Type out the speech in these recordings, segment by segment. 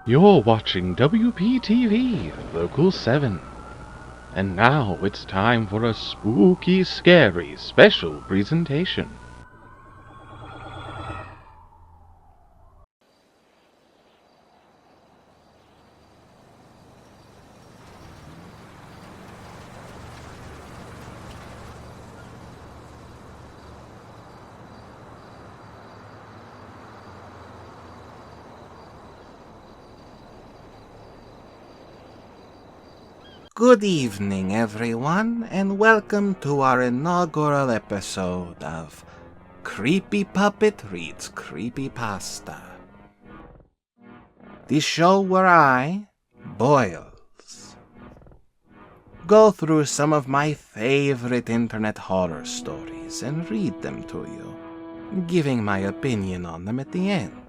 You're watching WPTV Local 7. And now it's time for a spooky, scary special presentation. Good evening, everyone, and welcome to our inaugural episode of Creepy Puppet Reads Creepypasta. The show where I, Boils, go through some of my favorite internet horror stories and read them to you, giving my opinion on them at the end.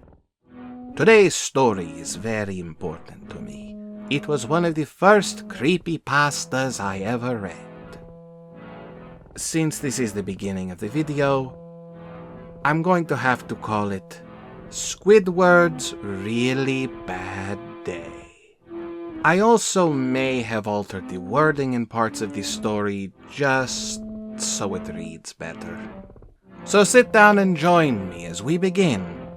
Today's story is very important to me. It was one of the first creepypastas I ever read. Since this is the beginning of the video, I'm going to have to call it Squidwards Really Bad Day. I also may have altered the wording in parts of the story just so it reads better. So sit down and join me as we begin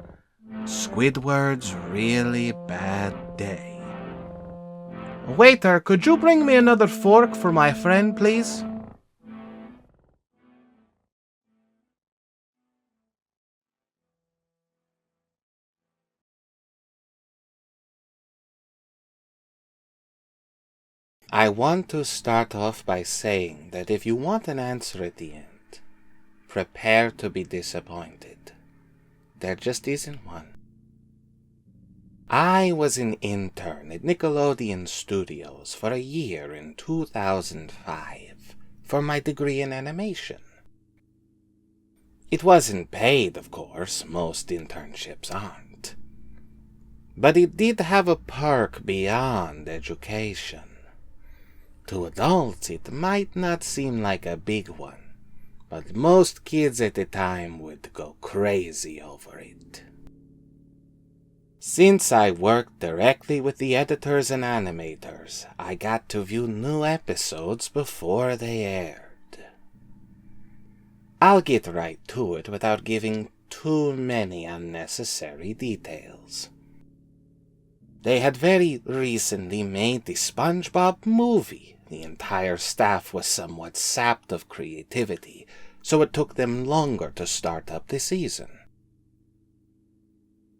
Squidwards Really Bad Day. Waiter, could you bring me another fork for my friend, please? I want to start off by saying that if you want an answer at the end, prepare to be disappointed. There just isn't one. I was an intern at Nickelodeon Studios for a year in 2005 for my degree in animation. It wasn't paid, of course, most internships aren't. But it did have a perk beyond education. To adults, it might not seem like a big one, but most kids at the time would go crazy over it. Since I worked directly with the editors and animators, I got to view new episodes before they aired. I'll get right to it without giving too many unnecessary details. They had very recently made the SpongeBob movie. The entire staff was somewhat sapped of creativity, so it took them longer to start up the season.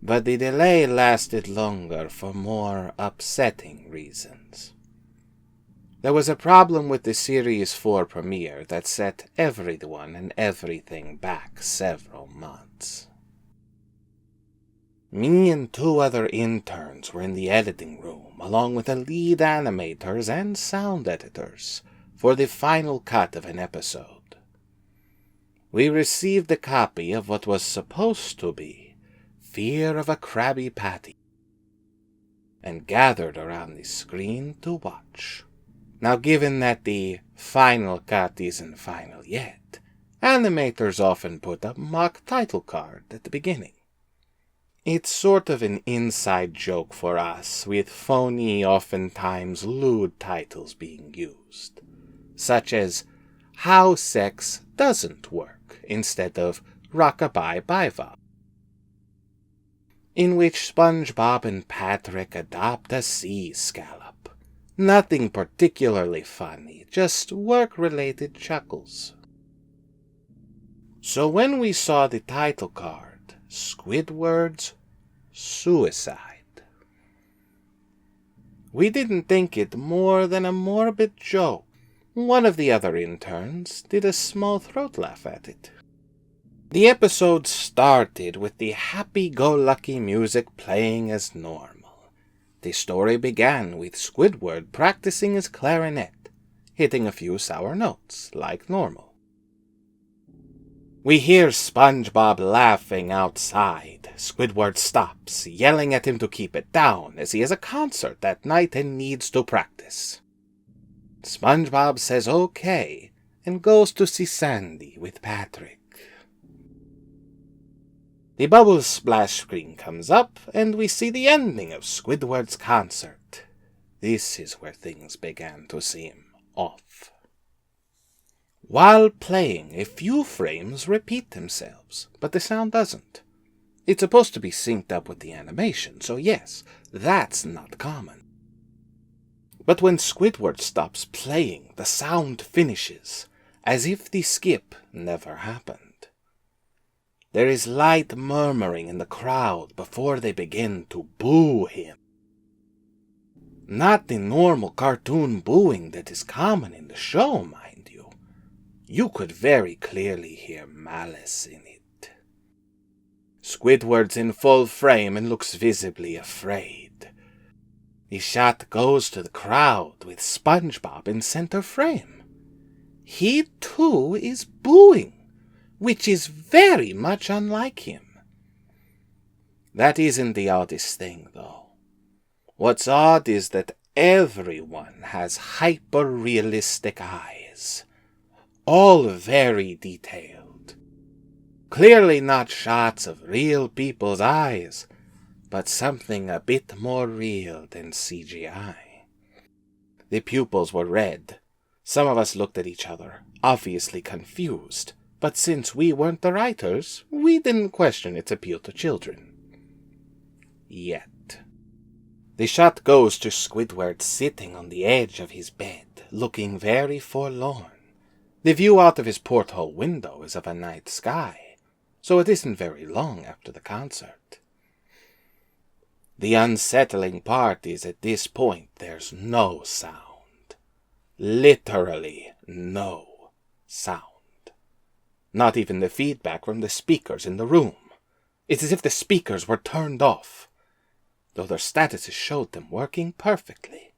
But the delay lasted longer for more upsetting reasons. There was a problem with the Series 4 premiere that set everyone and everything back several months. Me and two other interns were in the editing room, along with the lead animators and sound editors, for the final cut of an episode. We received a copy of what was supposed to be Fear of a Krabby Patty, and gathered around the screen to watch. Now, given that the final cut isn't final yet, animators often put a mock title card at the beginning. It's sort of an inside joke for us, with phony, oftentimes lewd titles being used, such as How Sex Doesn't Work instead of Rockabye-Biva, in which SpongeBob and Patrick adopt a sea scallop. Nothing particularly funny, just work-related chuckles. So when we saw the title card, Squidwards Sueycide, we didn't think it more than a morbid joke. One of the other interns did a small throat laugh at it. The episode started with the happy-go-lucky music playing as normal. The story began with Squidward practicing his clarinet, hitting a few sour notes, like normal. We hear SpongeBob laughing outside. Squidward stops, yelling at him to keep it down, as he has a concert that night and needs to practice. SpongeBob says okay, and goes to see Sandy with Patrick. The bubble splash screen comes up, and we see the ending of Squidward's concert. This is where things began to seem off. While playing, a few frames repeat themselves, but the sound doesn't. It's supposed to be synced up with the animation, so yes, that's not common. But when Squidward stops playing, the sound finishes, as if the skip never happened. There is light murmuring in the crowd before they begin to boo him. Not the normal cartoon booing that is common in the show, mind you. You could very clearly hear malice in it. Squidward's in full frame and looks visibly afraid. The shot goes to the crowd with SpongeBob in center frame. He too is booing, which is very much unlike him. That isn't the oddest thing, though. What's odd is that everyone has hyper-realistic eyes, all very detailed. Clearly not shots of real people's eyes, but something a bit more real than CGI. The pupils were red. Some of us looked at each other, obviously confused, but since we weren't the writers, we didn't question its appeal to children. Yet. The shot goes to Squidward sitting on the edge of his bed, looking very forlorn. The view out of his porthole window is of a night sky, so it isn't very long after the concert. The unsettling part is at this point there's no sound. Literally no sound. Not even the feedback from the speakers in the room. It's as if the speakers were turned off, though their statuses showed them working perfectly.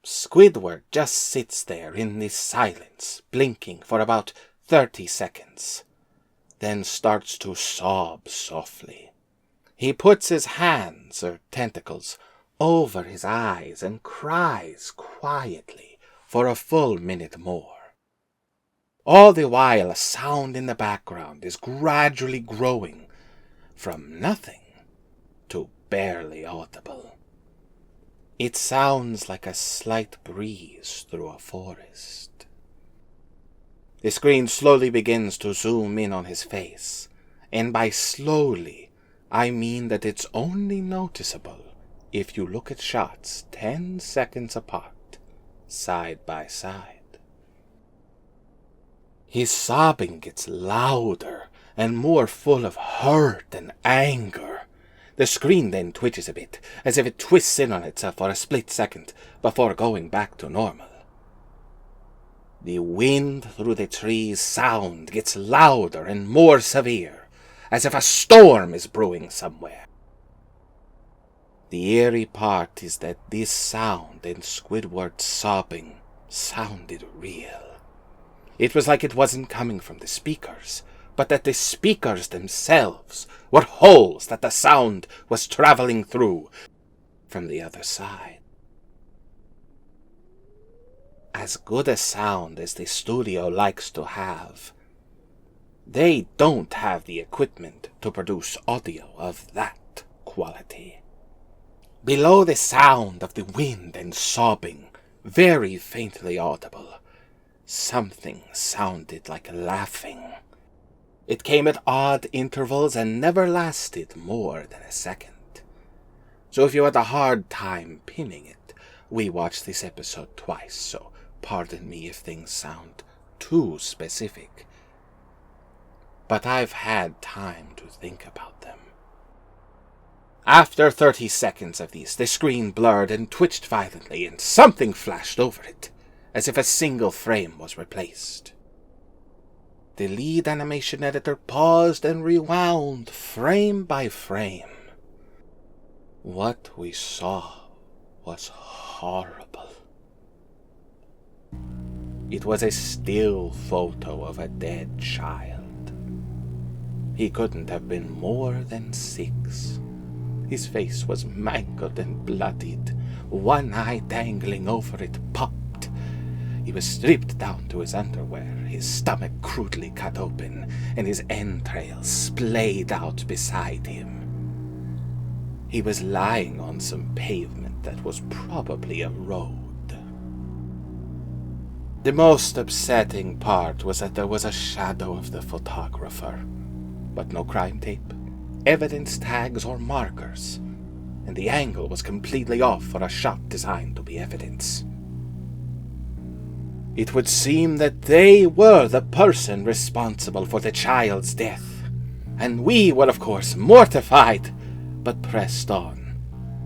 Squidward just sits there in this silence, blinking for about 30 seconds, then starts to sob softly. He puts his hands, or tentacles, over his eyes and cries quietly for a full minute more. All the while, a sound in the background is gradually growing from nothing to barely audible. It sounds like a slight breeze through a forest. The screen slowly begins to zoom in on his face, and by slowly, I mean that it's only noticeable if you look at shots 10 seconds apart, side by side. His sobbing gets louder and more full of hurt and anger. The screen then twitches a bit, as if it twists in on itself for a split second before going back to normal. The wind through the trees' sound gets louder and more severe, as if a storm is brewing somewhere. The eerie part is that this sound and Squidward's sobbing sounded real. It was like it wasn't coming from the speakers, but that the speakers themselves were holes that the sound was traveling through from the other side. As good a sound as the studio likes to have, they don't have the equipment to produce audio of that quality. Below the sound of the wind and sobbing, very faintly audible, something sounded like laughing. It came at odd intervals and never lasted more than a second. So if you had a hard time pinning it, we watched this episode twice, so pardon me if things sound too specific. But I've had time to think about them. After 30 seconds of these, the screen blurred and twitched violently, and something flashed over it, as if a single frame was replaced. The lead animation editor paused and rewound frame by frame. What we saw was horrible. It was a still photo of a dead child. He couldn't have been more than 6. His face was mangled and bloodied, one eye dangling over it popped. He was stripped down to his underwear, his stomach crudely cut open, and his entrails splayed out beside him. He was lying on some pavement that was probably a road. The most upsetting part was that there was a shadow of the photographer, but no crime tape, evidence tags, or markers, and the angle was completely off for a shot designed to be evidence. It would seem that they were the person responsible for the child's death, and we were of course mortified, but pressed on,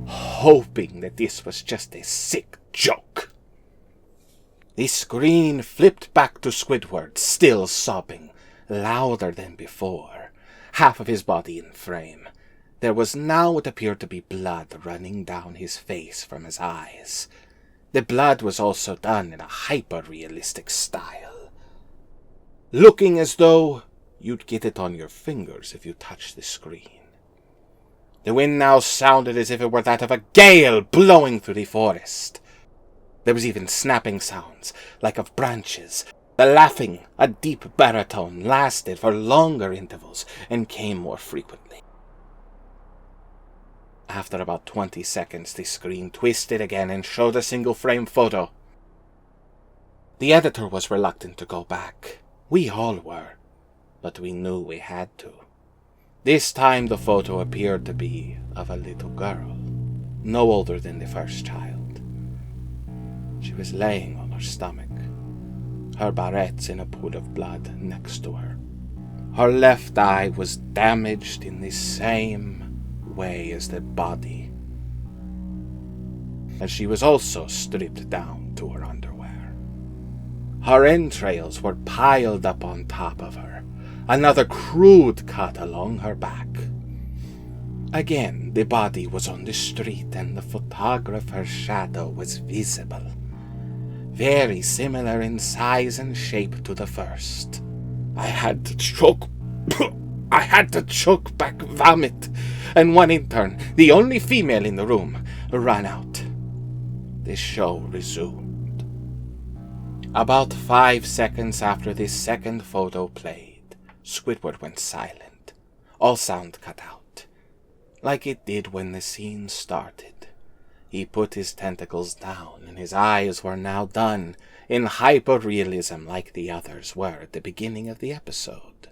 hoping that this was just a sick joke. The screen flipped back to Squidward, still sobbing, louder than before, half of his body in frame. There was now what appeared to be blood running down his face from his eyes. The blood was also done in a hyper-realistic style, looking as though you'd get it on your fingers if you touched the screen. The wind now sounded as if it were that of a gale blowing through the forest. There was even snapping sounds, like of branches. The laughing, a deep baritone, lasted for longer intervals and came more frequently. After about 20 seconds, the screen twisted again and showed a single-frame photo. The editor was reluctant to go back. We all were, but we knew we had to. This time the photo appeared to be of a little girl, no older than the first child. She was laying on her stomach, her barrettes in a pool of blood next to her. Her left eye was damaged in the same way as the body, and she was also stripped down to her underwear. Her entrails were piled up on top of her, another crude cut along her back. Again, the body was on the street and the photographer's shadow was visible, very similar in size and shape to the first. I had to choke back vomit, and one intern, the only female in the room, ran out. The show resumed. About 5 seconds after this second photo played, Squidward went silent, all sound cut out, like it did when the scene started. He put his tentacles down, and his eyes were now done in hyper-realism like the others were at the beginning of the episode.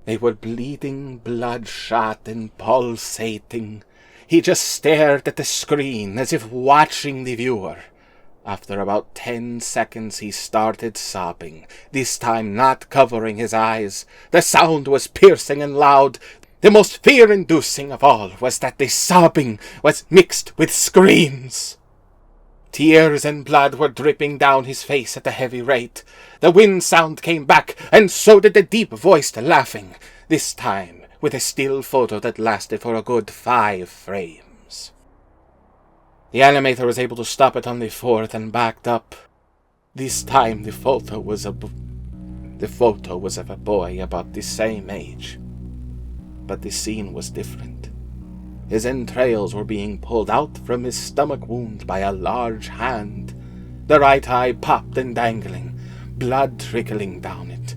They were bleeding, bloodshot, and pulsating. He just stared at the screen as if watching the viewer. After about 10 seconds he started sobbing, this time not covering his eyes. The sound was piercing and loud. The most fear-inducing of all was that the sobbing was mixed with screams. Tears and blood were dripping down his face at a heavy rate. The wind sound came back, and so did the deep-voiced laughing, this time with a still photo that lasted for a good 5 frames. The animator was able to stop it on the 4th and backed up. This time the photo was of a boy about the same age. But the scene was different. His entrails were being pulled out from his stomach wound by a large hand. The right eye popped and dangling, blood trickling down it.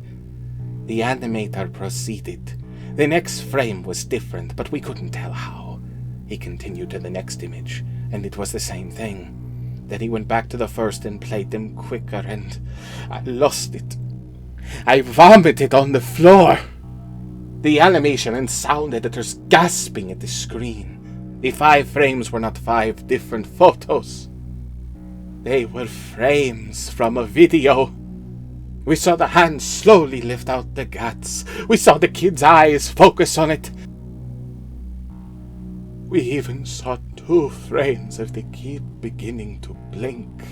The animator proceeded. The next frame was different, but we couldn't tell how. He continued to the next image, and it was the same thing. Then he went back to the first and played them quicker, and I lost it. I vomited on the floor. The animation and sound editors gasping at the screen. The 5 frames were not 5 different photos. They were frames from a video. We saw the hand slowly lift out the guts. We saw the kid's eyes focus on it. We even saw 2 frames of the kid beginning to blink.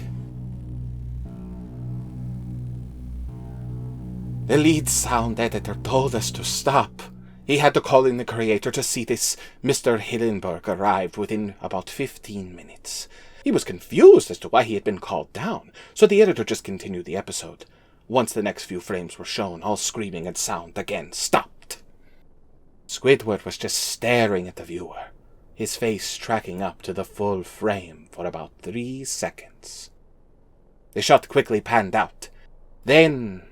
The lead sound editor told us to stop. He had to call in the creator to see this. Mr. Hillenberg arrived within about 15 minutes. He was confused as to why he had been called down, so the editor just continued the episode. Once the next few frames were shown, all screaming and sound again stopped. Squidward was just staring at the viewer, his face tracking up to the full frame for about 3 seconds. The shot quickly panned out. Then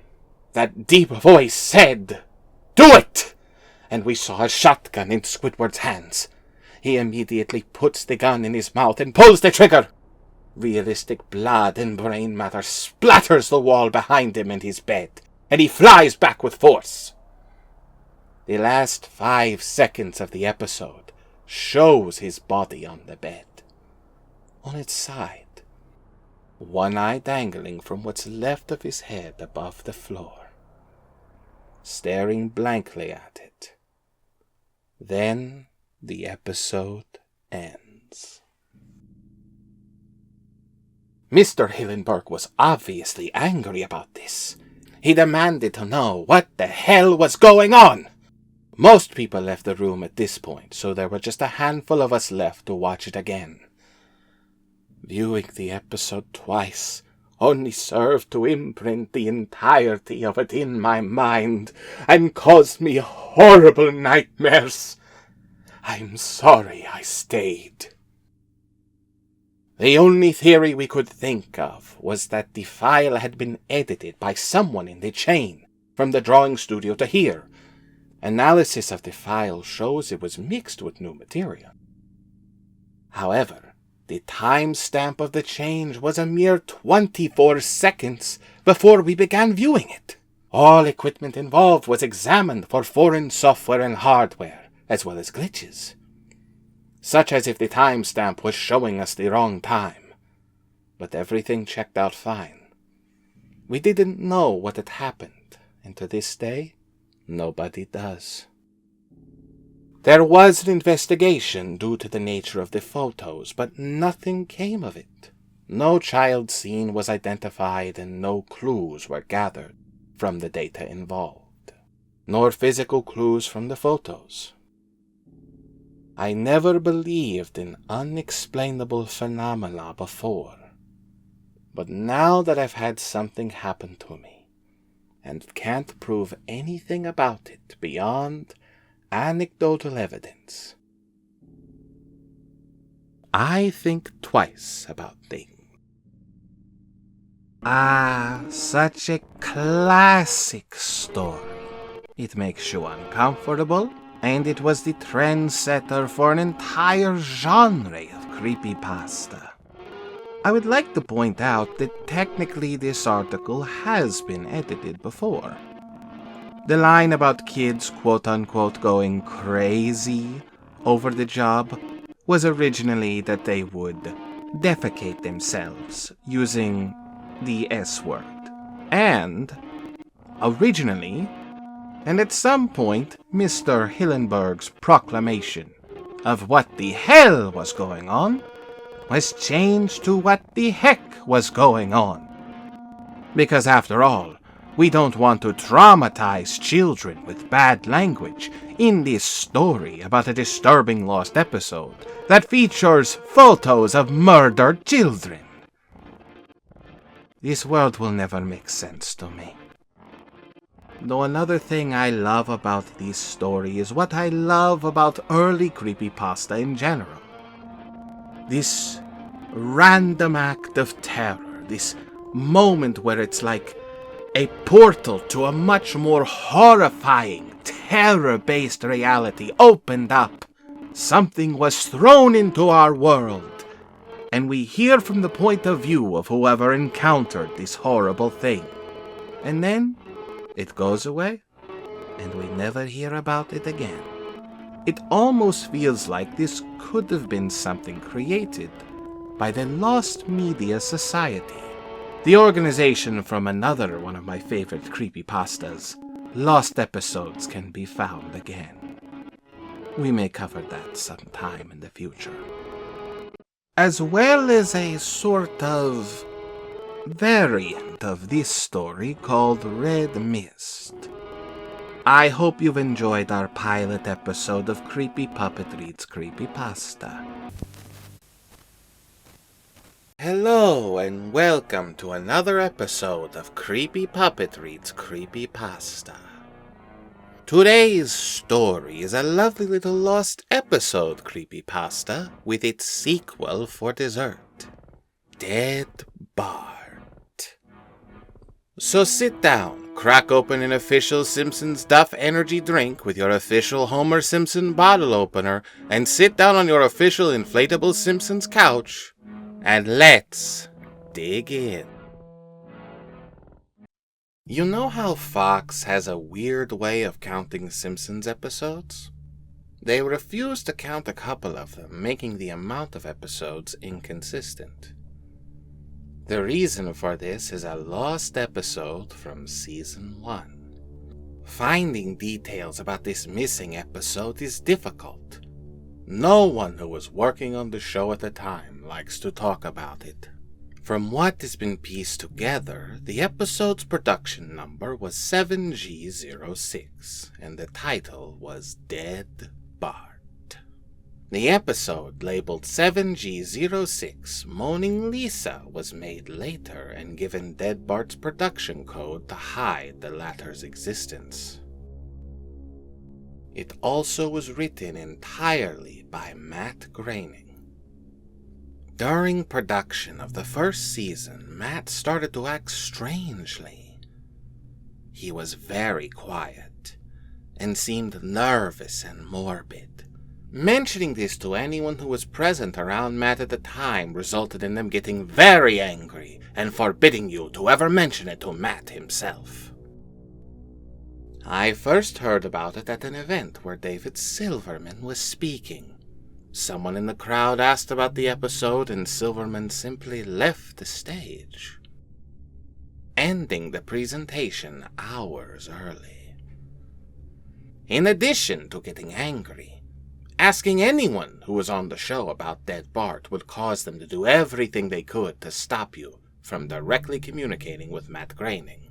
that deep voice said, "Do it!" And we saw a shotgun in Squidward's hands. He immediately puts the gun in his mouth and pulls the trigger. Realistic blood and brain matter splatters the wall behind him and his bed, and he flies back with force. The last 5 seconds of the episode shows his body on the bed, on its side, one eye dangling from what's left of his head above the floor, staring blankly at it. Then the episode ends. Mr. Hillenburg was obviously angry about this. He demanded to know what the hell was going on. Most people left the room at this point, so there were just a handful of us left to watch it again. Viewing the episode twice only served to imprint the entirety of it in my mind and caused me horrible nightmares. I'm sorry I stayed. The only theory we could think of was that the file had been edited by someone in the chain from the drawing studio to here. Analysis of the file shows it was mixed with new material. However, the timestamp of the change was a mere 24 seconds before we began viewing it. All equipment involved was examined for foreign software and hardware, as well as glitches, such as if the timestamp was showing us the wrong time. But everything checked out fine. We didn't know what had happened, and to this day, nobody does. There was an investigation due to the nature of the photos, but nothing came of it. No child scene was identified and no clues were gathered from the data involved, nor physical clues from the photos. I never believed in unexplainable phenomena before, but now that I've had something happen to me, and can't prove anything about it beyond anecdotal evidence, I think twice about things. Such a classic story. It makes you uncomfortable, and it was the trendsetter for an entire genre of creepypasta. I would like to point out that technically this article has been edited before. The line about kids quote-unquote going crazy over the job was originally that they would defecate themselves using the S word. And originally, and at some point, Mr. Hillenburg's proclamation of what the hell was going on was changed to what the heck was going on. Because after all, we don't want to traumatize children with bad language in this story about a disturbing lost episode that features photos of murdered children. This world will never make sense to me. Though another thing I love about this story is what I love about early creepypasta in general. This random act of terror, this moment where it's like a portal to a much more horrifying, terror-based reality opened up. Something was thrown into our world, and we hear from the point of view of whoever encountered this horrible thing. And then it goes away, and we never hear about it again. It almost feels like this could have been something created by the Lost Media Society, the organization from another one of my favorite creepypastas, Lost Episodes Can Be Found Again. We may cover that sometime in the future. As well as a sort of variant of this story called Red Mist. I hope you've enjoyed our pilot episode of Creepy Puppet Reads Creepypasta. Hello and welcome to another episode of Creepy Puppet Reads Creepypasta. Today's story is a lovely little lost episode creepypasta with its sequel for dessert, Dead Bart. So sit down, crack open an official Simpsons Duff energy drink with your official Homer Simpson bottle opener, and sit down on your official inflatable Simpsons couch, and let's dig in. You know how Fox has a weird way of counting Simpsons episodes? They refuse to count a couple of them, making the amount of episodes inconsistent. The reason for this is a lost episode from Season 1. Finding details about this missing episode is difficult. No one who was working on the show at the time likes to talk about it. From what has been pieced together, the episode's production number was 7G06, and the title was Dead Bart. The episode labeled 7G06, Moaning Lisa, was made later and given Dead Bart's production code to hide the latter's existence. It also was written entirely by Matt Groening. During production of the first season, Matt started to act strangely. He was very quiet and seemed nervous and morbid. Mentioning this to anyone who was present around Matt at the time resulted in them getting very angry and forbidding you to ever mention it to Matt himself. I first heard about it at an event where David Silverman was speaking. Someone in the crowd asked about the episode, and Silverman simply left the stage, ending the presentation hours early. In addition to getting angry, asking anyone who was on the show about Dead Bart would cause them to do everything they could to stop you from directly communicating with Matt Groening.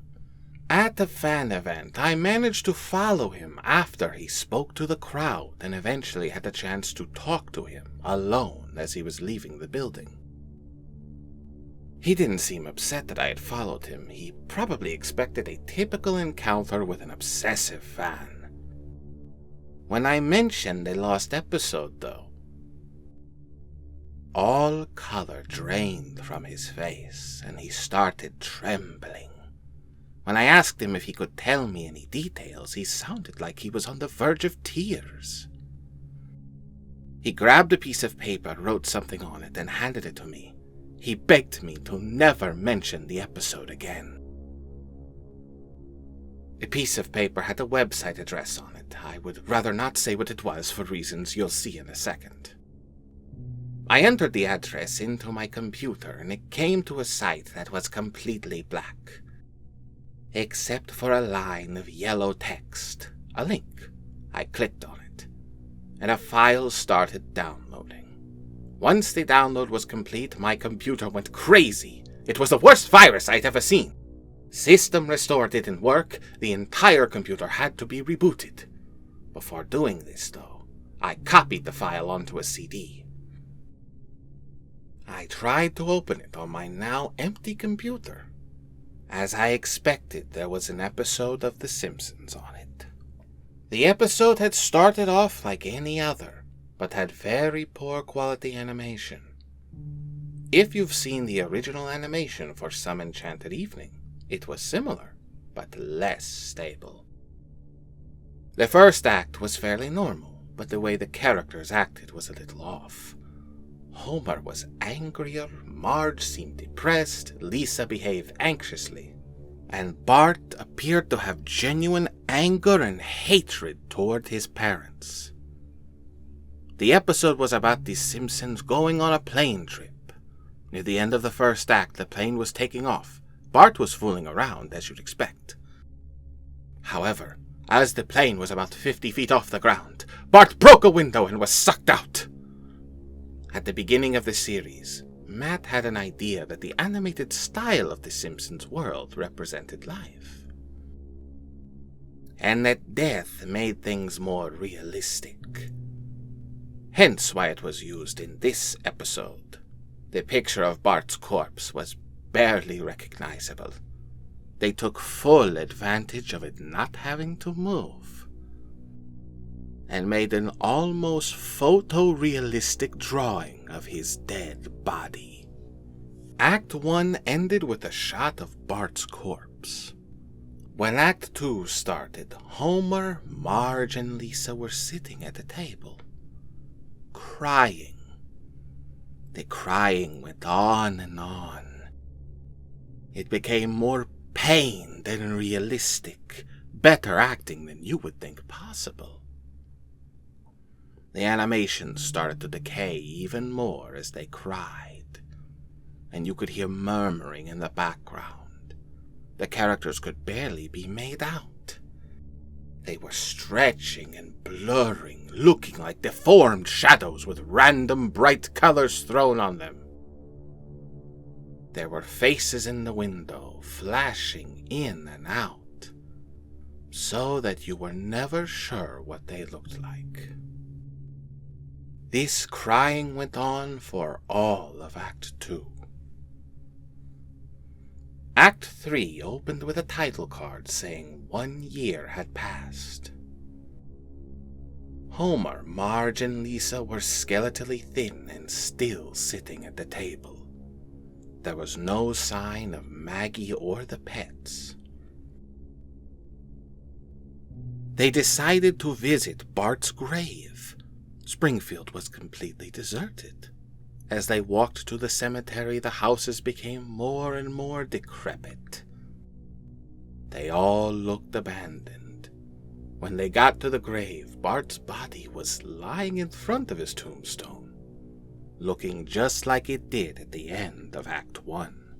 At the fan event, I managed to follow him after he spoke to the crowd and eventually had a chance to talk to him alone as he was leaving the building. He didn't seem upset that I had followed him. He probably expected a typical encounter with an obsessive fan. When I mentioned a lost episode, though, all color drained from his face and he started trembling. When I asked him if he could tell me any details, he sounded like he was on the verge of tears. He grabbed a piece of paper, wrote something on it, and handed it to me. He begged me to never mention the episode again. The piece of paper had a website address on it. I would rather not say what it was for reasons you'll see in a second. I entered the address into my computer, and it came to a site that was completely black, except for a line of yellow text, a link. I clicked on it, and a file started downloading. Once the download was complete, my computer went crazy. It was the worst virus I'd ever seen. System restore didn't work. The entire computer had to be rebooted. Before doing this, though, I copied the file onto a CD. I tried to open it on my now empty computer. As I expected, there was an episode of The Simpsons on it. The episode had started off like any other, but had very poor quality animation. If you've seen the original animation for Some Enchanted Evening, it was similar, but less stable. The first act was fairly normal, but the way the characters acted was a little off. Homer was angrier, Marge seemed depressed, Lisa behaved anxiously, and Bart appeared to have genuine anger and hatred toward his parents. The episode was about the Simpsons going on a plane trip. Near the end of the first act, the plane was taking off. Bart was fooling around, as you'd expect. However, as the plane was about 50 feet off the ground, Bart broke a window and was sucked out. At the beginning of the series, Matt had an idea that the animated style of The Simpsons world represented life, and that death made things more realistic. Hence why it was used in this episode. The picture of Bart's corpse was barely recognizable. They took full advantage of it not having to move, and made an almost photorealistic drawing of his dead body. Act 1 ended with a shot of Bart's corpse. corpse. When Act 2 started, Homer, Marge, and Lisa were sitting at a table, crying. The crying went on and on. It became more pain than realistic, better acting than you would think possible. The animation started to decay even more as they cried, and you could hear murmuring in the background. The characters could barely be made out. They were stretching and blurring, looking like deformed shadows with random bright colors thrown on them. There were faces in the window, flashing in and out, so that you were never sure what they looked like. This crying went on for all of Act 2. Act 3 opened with a title card saying 1 year had passed. Homer, Marge, and Lisa were skeletally thin and still sitting at the table. There was no sign of Maggie or the pets. They decided to visit Bart's grave. Springfield was completely deserted. As they walked to the cemetery, the houses became more and more decrepit. They all looked abandoned. When they got to the grave, Bart's body was lying in front of his tombstone, looking just like it did at the end of Act 1.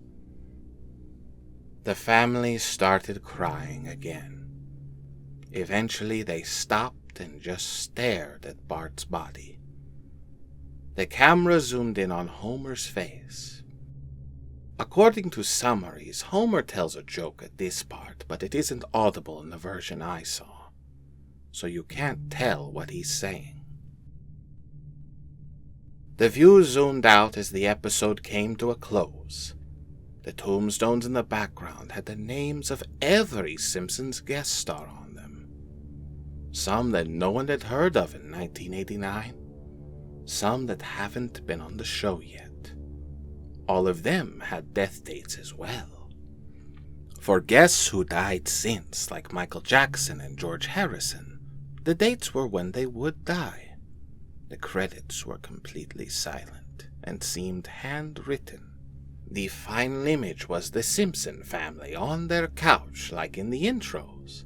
The family started crying again. Eventually, they stopped and just stared at Bart's body. The camera zoomed in on Homer's face. According to summaries, Homer tells a joke at this part, but it isn't audible in the version I saw, so you can't tell what he's saying. The view zoomed out as the episode came to a close. The tombstones in the background had the names of every Simpsons guest star on them. Some that no one had heard of in 1989. Some that haven't been on the show yet. All of them had death dates as well. For guests who died since, like Michael Jackson and George Harrison, the dates were when they would die. The credits were completely silent and seemed handwritten. The final image was the Simpson family on their couch like in the intros,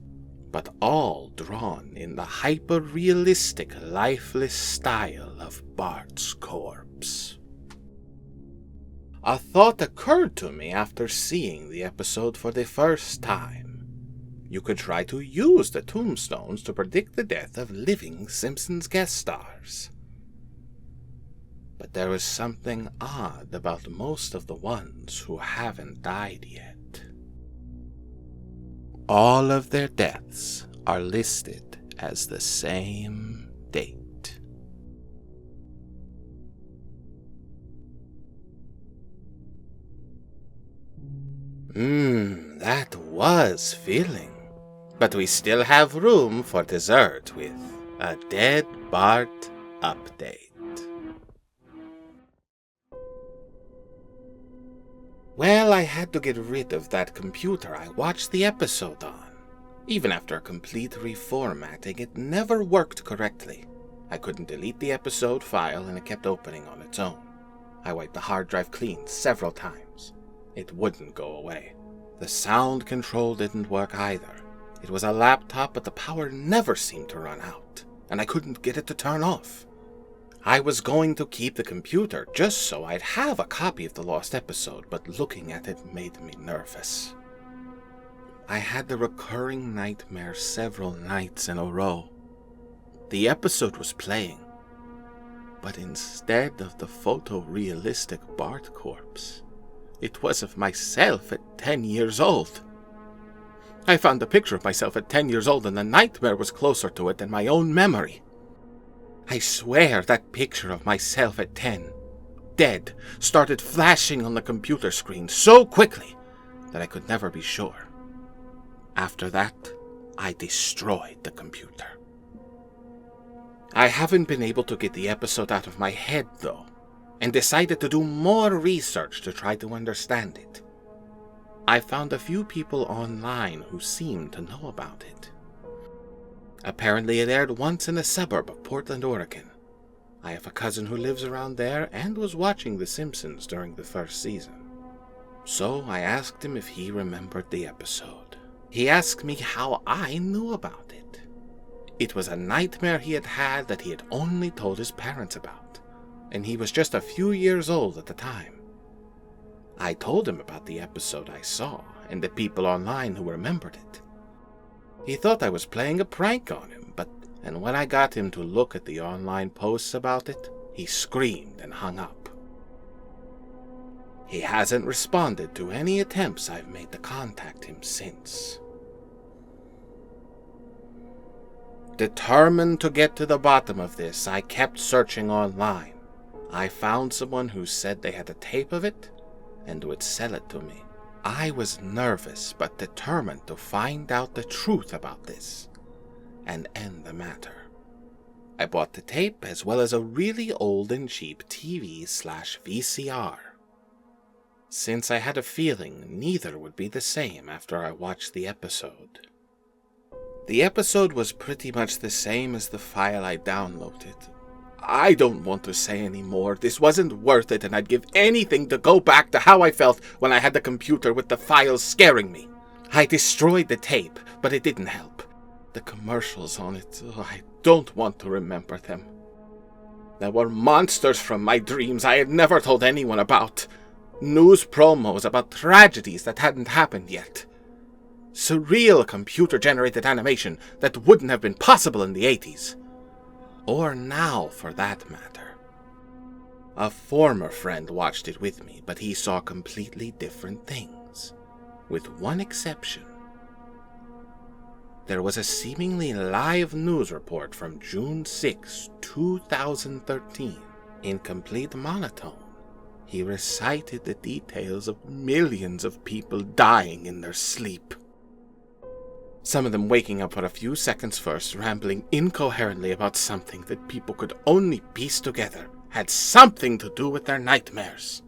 but all drawn in the hyper-realistic, lifeless style of Bart's corpse. A thought occurred to me after seeing the episode for the first time. You could try to use the tombstones to predict the death of living Simpsons guest stars. But there is something odd about most of the ones who haven't died yet. All of their deaths are listed as the same date. That was filling. But we still have room for dessert with a Dead Bart update. Well, I had to get rid of that computer I watched the episode on. Even after a complete reformatting, it never worked correctly. I couldn't delete the episode file and it kept opening on its own. I wiped the hard drive clean several times. It wouldn't go away. The sound control didn't work either. It was a laptop, but the power never seemed to run out, and I couldn't get it to turn off. I was going to keep the computer just so I'd have a copy of the lost episode, but looking at it made me nervous. I had the recurring nightmare several nights in a row. The episode was playing, but instead of the photorealistic Bart corpse, it was of myself at 10 years old. I found a picture of myself at 10 years old, and the nightmare was closer to it than my own memory. I swear that picture of myself at 10, dead, started flashing on the computer screen so quickly that I could never be sure. After that, I destroyed the computer. I haven't been able to get the episode out of my head, though, and decided to do more research to try to understand it. I found a few people online who seemed to know about it. Apparently it aired once in a suburb of Portland, Oregon. I have a cousin who lives around there and was watching The Simpsons during the first season. So I asked him if he remembered the episode. He asked me how I knew about it. It was a nightmare he had had that he had only told his parents about, and he was just a few years old at the time. I told him about the episode I saw and the people online who remembered it. He thought I was playing a prank on him, and when I got him to look at the online posts about it, he screamed and hung up. He hasn't responded to any attempts I've made to contact him since. Determined to get to the bottom of this, I kept searching online. I found someone who said they had a tape of it and would sell it to me. I was nervous but determined to find out the truth about this and end the matter. I bought the tape as well as a really old and cheap TV/VCR. Since I had a feeling neither would be the same after I watched the episode. The episode was pretty much the same as the file I downloaded. I don't want to say any more. This wasn't worth it, and I'd give anything to go back to how I felt when I had the computer with the files scaring me. I destroyed the tape, but it didn't help. The commercials on it, I don't want to remember them. There were monsters from my dreams I had never told anyone about. News promos about tragedies that hadn't happened yet. Surreal computer-generated animation that wouldn't have been possible in the 80s. Or now, for that matter. A former friend watched it with me, but he saw completely different things, with one exception. There was a seemingly live news report from June 6, 2013, in complete monotone. He recited the details of millions of people dying in their sleep. Some of them waking up for a few seconds first, rambling incoherently about something that people could only piece together had something to do with their nightmares.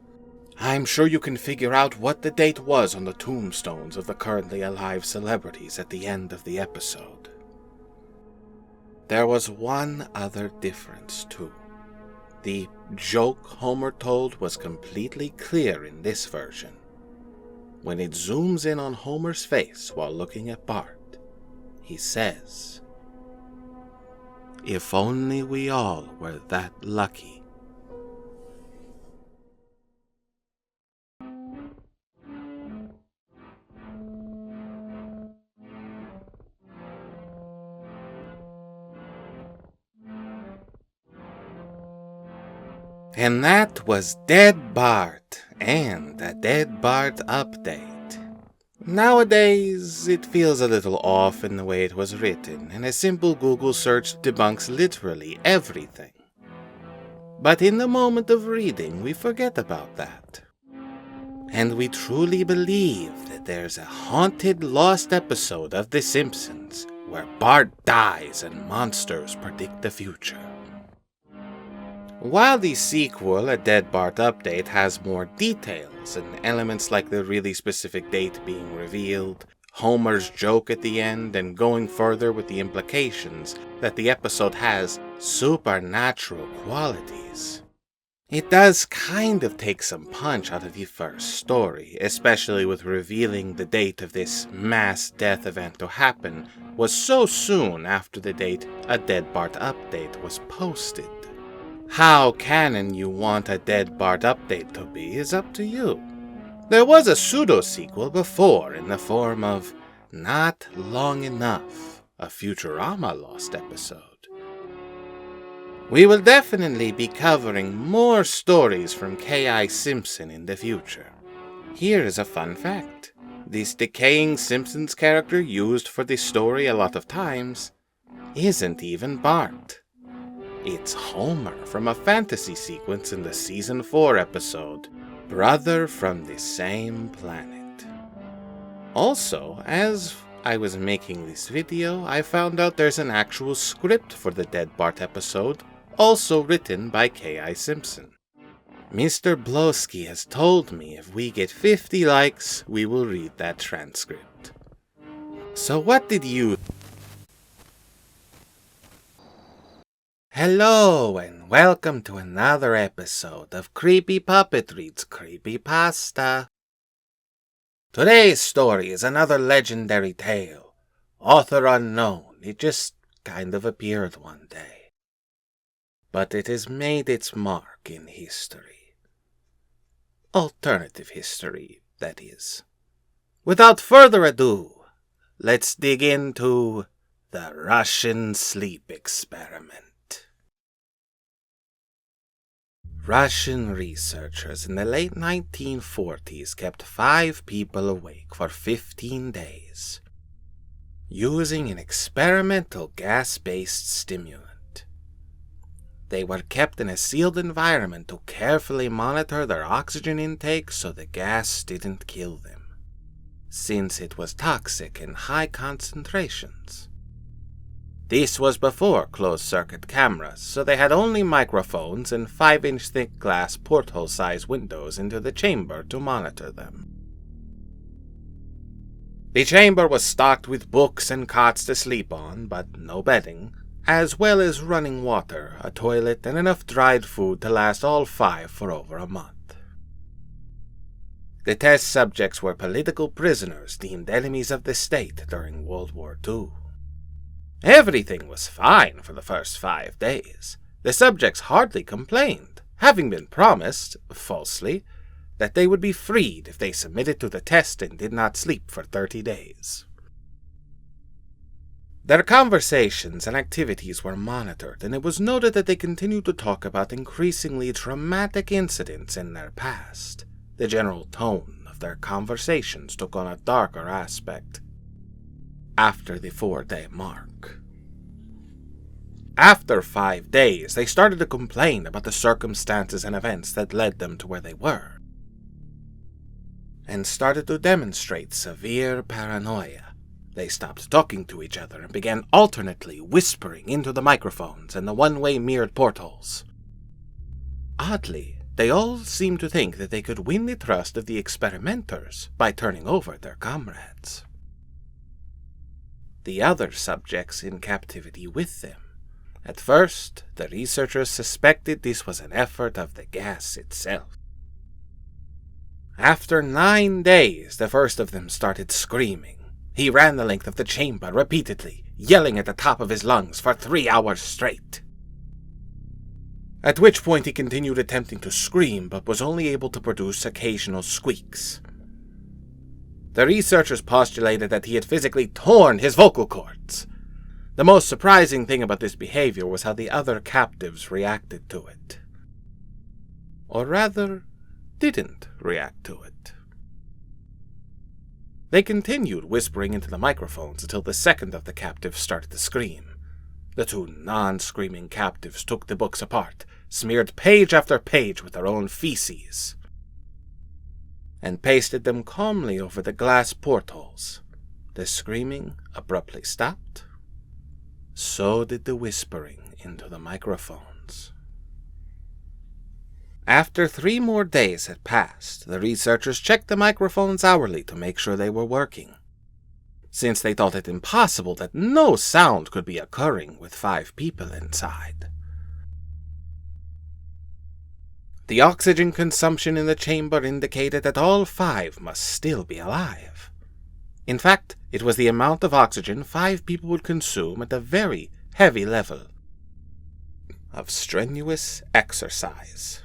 I'm sure you can figure out what the date was on the tombstones of the currently alive celebrities at the end of the episode. There was one other difference, too. The joke Homer told was completely clear in this version. When it zooms in on Homer's face while looking at Bart, he says, "If only we all were that lucky." And that was Dead Bart and a Dead Bart update. Nowadays, it feels a little off in the way it was written, and a simple Google search debunks literally everything. But in the moment of reading, we forget about that. And we truly believe that there's a haunted, lost episode of The Simpsons where Bart dies and monsters predict the future. While the sequel, A Dead Bart Update, has more details and elements like the really specific date being revealed, Homer's joke at the end, and going further with the implications that the episode has supernatural qualities, it does kind of take some punch out of the first story, especially with revealing the date of this mass death event to happen was so soon after the date A Dead Bart Update was posted. How canon you want a Dead Bart update to be is up to you. There was a pseudo-sequel before in the form of Not Long Enough, a Futurama Lost episode. We will definitely be covering more stories from K.I. Simpson in the future. Here is a fun fact. This decaying Simpsons character used for this story a lot of times isn't even Bart. It's Homer from a fantasy sequence in the Season 4 episode, Brother from the Same Planet. Also, as I was making this video, I found out there's an actual script for the Dead Bart episode, also written by K.I. Simpson. Mr. Blowski has told me if we get 50 likes, we will read that transcript. So what did you... Hello, and welcome to another episode of Creepy Puppet Reads Creepypasta. Today's story is another legendary tale. Author unknown, it just kind of appeared one day. But it has made its mark in history. Alternative history, that is. Without further ado, let's dig into the Russian sleep experiment. Russian researchers in the late 1940s kept 5 people awake for 15 days, using an experimental gas-based stimulant. They were kept in a sealed environment to carefully monitor their oxygen intake so the gas didn't kill them, since it was toxic in high concentrations. This was before closed-circuit cameras, so they had only microphones and 5-inch thick glass porthole-sized windows into the chamber to monitor them. The chamber was stocked with books and cots to sleep on, but no bedding, as well as running water, a toilet, and enough dried food to last all 5 for over a month. The test subjects were political prisoners deemed enemies of the state during World War II. Everything was fine for the first 5 days. The subjects hardly complained, having been promised, falsely, that they would be freed if they submitted to the test and did not sleep for 30 days. Their conversations and activities were monitored, and it was noted that they continued to talk about increasingly traumatic incidents in their past. The general tone of their conversations took on a darker aspect after the 4-day mark. After 5 days, they started to complain about the circumstances and events that led them to where they were, and started to demonstrate severe paranoia. They stopped talking to each other and began alternately whispering into the microphones and the one-way mirrored portholes. Oddly, they all seemed to think that they could win the trust of the experimenters by turning over their comrades, the other subjects in captivity with them. At first, the researchers suspected this was an effort of the gas itself. After 9 days, the first of them started screaming. He ran the length of the chamber repeatedly, yelling at the top of his lungs for 3 hours straight. At which point he continued attempting to scream, but was only able to produce occasional squeaks. The researchers postulated that he had physically torn his vocal cords. The most surprising thing about this behavior was how the other captives reacted to it. Or rather, didn't react to it. They continued whispering into the microphones until the second of the captives started to scream. The 2 non-screaming captives took the books apart, smeared page after page with their own feces, and pasted them calmly over the glass portholes. The screaming abruptly stopped. So did the whispering into the microphones. After 3 more days had passed, the researchers checked the microphones hourly to make sure they were working, since they thought it impossible that no sound could be occurring with 5 people inside. The oxygen consumption in the chamber indicated that all 5 must still be alive. In fact, it was the amount of oxygen 5 people would consume at a very heavy level of strenuous exercise.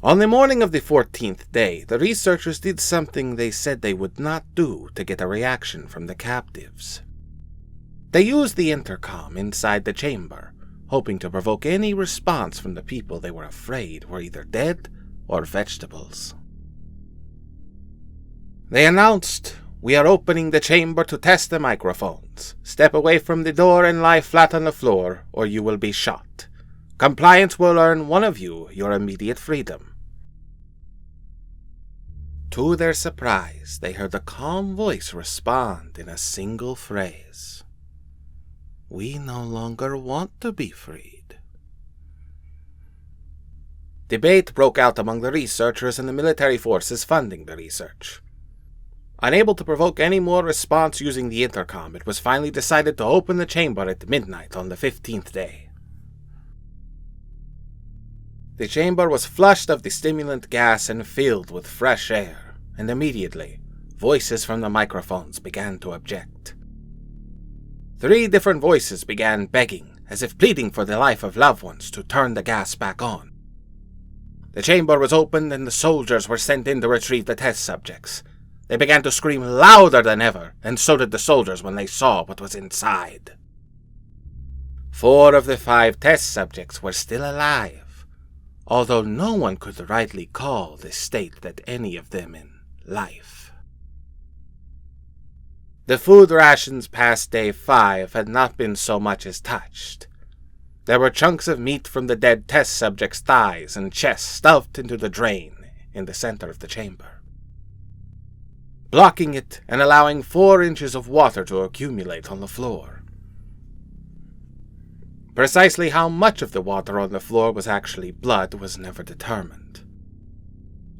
On the morning of the 14th day, the researchers did something they said they would not do to get a reaction from the captives. They used the intercom inside the chamber, hoping to provoke any response from the people they were afraid were either dead or vegetables. They announced, "We are opening the chamber to test the microphones. Step away from the door and lie flat on the floor, or you will be shot. Compliance will earn one of you your immediate freedom." To their surprise, they heard a calm voice respond in a single phrase. "We no longer want to be freed." Debate broke out among the researchers and the military forces funding the research. Unable to provoke any more response using the intercom, it was finally decided to open the chamber at midnight on the 15th day. The chamber was flushed of the stimulant gas and filled with fresh air, and immediately, voices from the microphones began to object. 3 different voices began begging, as if pleading for the life of loved ones, to turn the gas back on. The chamber was opened and the soldiers were sent in to retrieve the test subjects. They began to scream louder than ever, and so did the soldiers when they saw what was inside. 4 of the 5 test subjects were still alive, although no one could rightly call the state that any of them in life. The food rations past day 5 had not been so much as touched. There were chunks of meat from the dead test subjects' thighs and chests stuffed into the drain in the center of the chamber, blocking it and allowing 4 inches of water to accumulate on the floor. Precisely how much of the water on the floor was actually blood was never determined.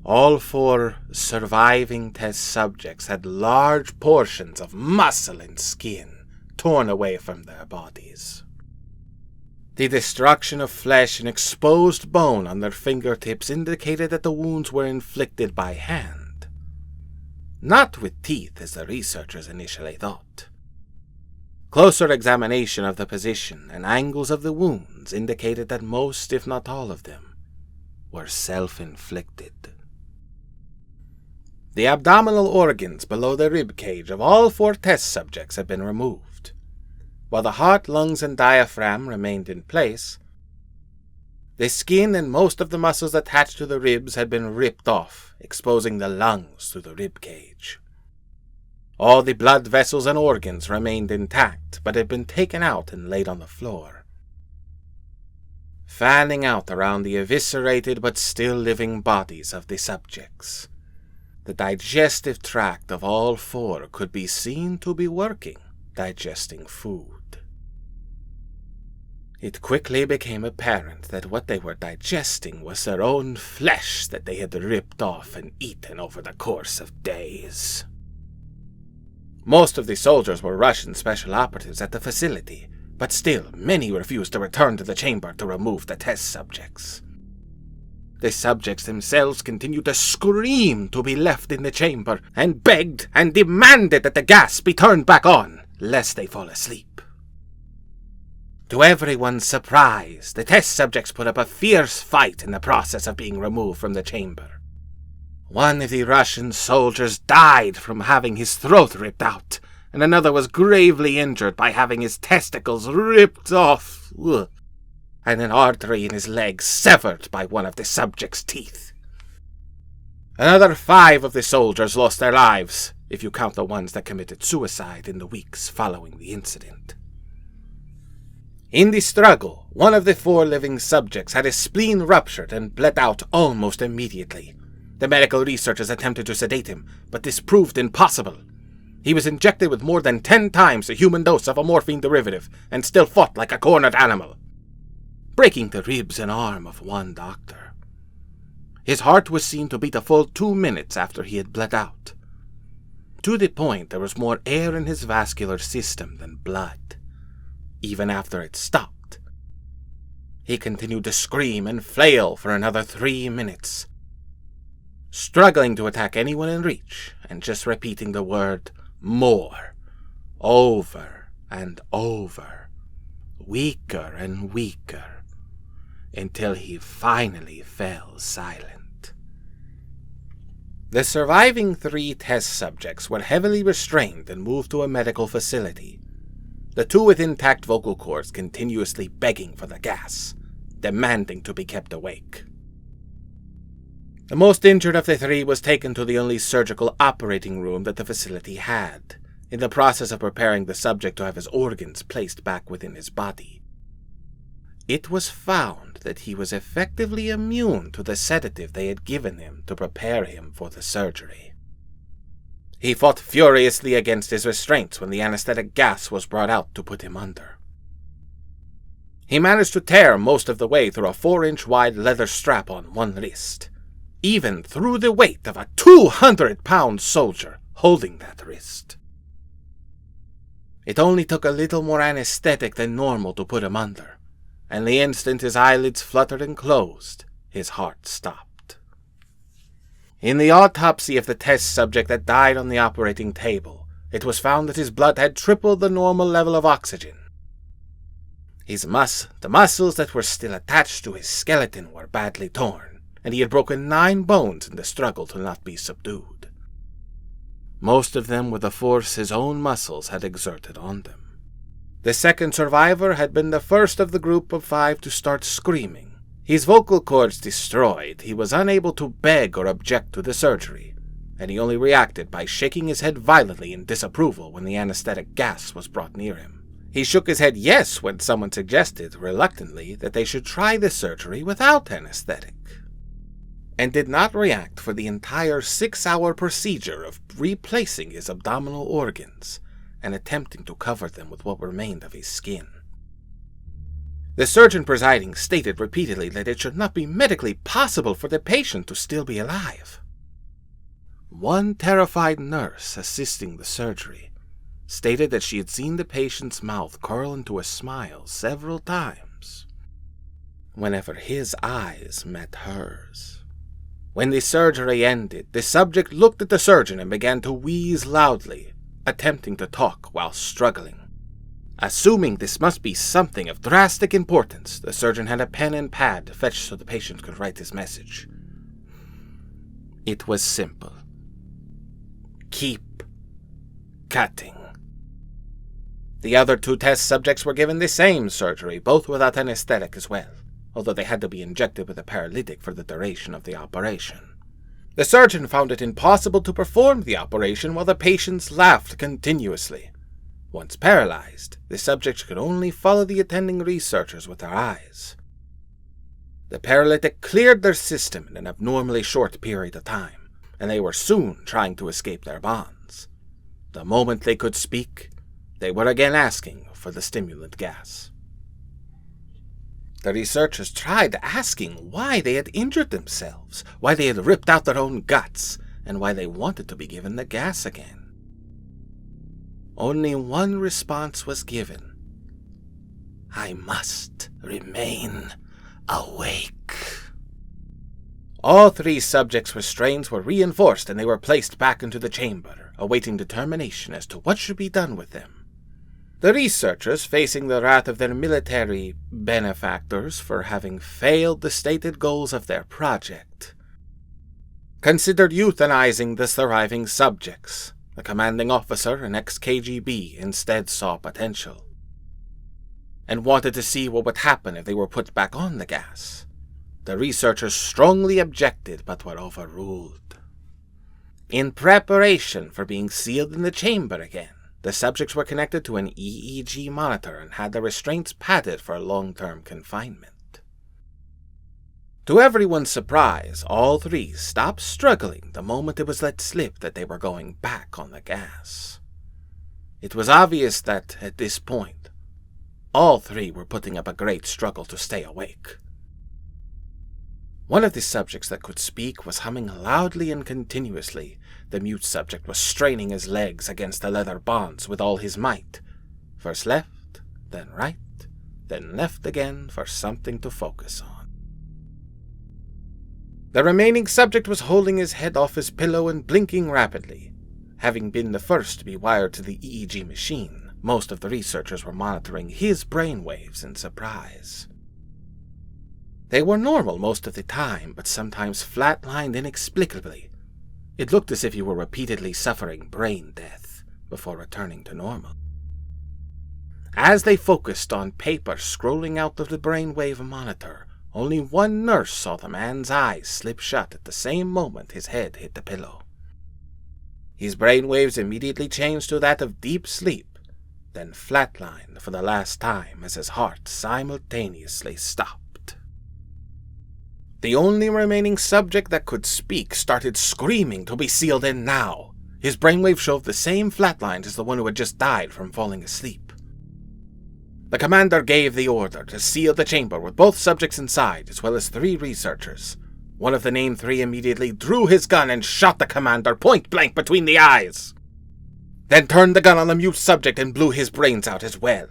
All 4 surviving test subjects had large portions of muscle and skin torn away from their bodies. The destruction of flesh and exposed bone on their fingertips indicated that the wounds were inflicted by hand, not with teeth as the researchers initially thought. Closer examination of the position and angles of the wounds indicated that most, if not all of them, were self-inflicted. The abdominal organs below the rib cage of all 4 test subjects had been removed. While the heart, lungs, and diaphragm remained in place, the skin and most of the muscles attached to the ribs had been ripped off, exposing the lungs through the rib cage. All the blood vessels and organs remained intact, but had been taken out and laid on the floor. Fanning out around the eviscerated but still living bodies of the subjects, the digestive tract of all 4 could be seen to be working, digesting food. It quickly became apparent that what they were digesting was their own flesh that they had ripped off and eaten over the course of days. Most of the soldiers were Russian special operatives at the facility, but still many refused to return to the chamber to remove the test subjects. The subjects themselves continued to scream to be left in the chamber, and begged and demanded that the gas be turned back on, lest they fall asleep. To everyone's surprise, the test subjects put up a fierce fight in the process of being removed from the chamber. One of the Russian soldiers died from having his throat ripped out, and another was gravely injured by having his testicles ripped off, and an artery in his leg severed by one of the subject's teeth. Another 5 of the soldiers lost their lives, if you count the ones that committed suicide in the weeks following the incident. In the struggle, one of the 4 living subjects had his spleen ruptured and bled out almost immediately. The medical researchers attempted to sedate him, but this proved impossible. He was injected with more than 10 times the human dose of a morphine derivative, and still fought like a cornered animal, breaking the ribs and arm of one doctor. His heart was seen to beat a full 2 minutes after he had bled out, to the point there was more air in his vascular system than blood. Even after it stopped, he continued to scream and flail for another 3 minutes, struggling to attack anyone in reach and just repeating the word more over and over, weaker and weaker, until he finally fell silent. The surviving 3 test subjects were heavily restrained and moved to a medical facility, the 2 with intact vocal cords continuously begging for the gas, demanding to be kept awake. The most injured of the 3 was taken to the only surgical operating room that the facility had, in the process of preparing the subject to have his organs placed back within his body. It was found that he was effectively immune to the sedative they had given him to prepare him for the surgery. He fought furiously against his restraints when the anesthetic gas was brought out to put him under. He managed to tear most of the way through a 4-inch wide leather strap on one wrist, even through the weight of a 200-pound soldier holding that wrist. It only took a little more anesthetic than normal to put him under, and the instant his eyelids fluttered and closed, his heart stopped. In the autopsy of the test subject that died on the operating table, it was found that his blood had tripled the normal level of oxygen. The muscles that were still attached to his skeleton were badly torn, and he had broken 9 bones in the struggle to not be subdued. Most of them were the force his own muscles had exerted on them. The second survivor had been the first of the group of 5 to start screaming. His vocal cords destroyed, he was unable to beg or object to the surgery, and he only reacted by shaking his head violently in disapproval when the anesthetic gas was brought near him. He shook his head yes when someone suggested, reluctantly, that they should try the surgery without anesthetic, and did not react for the entire 6-hour procedure of replacing his abdominal organs and attempting to cover them with what remained of his skin. The surgeon presiding stated repeatedly that it should not be medically possible for the patient to still be alive. One terrified nurse assisting the surgery stated that she had seen the patient's mouth curl into a smile several times whenever his eyes met hers. When the surgery ended, the subject looked at the surgeon and began to wheeze loudly, attempting to talk while struggling. Assuming this must be something of drastic importance, the surgeon had a pen and pad fetched so the patient could write his message. It was simple. Keep cutting. The other 2 test subjects were given the same surgery, both without anesthetic as well, although they had to be injected with a paralytic for the duration of the operation. The surgeon found it impossible to perform the operation while the patients laughed continuously. Once paralyzed, the subjects could only follow the attending researchers with their eyes. The paralytic cleared their system in an abnormally short period of time, and they were soon trying to escape their bonds. The moment they could speak, they were again asking for the stimulant gas. The researchers tried asking why they had injured themselves, why they had ripped out their own guts, and why they wanted to be given the gas again. Only one response was given. I must remain awake. All 3 subjects' restraints were reinforced and they were placed back into the chamber, awaiting determination as to what should be done with them. The researchers, facing the wrath of their military benefactors for having failed the stated goals of their project, considered euthanizing the surviving subjects. The commanding officer, an ex-KGB, instead saw potential, and wanted to see what would happen if they were put back on the gas. The researchers strongly objected, but were overruled. In preparation for being sealed in the chamber again, the subjects were connected to an EEG monitor and had their restraints padded for long-term confinement. To everyone's surprise, all 3 stopped struggling the moment it was let slip that they were going back on the gas. It was obvious that, at this point, all 3 were putting up a great struggle to stay awake. One of the subjects that could speak was humming loudly and continuously. The mute subject was straining his legs against the leather bonds with all his might. First left, then right, then left again for something to focus on. The remaining subject was holding his head off his pillow and blinking rapidly. Having been the first to be wired to the EEG machine, most of the researchers were monitoring his brainwaves in surprise. They were normal most of the time, but sometimes flatlined inexplicably. It looked as if he were repeatedly suffering brain death before returning to normal. As they focused on paper scrolling out of the brainwave monitor, only one nurse saw the man's eyes slip shut at the same moment his head hit the pillow. His brainwaves immediately changed to that of deep sleep, then flatlined for the last time as his heart simultaneously stopped. The only remaining subject that could speak started screaming to be sealed in now. His brainwave showed the same flatline as the one who had just died from falling asleep. The commander gave the order to seal the chamber with both subjects inside, as well as 3 researchers. One of the named 3 immediately drew his gun and shot the commander point blank between the eyes. Then turned the gun on the mute subject and blew his brains out as well.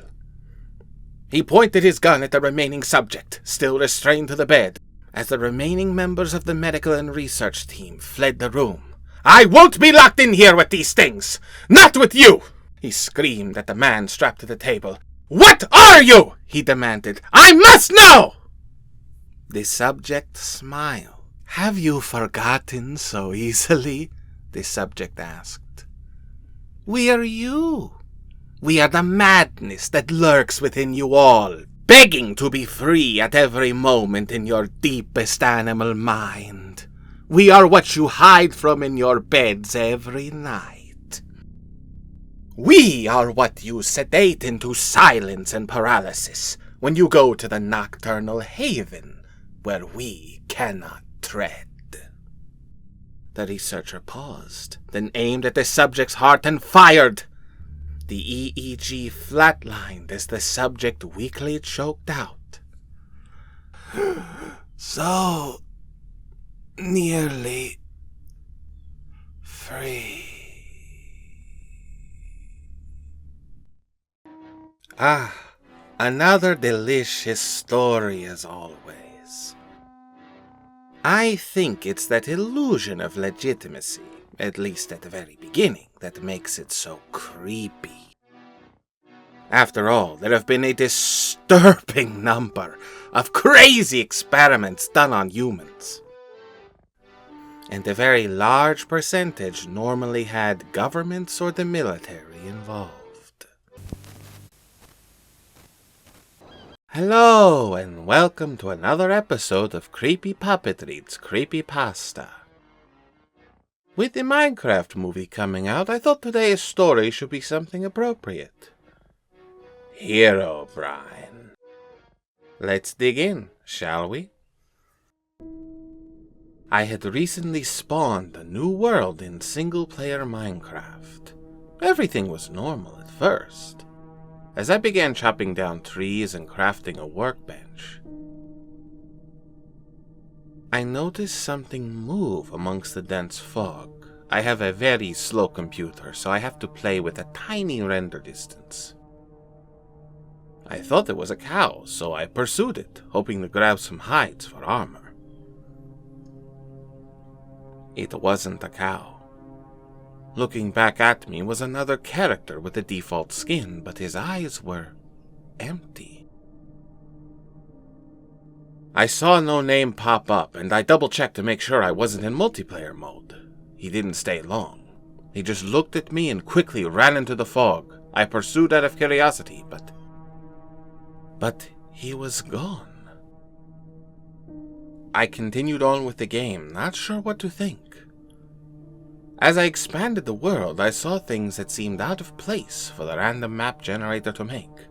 He pointed his gun at the remaining subject, still restrained to the bed, as the remaining members of the medical and research team fled the room. "I won't be locked in here with these things! Not with you!" he screamed at the man strapped to the table. "What are you?" he demanded. "I must know!" The subject smiled. "Have you forgotten so easily?" the subject asked. "We are you. We are the madness that lurks within you all, begging to be free at every moment in your deepest animal mind. We are what you hide from in your beds every night. We are what you sedate into silence and paralysis when you go to the nocturnal haven where we cannot tread." The researcher paused, then aimed at the subject's heart and fired. The EEG flatlined as the subject weakly choked out. "So nearly free." Ah, another delicious story as always. I think it's that illusion of legitimacy, at least at the very beginning, that makes it so creepy. After all, there have been a disturbing number of crazy experiments done on humans. And a very large percentage normally had governments or the military involved. Hello, and welcome to another episode of Creepy Puppet Reads Creepypasta. With the Minecraft movie coming out, I thought today's story should be something appropriate. Herobrine. Let's dig in, shall we? I had recently spawned a new world in single-player Minecraft. Everything was normal at first. As I began chopping down trees and crafting a workbench, I noticed something move amongst the dense fog. I have a very slow computer, so I have to play with a tiny render distance. I thought it was a cow, so I pursued it, hoping to grab some hides for armor. It wasn't a cow. Looking back at me was another character with a default skin, but his eyes were empty. I saw no name pop up, and I double-checked to make sure I wasn't in multiplayer mode. He didn't stay long. He just looked at me and quickly ran into the fog. I pursued out of curiosity, but he was gone. I continued on with the game, not sure what to think. As I expanded the world, I saw things that seemed out of place for the random map generator to make.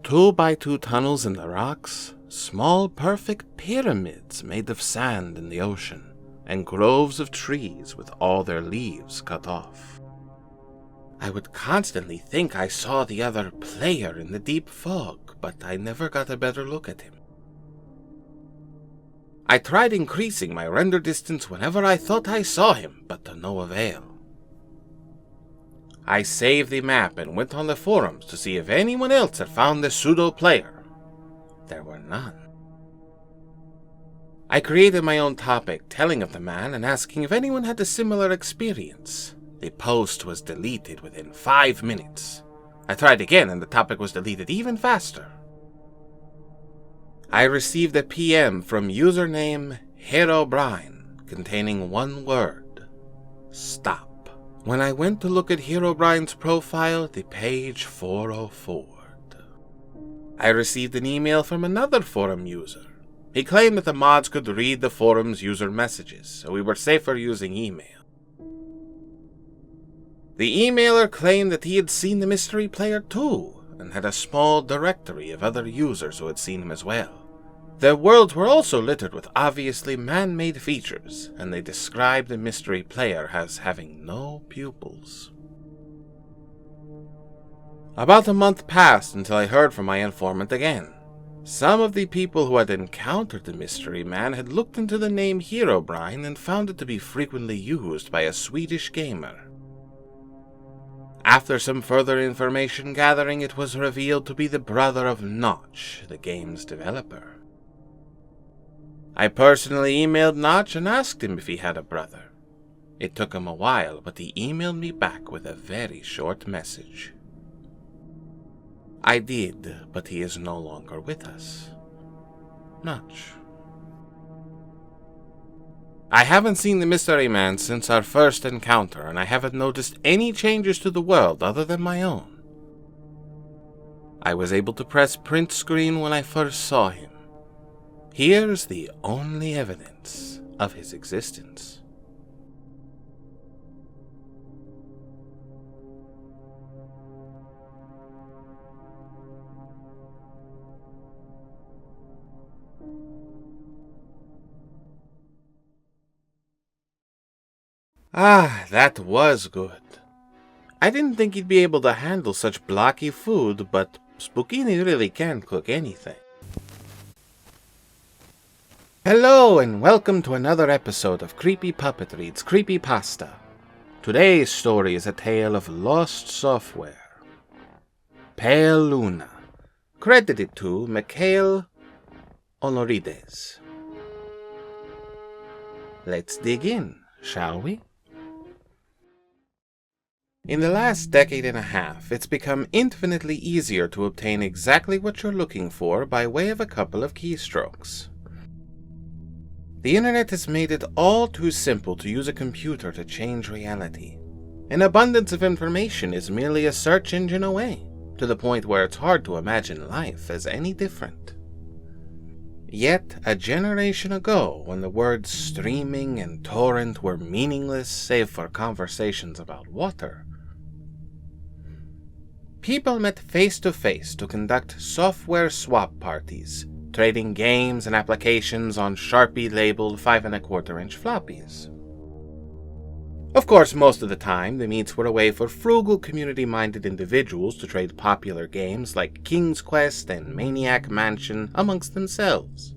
2x2 tunnels in the rocks, small perfect pyramids made of sand in the ocean, and groves of trees with all their leaves cut off. I would constantly think I saw the other player in the deep fog, but I never got a better look at him. I tried increasing my render distance whenever I thought I saw him, but to no avail. I saved the map and went on the forums to see if anyone else had found the pseudo-player. There were none. I created my own topic, telling of the man and asking if anyone had a similar experience. The post was deleted within 5 minutes. I tried again and the topic was deleted even faster. I received a PM from username Herobrine containing one word: stop. When I went to look at Herobrine's profile, the page 404'd. I received an email from another forum user. He claimed that the mods could read the forum's user messages, so we were safer using email. The emailer claimed that he had seen the mystery player too, and had a small directory of other users who had seen him as well. Their worlds were also littered with obviously man-made features, and they described the mystery player as having no pupils. About a month passed until I heard from my informant again. Some of the people who had encountered the mystery man had looked into the name Herobrine and found it to be frequently used by a Swedish gamer. After some further information gathering, it was revealed to be the brother of Notch, the game's developer. I personally emailed Notch and asked him if he had a brother. It took him a while, but he emailed me back with a very short message. I did, but he is no longer with us. Notch. I haven't seen the mystery man since our first encounter, and I haven't noticed any changes to the world other than my own. I was able to press print screen when I first saw him. Here's the only evidence of his existence. Ah, that was good. I didn't think he'd be able to handle such blocky food, but Spookini really can cook anything. Hello and welcome to another episode of Creepy Puppet Reads Creepypasta. Today's story is a tale of lost software. Pale Luna, credited to Mikhail Olorides. Let's dig in, shall we? In the last decade and a half, it's become infinitely easier to obtain exactly what you're looking for by way of a couple of keystrokes. The internet has made it all too simple to use a computer to change reality. An abundance of information is merely a search engine away, to the point where it's hard to imagine life as any different. Yet, a generation ago, when the words streaming and torrent were meaningless save for conversations about water, people met face-to-face to conduct software swap parties, trading games and applications on Sharpie-labeled 5 1/4-inch floppies. Of course, most of the time, the meets were a way for frugal community-minded individuals to trade popular games like King's Quest and Maniac Mansion amongst themselves.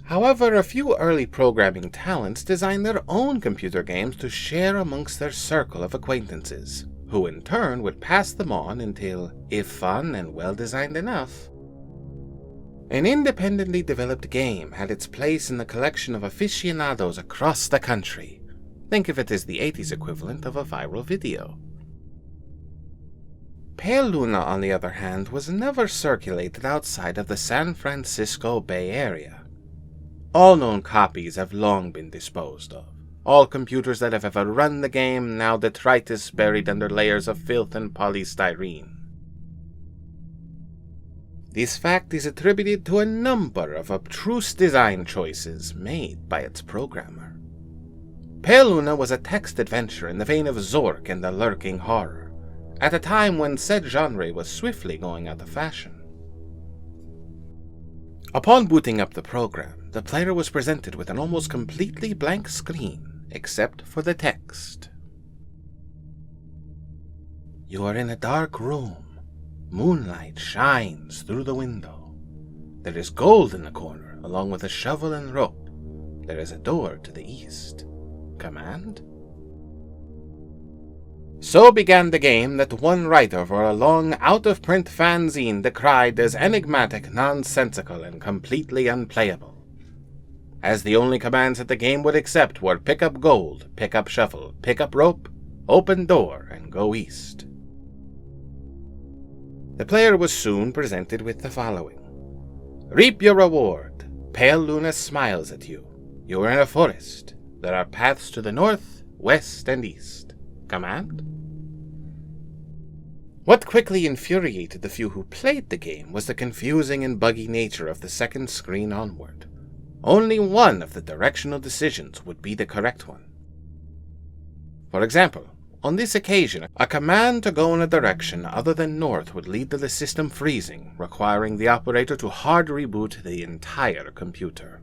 However, a few early programming talents designed their own computer games to share amongst their circle of acquaintances, who in turn would pass them on until, if fun and well-designed enough, an independently developed game had its place in the collection of aficionados across the country. Think of it as the 80s equivalent of a viral video. Pale Luna, on the other hand, was never circulated outside of the San Francisco Bay Area. All known copies have long been disposed of. All computers that have ever run the game, now detritus buried under layers of filth and polystyrene. This fact is attributed to a number of abstruse design choices made by its programmer. Pale Luna was a text adventure in the vein of Zork and the Lurking Horror, at a time when said genre was swiftly going out of fashion. Upon booting up the program, the player was presented with an almost completely blank screen, except for the text. You are in a dark room. Moonlight shines through the window. There is gold in the corner, along with a shovel and rope. There is a door to the east. Command? So began the game that one writer for a long out-of-print fanzine decried as enigmatic, nonsensical, and completely unplayable, as the only commands that the game would accept were pick up gold, pick up shovel, pick up rope, open door, and go east. The player was soon presented with the following. Reap your reward. Pale Luna smiles at you. You are in a forest. There are paths to the north, west, and east. Command? What quickly infuriated the few who played the game was the confusing and buggy nature of the second screen onward. Only one of the directional decisions would be the correct one. For example, on this occasion, a command to go in a direction other than north would lead to the system freezing, requiring the operator to hard reboot the entire computer.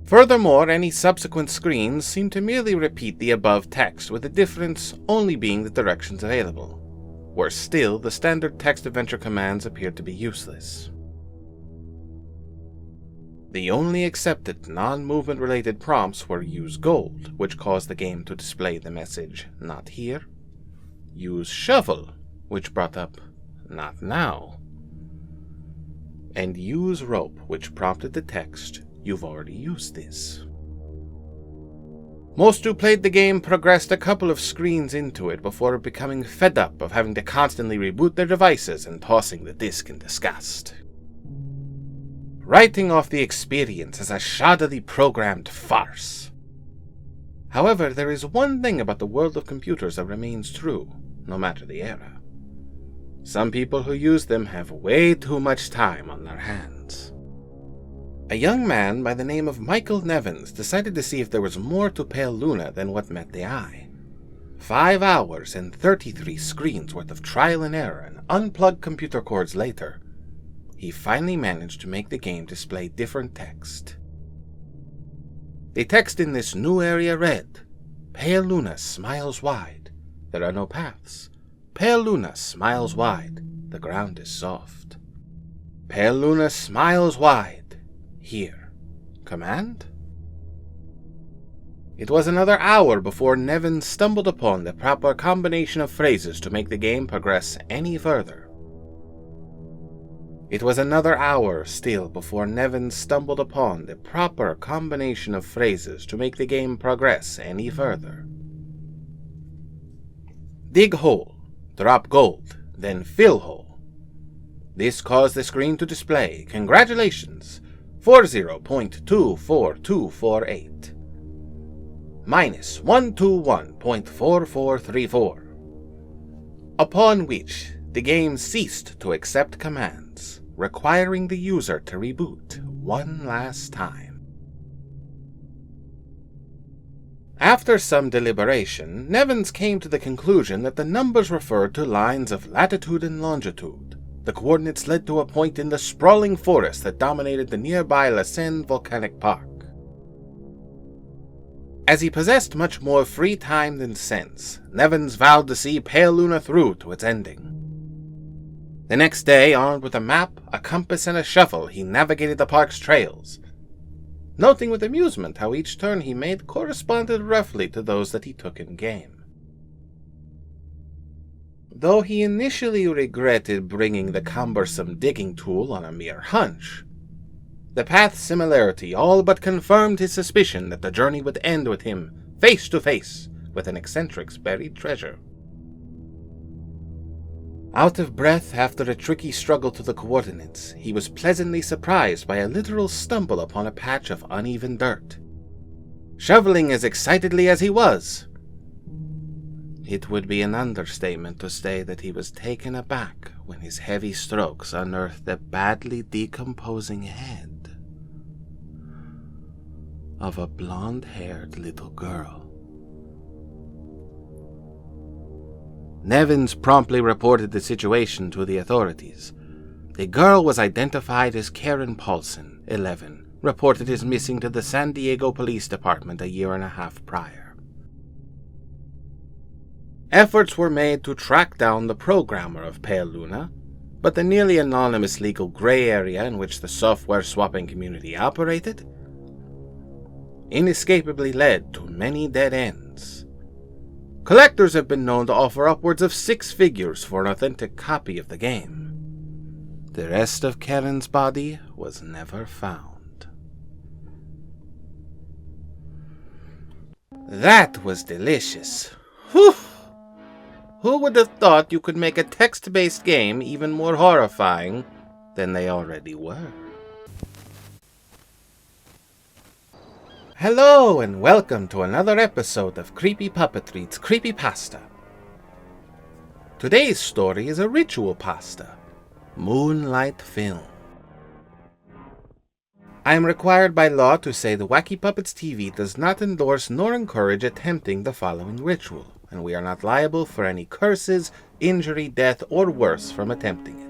Furthermore, any subsequent screens seem to merely repeat the above text, with the difference only being the directions available. Worse still, the standard text adventure commands appear to be useless. The only accepted non-movement related prompts were use gold, which caused the game to display the message, not here. Use shovel, which brought up, not now. And use rope, which prompted the text, you've already used this. Most who played the game progressed a couple of screens into it before becoming fed up of having to constantly reboot their devices and tossing the disc in disgust. Writing off the experience as a shoddily programmed farce. However, there is one thing about the world of computers that remains true, no matter the era. Some people who use them have way too much time on their hands. A young man by the name of Michael Nevins decided to see if there was more to Pale Luna than what met the eye. 5 hours and 33 screens worth of trial and error and unplugged computer cords later, he finally managed to make the game display different text. The text in this new area read, Pale Luna smiles wide. There are no paths. Pale Luna smiles wide. The ground is soft. Pale Luna smiles wide. Here. Command? It was another hour before Nevin stumbled upon the proper combination of phrases to make the game progress any further. It was another hour still before Nevin stumbled upon the proper combination of phrases to make the game progress any further. Dig hole, drop gold, then fill hole. This caused the screen to display, Congratulations, 40.24248. Minus 121.4434. Upon which the game ceased to accept commands, requiring the user to reboot one last time. After some deliberation, Nevins came to the conclusion that the numbers referred to lines of latitude and longitude. The coordinates led to a point in the sprawling forest that dominated the nearby La Seine Volcanic Park. As he possessed much more free time than sense, Nevins vowed to see Pale Luna through to its ending. The next day, armed with a map, a compass, and a shovel, he navigated the park's trails, noting with amusement how each turn he made corresponded roughly to those that he took in-game. Though he initially regretted bringing the cumbersome digging tool on a mere hunch, the path's similarity all but confirmed his suspicion that the journey would end with him face to face with an eccentric's buried treasure. Out of breath after a tricky struggle to the coordinates, he was pleasantly surprised by a literal stumble upon a patch of uneven dirt. Shoveling as excitedly as he was, it would be an understatement to say that he was taken aback when his heavy strokes unearthed the badly decomposing head of a blonde-haired little girl. Nevins promptly reported the situation to the authorities. The girl was identified as Karen Paulson, 11, reported as missing to the San Diego Police Department a year and a half prior. Efforts were made to track down the programmer of Pale Luna, but the nearly anonymous legal gray area in which the software swapping community operated inescapably led to many dead ends. Collectors have been known to offer upwards of 6 figures for an authentic copy of the game. The rest of Karen's body was never found. That was delicious. Whew! Who would have thought you could make a text-based game even more horrifying than they already were? Hello and welcome to another episode of Creepy Puppetry's Creepypasta. Today's story is a ritual pasta, Moonlight Film. I am required by law to say the Whacky Puppets TV does not endorse nor encourage attempting the following ritual, and we are not liable for any curses, injury, death, or worse from attempting it.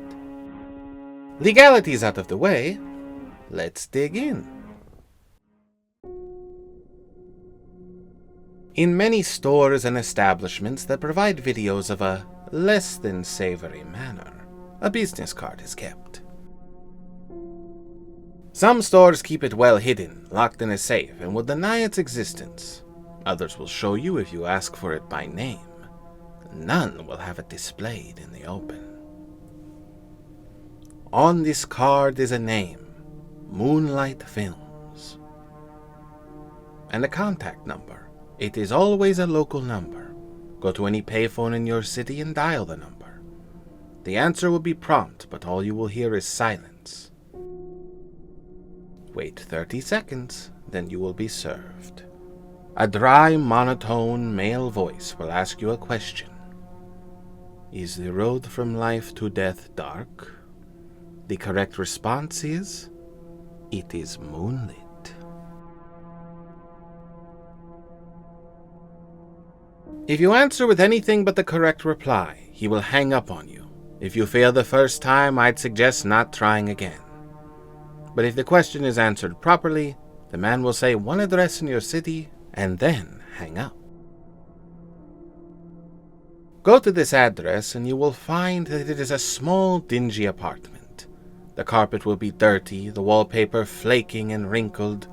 Legalities out of the way, let's dig in. In many stores and establishments that provide videos of a less than savory manner, a business card is kept. Some stores keep it well hidden, locked in a safe, and will deny its existence. Others will show you if you ask for it by name. None will have it displayed in the open. On this card is a name, Moonlight Films, and a contact number. It is always a local number. Go to any payphone in your city and dial the number. The answer will be prompt, but all you will hear is silence. Wait 30 seconds, then you will be served. A dry, monotone male voice will ask you a question. Is the road from life to death dark? The correct response is, it is moonlit. If you answer with anything but the correct reply, he will hang up on you. If you fail the first time, I'd suggest not trying again. But if the question is answered properly, the man will say one address in your city and then hang up. Go to this address and you will find that it is a small, dingy apartment. The carpet will be dirty, the wallpaper flaking and wrinkled.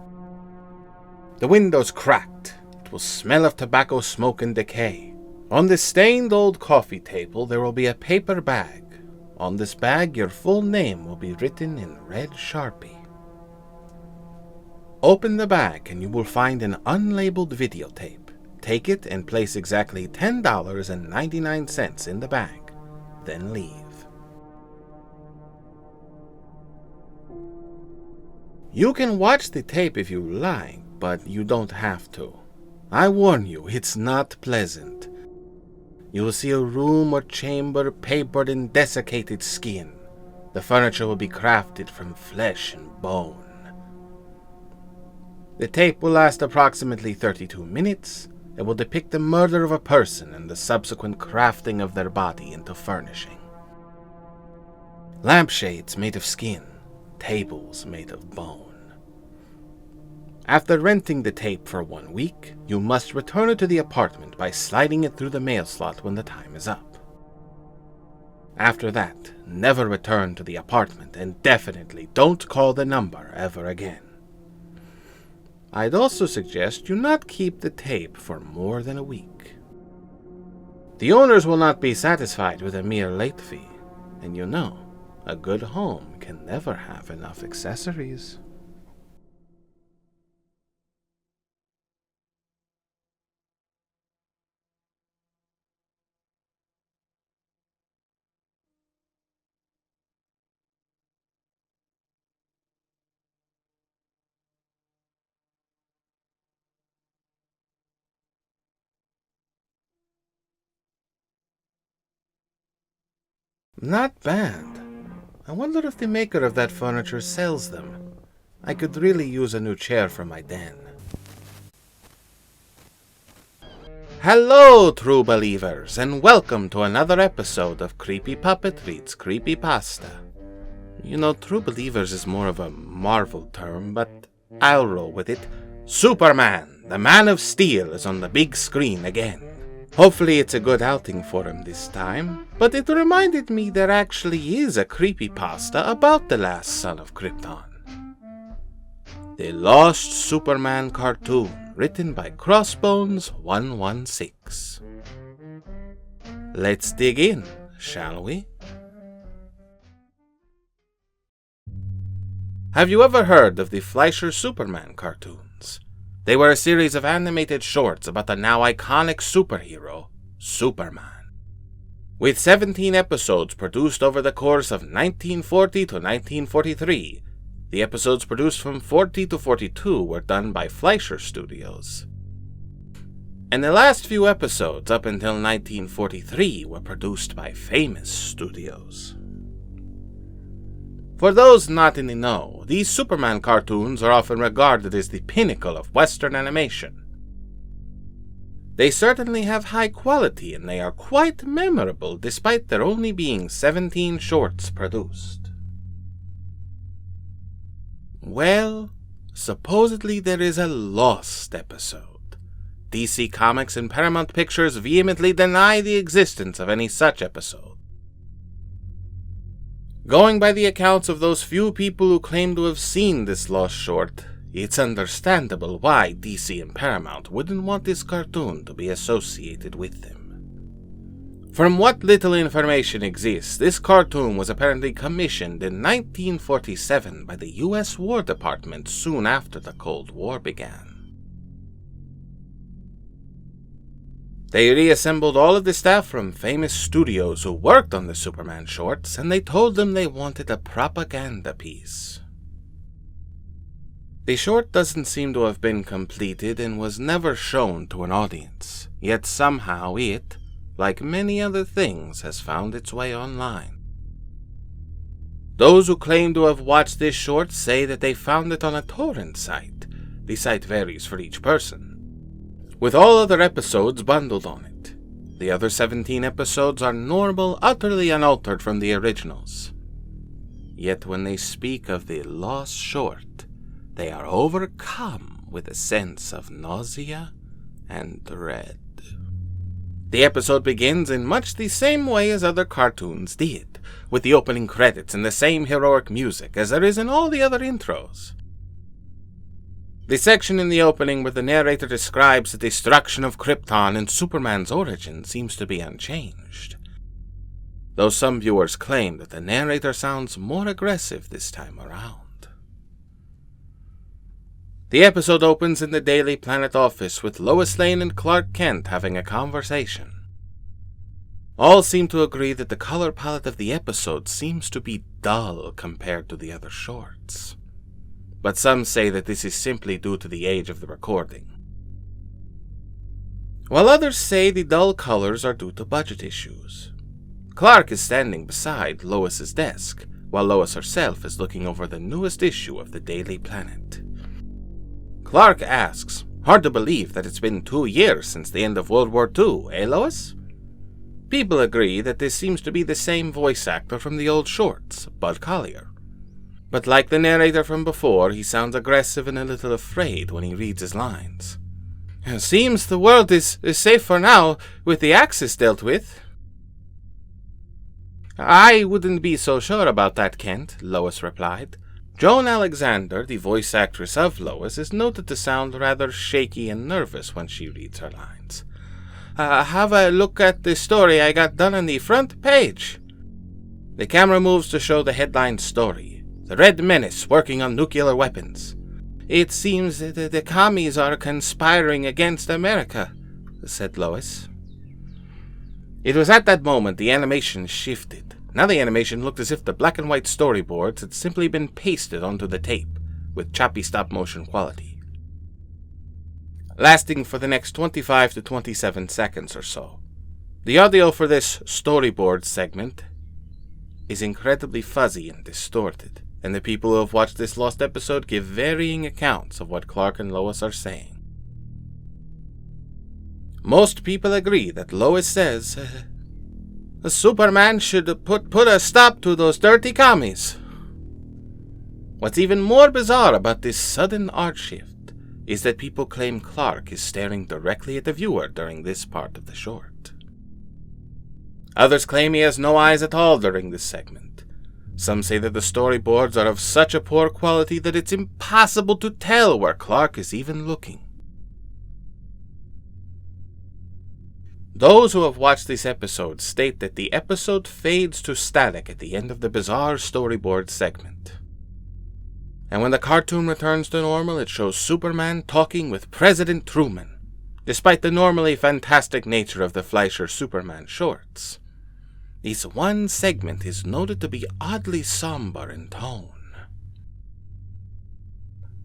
The windows cracked. It will smell of tobacco smoke and decay. On the stained old coffee table there will be a paper bag. On this bag your full name will be written in red Sharpie. Open the bag and you will find an unlabeled videotape. Take it and place exactly $10.99 in the bag. Then leave. You can watch the tape if you like, but you don't have to. I warn you, it's not pleasant. You will see a room or chamber papered in desiccated skin. The furniture will be crafted from flesh and bone. The tape will last approximately 32 minutes. It will depict the murder of a person and the subsequent crafting of their body into furnishing. Lampshades made of skin, tables made of bone. After renting the tape for 1 week, you must return it to the apartment by sliding it through the mail slot when the time is up. After that, never return to the apartment and definitely don't call the number ever again. I'd also suggest you not keep the tape for more than a week. The owners will not be satisfied with a mere late fee, and you know, a good home can never have enough accessories. Not bad. I wonder if the maker of that furniture sells them. I could really use a new chair for my den. Hello, true believers, and welcome to another episode of Creepy Puppet Reads Creepypasta. You know, true believers is more of a Marvel term, but I'll roll with it. Superman, the Man of Steel, is on the big screen again. Hopefully it's a good outing for him this time, but it reminded me there actually is a creepypasta about the last son of Krypton. The Lost Superman cartoon, written by Crossbones116. Let's dig in, shall we? Have you ever heard of the Fleischer Superman cartoons? They were a series of animated shorts about the now iconic superhero, Superman. With 17 episodes produced over the course of 1940 to 1943, the episodes produced from 40 to 42 were done by Fleischer Studios. And the last few episodes up until 1943 were produced by Famous Studios. For those not in the know, these Superman cartoons are often regarded as the pinnacle of Western animation. They certainly have high quality and they are quite memorable despite there only being 17 shorts produced. Well, supposedly there is a lost episode. DC Comics and Paramount Pictures vehemently deny the existence of any such episode. Going by the accounts of those few people who claim to have seen this lost short, it's understandable why DC and Paramount wouldn't want this cartoon to be associated with them. From what little information exists, this cartoon was apparently commissioned in 1947 by the U.S. War Department soon after the Cold War began. They reassembled all of the staff from famous studios who worked on the Superman shorts, and they told them they wanted a propaganda piece. The short doesn't seem to have been completed and was never shown to an audience, yet somehow it, like many other things, has found its way online. Those who claim to have watched this short say that they found it on a torrent site. The site varies for each person, with all other episodes bundled on it. The other 17 episodes are normal, utterly unaltered from the originals. Yet when they speak of the lost short, they are overcome with a sense of nausea and dread. The episode begins in much the same way as other cartoons did, with the opening credits and the same heroic music as there is in all the other intros. The section in the opening where the narrator describes the destruction of Krypton and Superman's origin seems to be unchanged, though some viewers claim that the narrator sounds more aggressive this time around. The episode opens in the Daily Planet office with Lois Lane and Clark Kent having a conversation. All seem to agree that the color palette of the episode seems to be dull compared to the other shorts, but some say that this is simply due to the age of the recording, while others say the dull colors are due to budget issues. Clark is standing beside Lois's desk, while Lois herself is looking over the newest issue of the Daily Planet. Clark asks, "Hard to believe that it's been 2 years since the end of World War II, eh, Lois?" People agree that this seems to be the same voice actor from the old shorts, Bud Collyer. But like the narrator from before, he sounds aggressive and a little afraid when he reads his lines. "It seems the world is safe for now, with the Axis dealt with." "I wouldn't be so sure about that, Kent," Lois replied. Joan Alexander, the voice actress of Lois, is noted to sound rather shaky and nervous when she reads her lines. "Have a look at the story I got done on the front page." The camera moves to show the headline story, "The Red Menace working on nuclear weapons. It seems that the commies are conspiring against America," said Lois. It was at that moment the animation shifted. Now the animation looked as if the black and white storyboards had simply been pasted onto the tape, with choppy stop-motion quality, lasting for the next 25 to 27 seconds or so. The audio for this storyboard segment is incredibly fuzzy and distorted, and the people who have watched this lost episode give varying accounts of what Clark and Lois are saying. Most people agree that Lois says, "Superman should put a stop to those dirty commies." What's even more bizarre about this sudden art shift is that people claim Clark is staring directly at the viewer during this part of the short. Others claim he has no eyes at all during this segment. Some say that the storyboards are of such a poor quality that it's impossible to tell where Clark is even looking. Those who have watched this episode state that the episode fades to static at the end of the bizarre storyboard segment. And when the cartoon returns to normal, it shows Superman talking with President Truman, despite the normally fantastic nature of the Fleischer Superman shorts. This one segment is noted to be oddly somber in tone.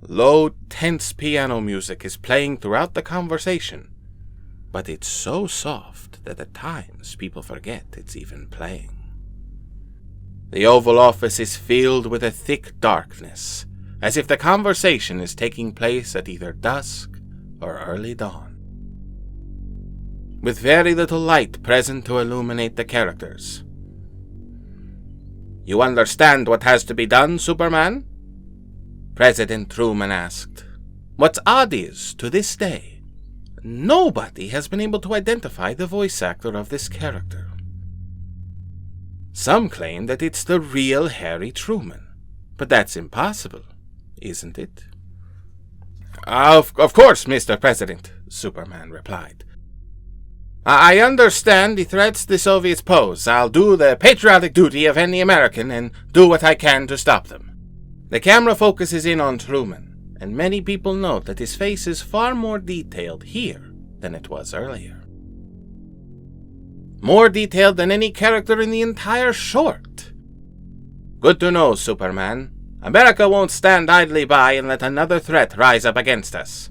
Low, tense piano music is playing throughout the conversation, but it's so soft that at times people forget it's even playing. The Oval Office is filled with a thick darkness, as if the conversation is taking place at either dusk or early dawn, with very little light present to illuminate the characters. "You understand what has to be done, Superman?" President Truman asked. What's odd is, to this day, nobody has been able to identify the voice actor of this character. Some claim that it's the real Harry Truman, but that's impossible, isn't it? Of course, Mr. President, Superman replied. I understand the threats the Soviets pose. I'll do the patriotic duty of any American and do what I can to stop them. The camera focuses in on Truman, and many people note that his face is far more detailed here than it was earlier. More detailed than any character in the entire short. Good to know, Superman. America won't stand idly by and let another threat rise up against us.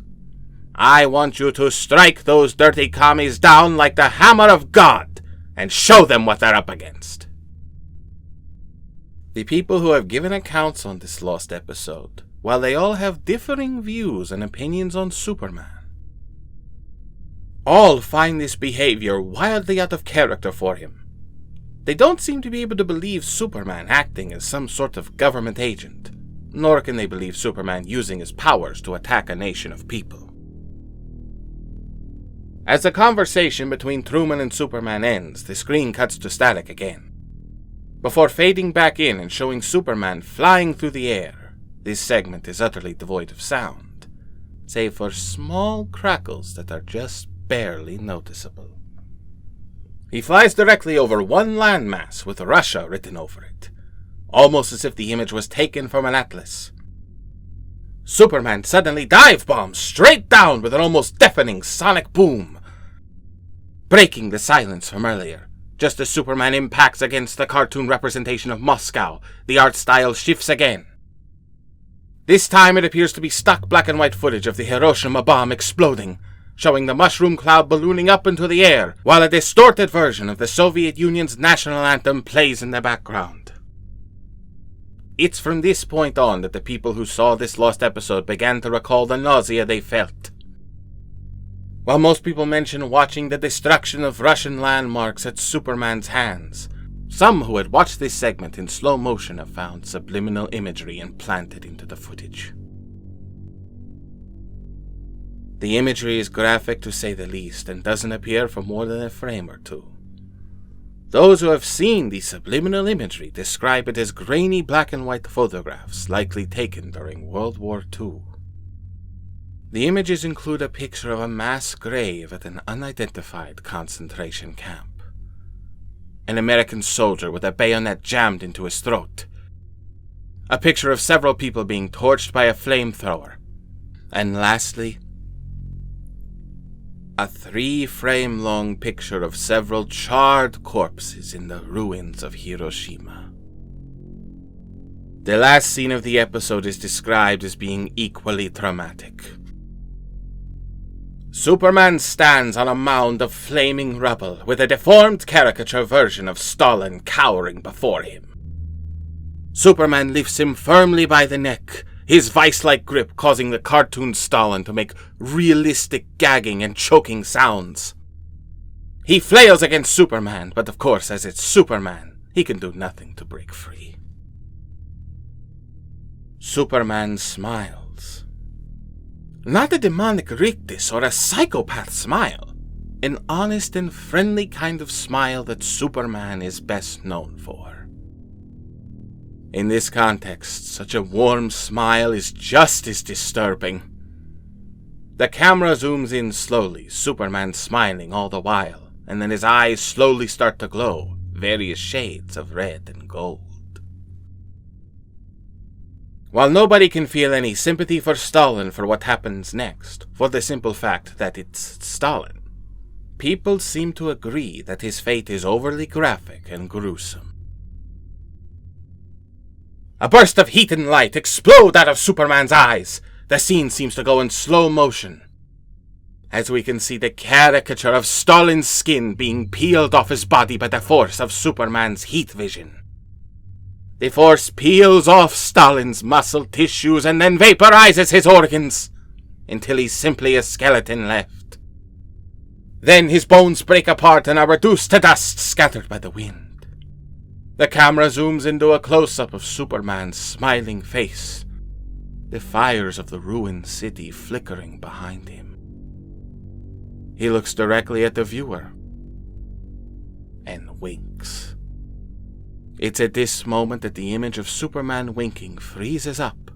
I want you to strike those dirty commies down like the hammer of God and show them what they're up against. The people who have given accounts on this lost episode, while they all have differing views and opinions on Superman, all find this behavior wildly out of character for him. They don't seem to be able to believe Superman acting as some sort of government agent, nor can they believe Superman using his powers to attack a nation of people. As the conversation between Truman and Superman ends, the screen cuts to static again. Before fading back in and showing Superman flying through the air, this segment is utterly devoid of sound, save for small crackles that are just barely noticeable. He flies directly over one landmass with Russia written over it, almost as if the image was taken from an atlas. Superman suddenly dive bombs straight down with an almost deafening sonic boom, breaking the silence from earlier. Just as Superman impacts against the cartoon representation of Moscow, the art style shifts again. This time it appears to be stock black and white footage of the Hiroshima bomb exploding, showing the mushroom cloud ballooning up into the air, while a distorted version of the Soviet Union's national anthem plays in the background. It's from this point on that the people who saw this lost episode began to recall the nausea they felt. While most people mention watching the destruction of Russian landmarks at Superman's hands, some who had watched this segment in slow motion have found subliminal imagery implanted into the footage. The imagery is graphic to say the least, and doesn't appear for more than a frame or two. Those who have seen the subliminal imagery describe it as grainy black and white photographs likely taken during World War II. The images include a picture of a mass grave at an unidentified concentration camp, an American soldier with a bayonet jammed into his throat, a picture of several people being torched by a flamethrower, and lastly, a 3-frame-long picture of several charred corpses in the ruins of Hiroshima. The last scene of the episode is described as being equally traumatic. Superman stands on a mound of flaming rubble with a deformed caricature version of Stalin cowering before him. Superman lifts him firmly by the neck, his vice-like grip causing the cartoon Stalin to make realistic gagging and choking sounds. He flails against Superman, but of course, as it's Superman, he can do nothing to break free. Superman smiles. Not a demonic rictus or a psychopath smile. An honest and friendly kind of smile that Superman is best known for. In this context, such a warm smile is just as disturbing. The camera zooms in slowly, Superman smiling all the while, and then his eyes slowly start to glow, various shades of red and gold. While nobody can feel any sympathy for Stalin for what happens next, for the simple fact that it's Stalin, people seem to agree that his fate is overly graphic and gruesome. A burst of heat and light explodes out of Superman's eyes. The scene seems to go in slow motion, as we can see the caricature of Stalin's skin being peeled off his body by the force of Superman's heat vision. The force peels off Stalin's muscle tissues and then vaporizes his organs, until he's simply a skeleton left. Then his bones break apart and are reduced to dust scattered by the wind. The camera zooms into a close-up of Superman's smiling face, the fires of the ruined city flickering behind him. He looks directly at the viewer and winks. It's at this moment that the image of Superman winking freezes up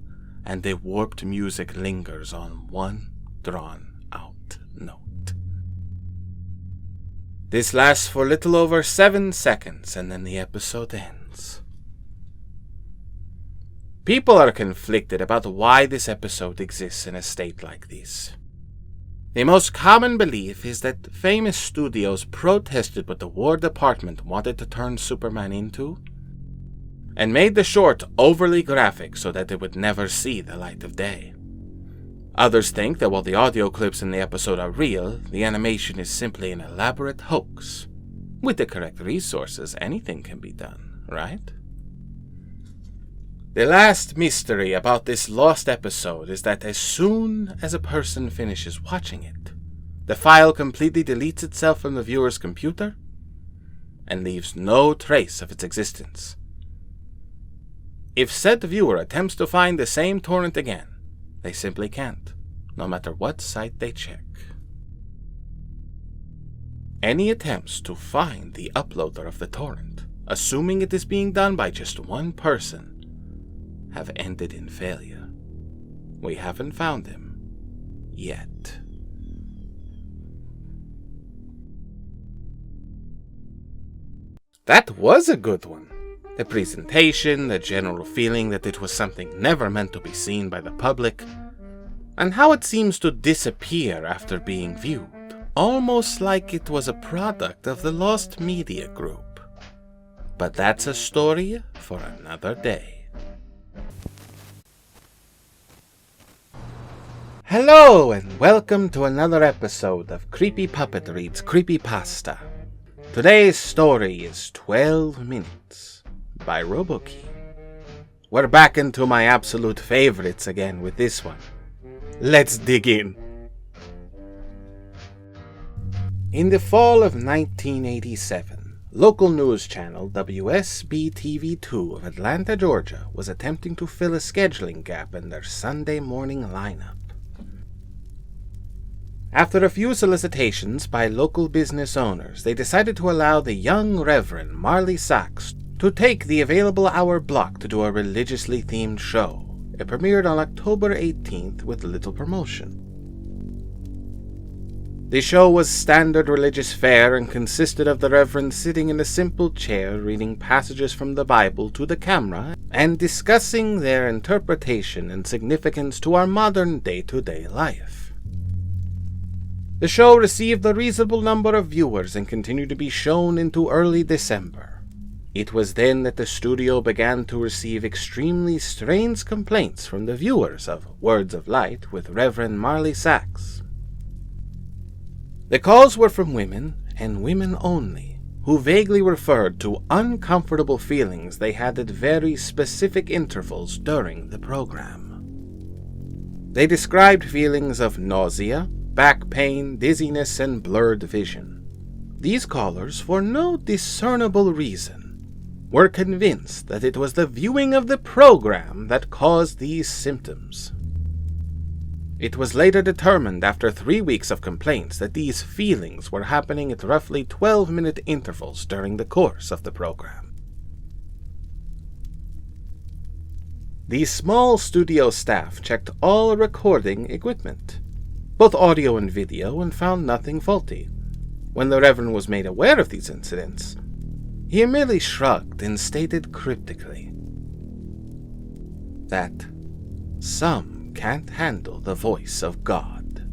and the warped music lingers on one drawn-out note. This lasts for a little over 7 seconds, and then the episode ends. People are conflicted about why this episode exists in a state like this. The most common belief is that famous studios protested what the War Department wanted to turn Superman into, and made the short overly graphic so that it would never see the light of day. Others think that while the audio clips in the episode are real, the animation is simply an elaborate hoax. With the correct resources, anything can be done, right? The last mystery about this lost episode is that as soon as a person finishes watching it, the file completely deletes itself from the viewer's computer and leaves no trace of its existence. If said viewer attempts to find the same torrent again, they simply can't, no matter what site they check. Any attempts to find the uploader of the torrent, assuming it is being done by just one person, have ended in failure. We haven't found him yet. That was a good one. The presentation, the general feeling that it was something never meant to be seen by the public, and how it seems to disappear after being viewed, almost like it was a product of the Lost Media Group. But that's a story for another day. Hello, and welcome to another episode of Creepy Puppet Reads Creepypasta. Today's story is 12 Minutes by RoboKey. We're back into my absolute favorites again with this one. Let's dig in. In the fall of 1987, local news channel WSB-TV2 of Atlanta, Georgia was attempting to fill a scheduling gap in their Sunday morning lineup. After a few solicitations by local business owners, they decided to allow the young Reverend Marley Sachs to take the available hour block to do a religiously themed show. It premiered on October 18th with little promotion. The show was standard religious fare and consisted of the Reverend sitting in a simple chair reading passages from the Bible to the camera and discussing their interpretation and significance to our modern day-to-day life. The show received a reasonable number of viewers and continued to be shown into early December. It was then that the studio began to receive extremely strange complaints from the viewers of Words of Light with Reverend Marley Sachs. The calls were from women, and women only, who vaguely referred to uncomfortable feelings they had at very specific intervals during the program. They described feelings of nausea, back pain, dizziness, and blurred vision. These callers, for no discernible reason, were convinced that it was the viewing of the program that caused these symptoms. It was later determined after 3 weeks of complaints that these feelings were happening at roughly 12-minute intervals during the course of the program. The small studio staff checked all recording equipment, both audio and video, and found nothing faulty. When the Reverend was made aware of these incidents, he merely shrugged and stated cryptically that some can't handle the voice of God.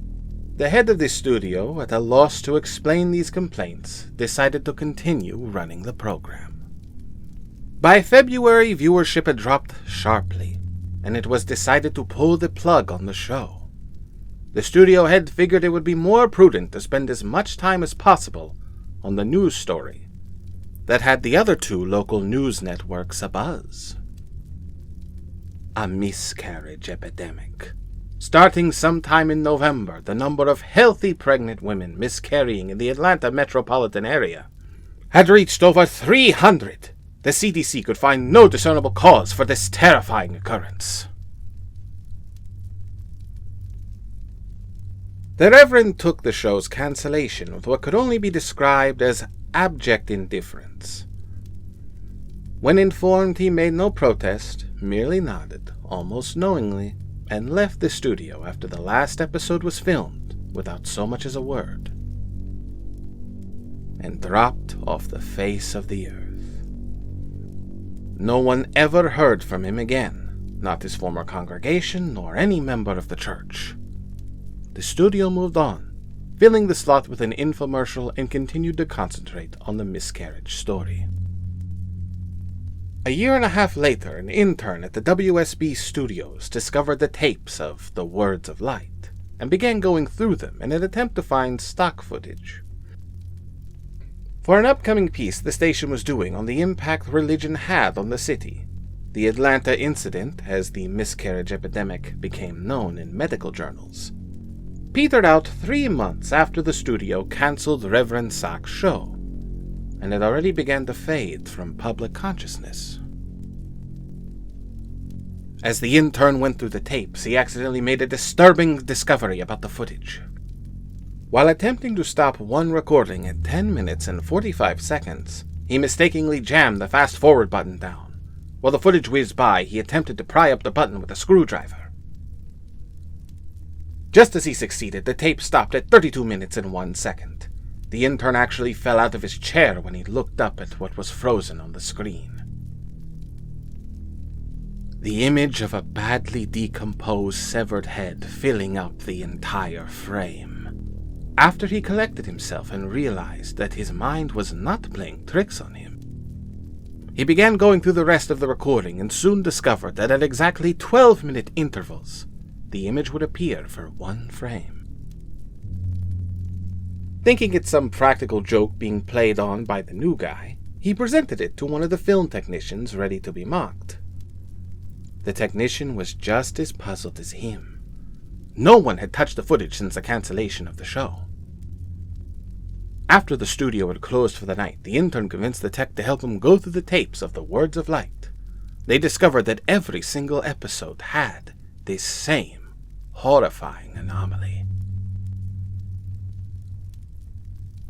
The head of the studio, at a loss to explain these complaints, decided to continue running the program. By February, viewership had dropped sharply, and it was decided to pull the plug on the show. The studio head figured it would be more prudent to spend as much time as possible on the news story that had the other 2 local news networks abuzz. A miscarriage epidemic. Starting sometime in November, the number of healthy pregnant women miscarrying in the Atlanta metropolitan area had reached over 300. The CDC could find no discernible cause for this terrifying occurrence. The Reverend took the show's cancellation with what could only be described as abject indifference. When informed, he made no protest, merely nodded, almost knowingly, and left the studio after the last episode was filmed without so much as a word, and dropped off the face of the earth. No one ever heard from him again, not his former congregation nor any member of the church. The studio moved on, filling the slot with an infomercial, and continued to concentrate on the miscarriage story. A year and a half later, an intern at the WSB studios discovered the tapes of The Words of Light, and began going through them in an attempt to find stock footage. For an upcoming piece the station was doing on the impact religion had on the city, the Atlanta incident, as the miscarriage epidemic became known in medical journals, petered out 3 months after the studio cancelled Reverend Sock's show, and had already begun to fade from public consciousness. As the intern went through the tapes, he accidentally made a disturbing discovery about the footage. While attempting to stop one recording at 10 minutes and 45 seconds, he mistakenly jammed the fast-forward button down. While the footage whizzed by, he attempted to pry up the button with a screwdriver. Just as he succeeded, the tape stopped at 32 minutes and 1 second. The intern actually fell out of his chair when he looked up at what was frozen on the screen. The image of a badly decomposed severed head filling up the entire frame. After he collected himself and realized that his mind was not playing tricks on him, he began going through the rest of the recording and soon discovered that at exactly 12-minute intervals, the image would appear for 1 frame. Thinking it's some practical joke being played on by the new guy, he presented it to one of the film technicians ready to be mocked. The technician was just as puzzled as him. No one had touched the footage since the cancellation of the show. After the studio had closed for the night, the intern convinced the tech to help him go through the tapes of The Words of Light. They discovered that every single episode had this same horrifying anomaly.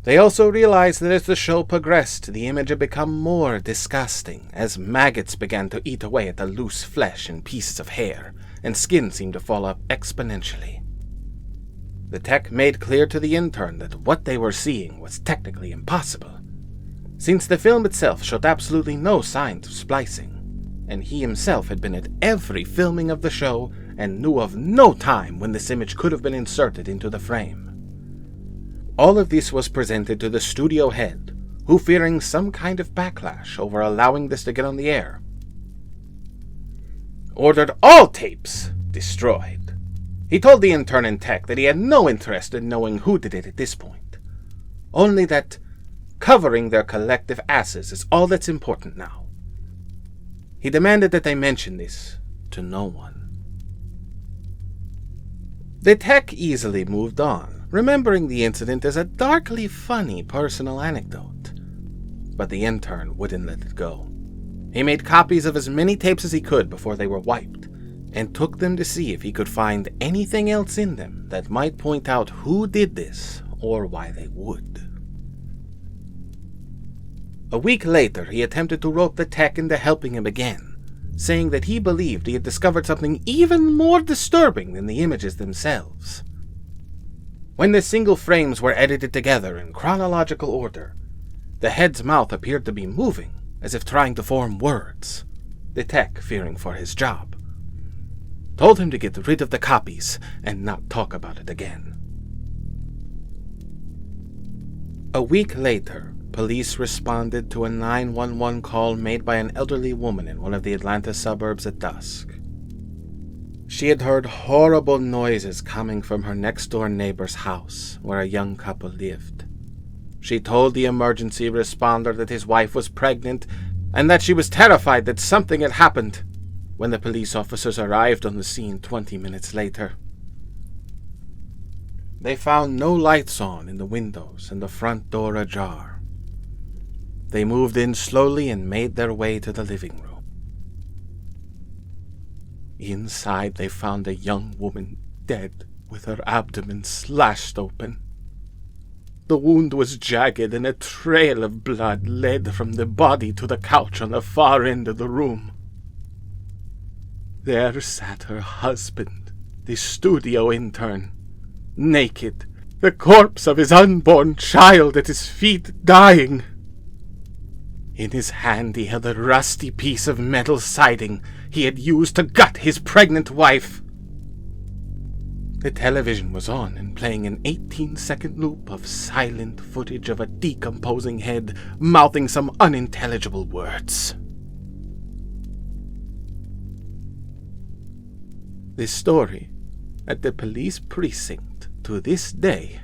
They also realized that as the show progressed, the image had become more disgusting, as maggots began to eat away at the loose flesh and pieces of hair, and skin seemed to fall up exponentially. The tech made clear to the intern that what they were seeing was technically impossible, since the film itself showed absolutely no signs of splicing, and he himself had been at every filming of the show and knew of no time when this image could have been inserted into the frame. All of this was presented to the studio head, who, fearing some kind of backlash over allowing this to get on the air, ordered all tapes destroyed. He told the intern and tech that he had no interest in knowing who did it at this point, only that covering their collective asses is all that's important now. He demanded that they mention this to no one. The tech easily moved on, remembering the incident as a darkly funny personal anecdote. But the intern wouldn't let it go. He made copies of as many tapes as he could before they were wiped, and took them to see if he could find anything else in them that might point out who did this or why they would. A week later, he attempted to rope the tech into helping him again, saying that he believed he had discovered something even more disturbing than the images themselves. When the single frames were edited together in chronological order, the head's mouth appeared to be moving, as if trying to form words. The tech, fearing for his job, told him to get rid of the copies and not talk about it again. A week later, police responded to a 911 call made by an elderly woman in one of the Atlanta suburbs at dusk. She had heard horrible noises coming from her next-door neighbor's house, where a young couple lived. She told the emergency responder that his wife was pregnant and that she was terrified that something had happened when the police officers arrived on the scene 20 minutes later. They found no lights on in the windows and the front door ajar. They moved in slowly and made their way to the living room. Inside, they found a young woman dead with her abdomen slashed open. The wound was jagged and a trail of blood led from the body to the couch on the far end of the room. There sat her husband, the studio intern, naked, the corpse of his unborn child at his feet, dying. In his hand he held a rusty piece of metal siding he had used to gut his pregnant wife. The television was on and playing an 18-second loop of silent footage of a decomposing head mouthing some unintelligible words. The story at the police precinct to this day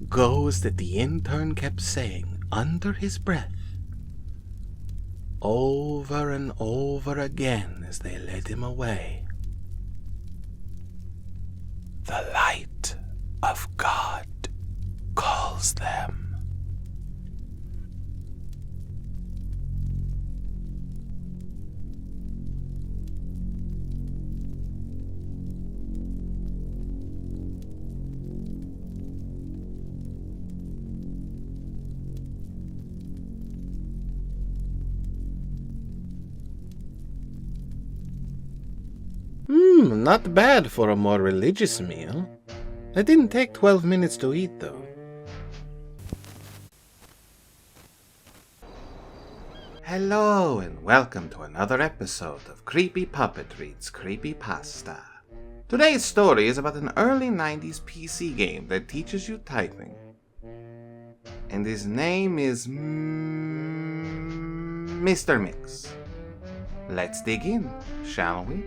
goes that the intern kept saying under his breath, over and over again as they led him away, "The light of God calls them." Not bad for a more religious meal. It didn't take 12 minutes to eat, though. Hello, and welcome to another episode of Creepy Puppet Reads Creepypasta. Today's story is about an early 90s PC game that teaches you typing. And his name is Mr. Mix. Let's dig in, shall we?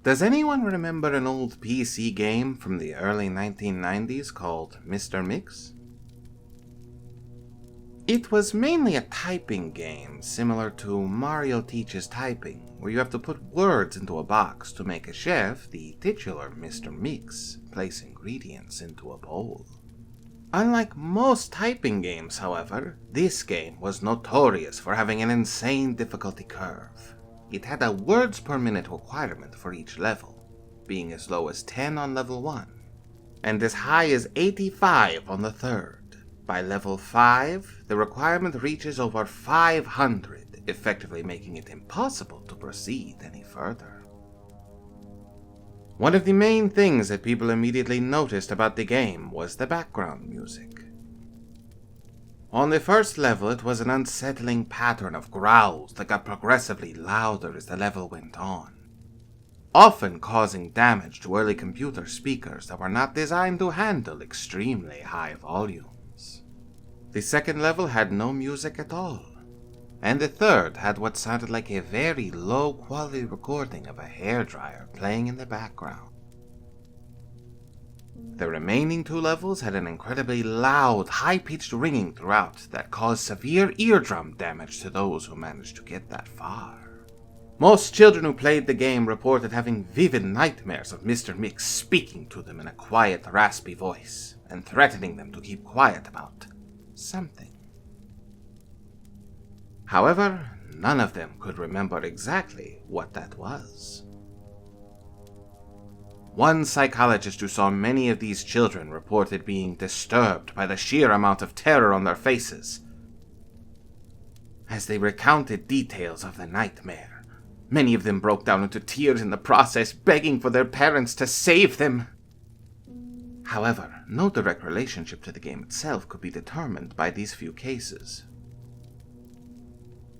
Does anyone remember an old PC game from the early 1990s called Mr. Mix? It was mainly a typing game similar to Mario Teaches Typing, where you have to put words into a box to make a chef, the titular Mr. Mix, place ingredients into a bowl. Unlike most typing games, however, this game was notorious for having an insane difficulty curve. It had a words per minute requirement for each level, being as low as 10 on level 1, and as high as 85 on the third. By level 5, the requirement reaches over 500, effectively making it impossible to proceed any further. One of the main things that people immediately noticed about the game was the background music. On the first level, it was an unsettling pattern of growls that got progressively louder as the level went on, often causing damage to early computer speakers that were not designed to handle extremely high volumes. The second level had no music at all, and the third had what sounded like a very low-quality recording of a hairdryer playing in the background. The remaining two levels had an incredibly loud, high-pitched ringing throughout that caused severe eardrum damage to those who managed to get that far. Most children who played the game reported having vivid nightmares of Mr. Mix speaking to them in a quiet, raspy voice and threatening them to keep quiet about something. However, none of them could remember exactly what that was. One psychologist who saw many of these children reported being disturbed by the sheer amount of terror on their faces. As they recounted details of the nightmare, many of them broke down into tears in the process, begging for their parents to save them. However, no direct relationship to the game itself could be determined by these few cases,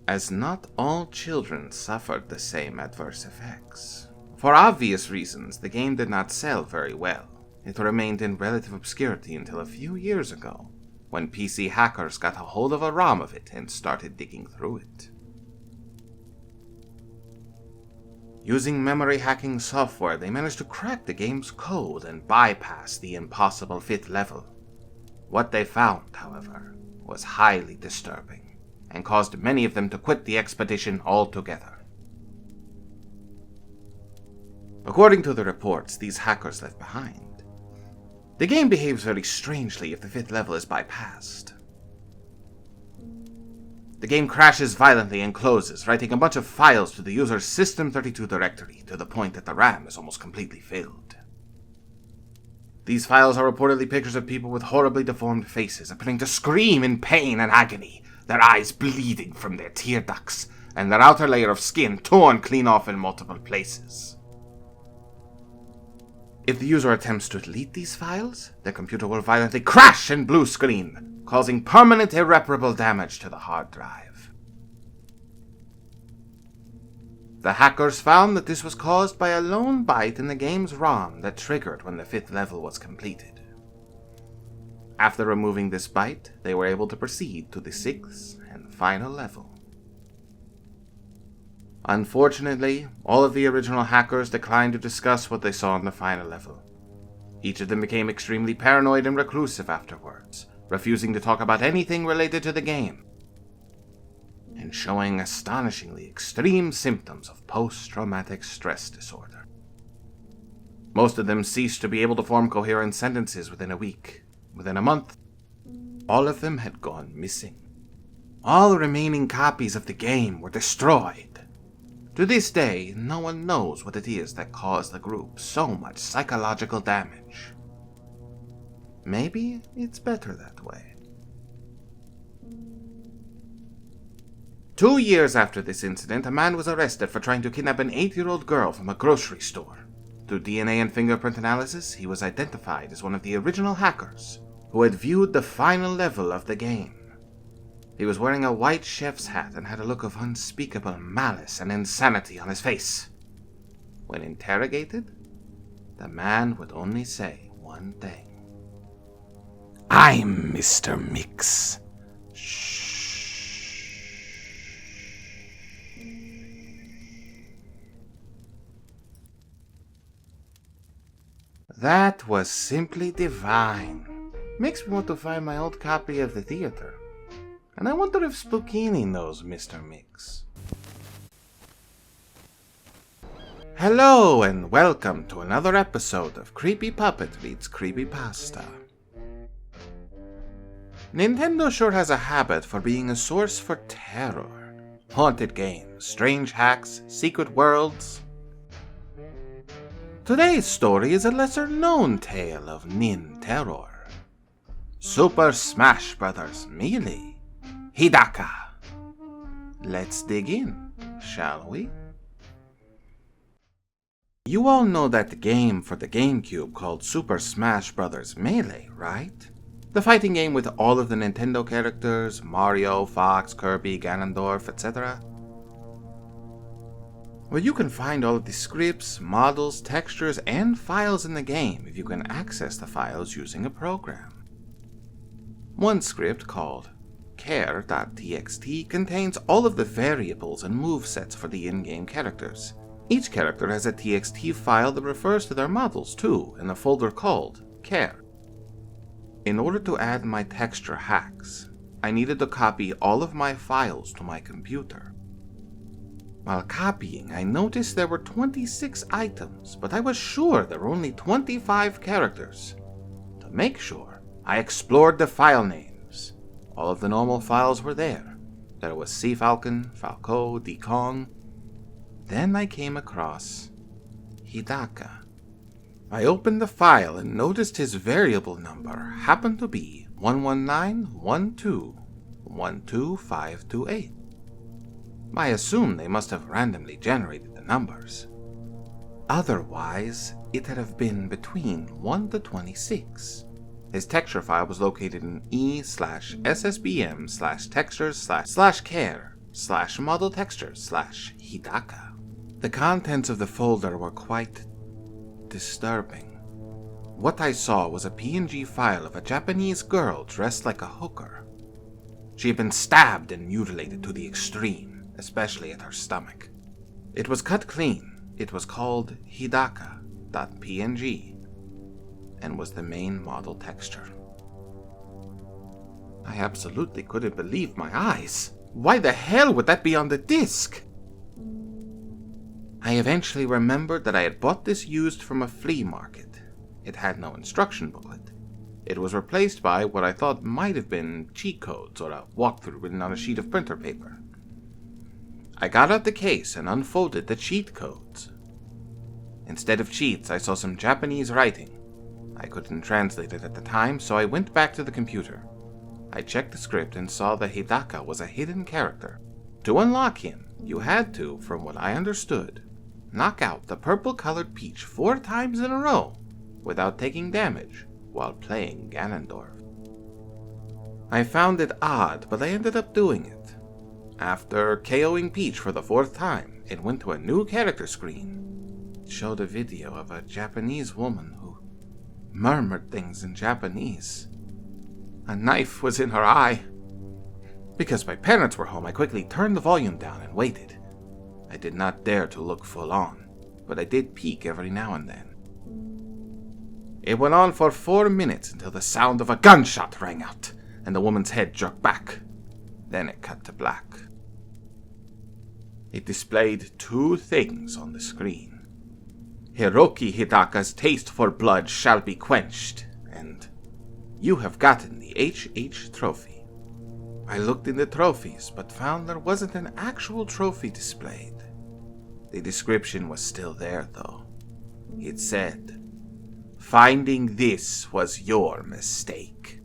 as not all children suffered the same adverse effects. For obvious reasons, the game did not sell very well. It remained in relative obscurity until a few years ago, when PC hackers got a hold of a ROM of it and started digging through it. Using memory hacking software, they managed to crack the game's code and bypass the impossible 5th level. What they found, however, was highly disturbing, and caused many of them to quit the expedition altogether. According to the reports these hackers left behind, the game behaves very strangely if the 5th level is bypassed. The game crashes violently and closes, writing a bunch of files to the user's System32 directory to the point that the RAM is almost completely filled. These files are reportedly pictures of people with horribly deformed faces, appearing to scream in pain and agony, their eyes bleeding from their tear ducts, and their outer layer of skin torn clean off in multiple places. If the user attempts to delete these files, their computer will violently crash and blue screen, causing permanent irreparable damage to the hard drive. The hackers found that this was caused by a lone byte in the game's ROM that triggered when the 5th level was completed. After removing this byte, they were able to proceed to the 6th and final level. Unfortunately, all of the original hackers declined to discuss what they saw in the final level. Each of them became extremely paranoid and reclusive afterwards, refusing to talk about anything related to the game, and showing astonishingly extreme symptoms of post-traumatic stress disorder. Most of them ceased to be able to form coherent sentences within a week. Within a month, all of them had gone missing. All remaining copies of the game were destroyed. To this day, no one knows what it is that caused the group so much psychological damage. Maybe it's better that way. 2 years after this incident, a man was arrested for trying to kidnap an 8-year-old girl from a grocery store. Through DNA and fingerprint analysis, he was identified as one of the original hackers who had viewed the final level of the game. He was wearing a white chef's hat and had a look of unspeakable malice and insanity on his face. When interrogated, the man would only say one thing. "I'm Mr. Mix." Shh. That was simply divine. Makes me want to find my old copy of the theater. And I wonder if Spookini knows Mr. Mix. Hello and welcome to another episode of Creepy Puppet Reads Creepypasta. Nintendo sure has a habit for being a source for terror. Haunted games, strange hacks, secret worlds. Today's story is a lesser-known tale of nin terror. Super Smash Bros. Melee. Hidaka. Let's dig in, shall we? You all know that game for the GameCube called Super Smash Bros. Melee, right? The fighting game with all of the Nintendo characters, Mario, Fox, Kirby, Ganondorf, etc. Well, you can find all of the scripts, models, textures, and files in the game if you can access the files using a program. One script called care.txt contains all of the variables and movesets for the in-game characters. Each character has a txt file that refers to their models too, in a folder called care. In order to add my texture hacks, I needed to copy all of my files to my computer. While copying, I noticed there were 26 items, but I was sure there were only 25 characters. To make sure, I explored the file names. All of the normal files were there. There was Sea Falcon, Falco, Dekong. Then I came across Hidaka. I opened the file and noticed his variable number happened to be 11912125528. I assumed they must have randomly generated the numbers. Otherwise, it'd have been between 1 to 26. His texture file was located in e/ssbm/textures/care/model-textures/Hidaka. The contents of the folder were quite disturbing. What I saw was a PNG file of a Japanese girl dressed like a hooker. She had been stabbed and mutilated to the extreme, especially at her stomach. It was cut clean. It was called Hidaka.png and was the main model texture. I absolutely couldn't believe my eyes. Why the hell would that be on the disc? I eventually remembered that I had bought this used from a flea market. It had no instruction booklet. It was replaced by what I thought might have been cheat codes or a walkthrough written on a sheet of printer paper. I got out the case and unfolded the cheat codes. Instead of cheats, I saw some Japanese writing. I couldn't translate it at the time, so I went back to the computer. I checked the script and saw that Hidaka was a hidden character. To unlock him, you had to, from what I understood, knock out the purple-colored peach 4 times in a row without taking damage while playing Ganondorf. I found it odd, but I ended up doing it. After KOing Peach for the 4th time, it went to a new character screen. It showed a video of a Japanese woman who murmured things in Japanese. A knife was in her eye. Because my parents were home, I quickly turned the volume down and waited. I did not dare to look full on, but I did peek every now and then. It went on for 4 minutes until the sound of a gunshot rang out, and the woman's head jerked back. Then it cut to black. It displayed 2 things on the screen. Hiroki Hidaka's taste for blood shall be quenched, and you have gotten the HH trophy. I looked in the trophies, but found there wasn't an actual trophy displayed. The description was still there, though. It said, "Finding this was your mistake."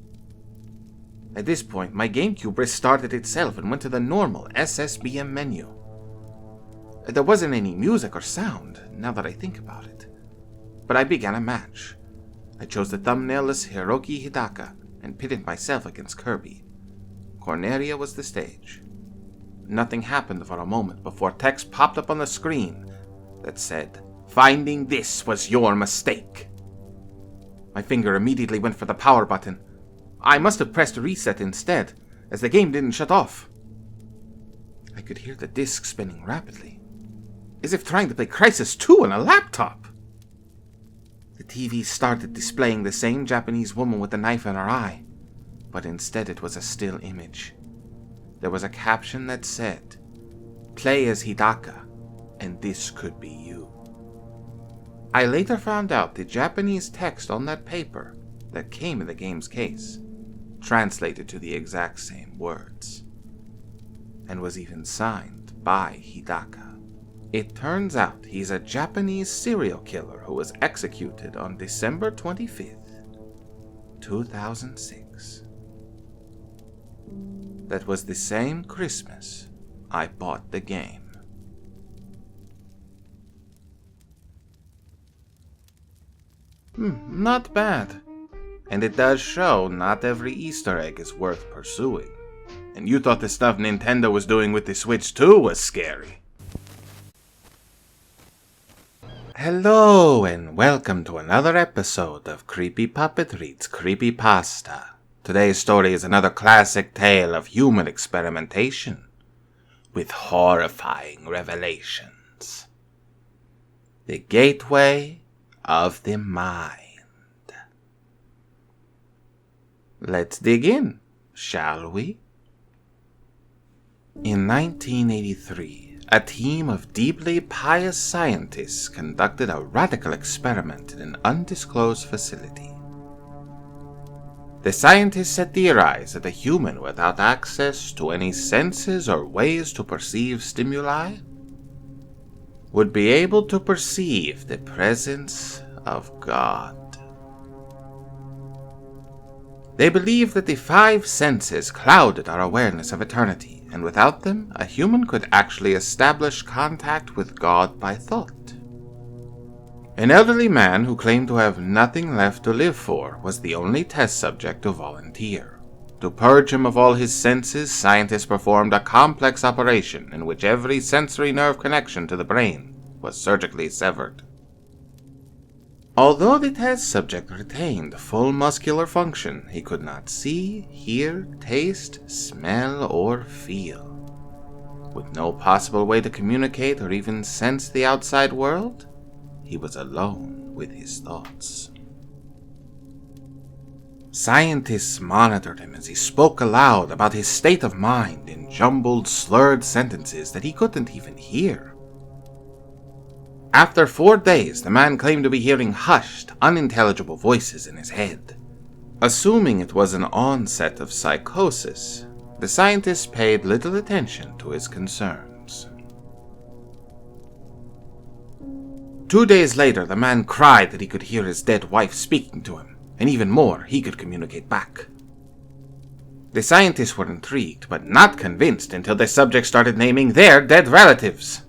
At this point, my GameCube restarted itself and went to the normal SSBM menu. There wasn't any music or sound, now that I think about it. But I began a match. I chose the thumbnail as Hiroki Hidaka and pitted myself against Kirby. Corneria was the stage. Nothing happened for a moment before text popped up on the screen that said, "Finding this was your mistake." My finger immediately went for the power button. I must have pressed reset instead, as the game didn't shut off. I could hear the disc spinning rapidly, as if trying to play Crisis 2 on a laptop. The TV started displaying the same Japanese woman with the knife in her eye, but instead it was a still image. There was a caption that said, "Play as Hidaka, and this could be you." I later found out the Japanese text on that paper that came in the game's case translated to the exact same words, and was even signed by Hidaka. It turns out he's a Japanese serial killer who was executed on December 25th, 2006. That was the same Christmas I bought the game. Not bad. And it does show not every Easter egg is worth pursuing. And you thought the stuff Nintendo was doing with the Switch 2 was scary. Hello, and welcome to another episode of Creepy Puppet Reads Creepypasta. Today's story is another classic tale of human experimentation with horrifying revelations. The Gateway of the Mind. Let's dig in, shall we? In 1983, a team of deeply pious scientists conducted a radical experiment in an undisclosed facility. The scientists had theorized that a human without access to any senses or ways to perceive stimuli would be able to perceive the presence of God. They believed that the 5 senses clouded our awareness of eternity, and without them, a human could actually establish contact with God by thought. An elderly man who claimed to have nothing left to live for was the only test subject to volunteer. To purge him of all his senses, scientists performed a complex operation in which every sensory nerve connection to the brain was surgically severed. Although the test subject retained full muscular function, he could not see, hear, taste, smell, or feel. With no possible way to communicate or even sense the outside world, he was alone with his thoughts. Scientists monitored him as he spoke aloud about his state of mind in jumbled, slurred sentences that he couldn't even hear. After 4 days, the man claimed to be hearing hushed, unintelligible voices in his head. Assuming it was an onset of psychosis, the scientists paid little attention to his concerns. 2 days later, the man cried that he could hear his dead wife speaking to him, and even more, he could communicate back. The scientists were intrigued, but not convinced until the subject started naming their dead relatives.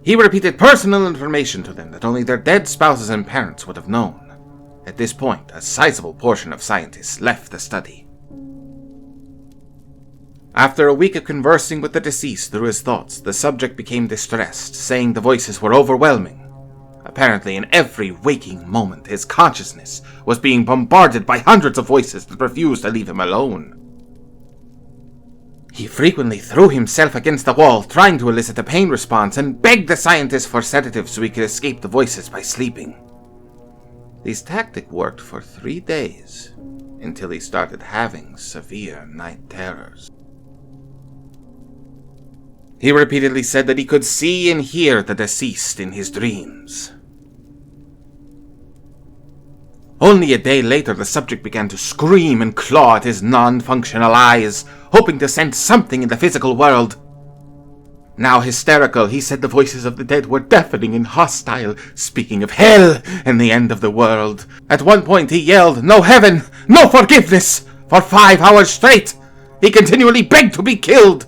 He repeated personal information to them that only their dead spouses and parents would have known. At this point, a sizable portion of scientists left the study. After a week of conversing with the deceased through his thoughts, the subject became distressed, saying the voices were overwhelming. Apparently, in every waking moment, his consciousness was being bombarded by hundreds of voices that refused to leave him alone. He frequently threw himself against the wall, trying to elicit a pain response, and begged the scientist for sedatives so he could escape the voices by sleeping. This tactic worked for 3 days, until he started having severe night terrors. He repeatedly said that he could see and hear the deceased in his dreams. Only a day later, the subject began to scream and claw at his non-functional eyes, hoping to sense something in the physical world. Now hysterical, he said the voices of the dead were deafening and hostile, speaking of hell and the end of the world. At one point he yelled, "No heaven! No forgiveness!" For 5 hours straight. He continually begged to be killed.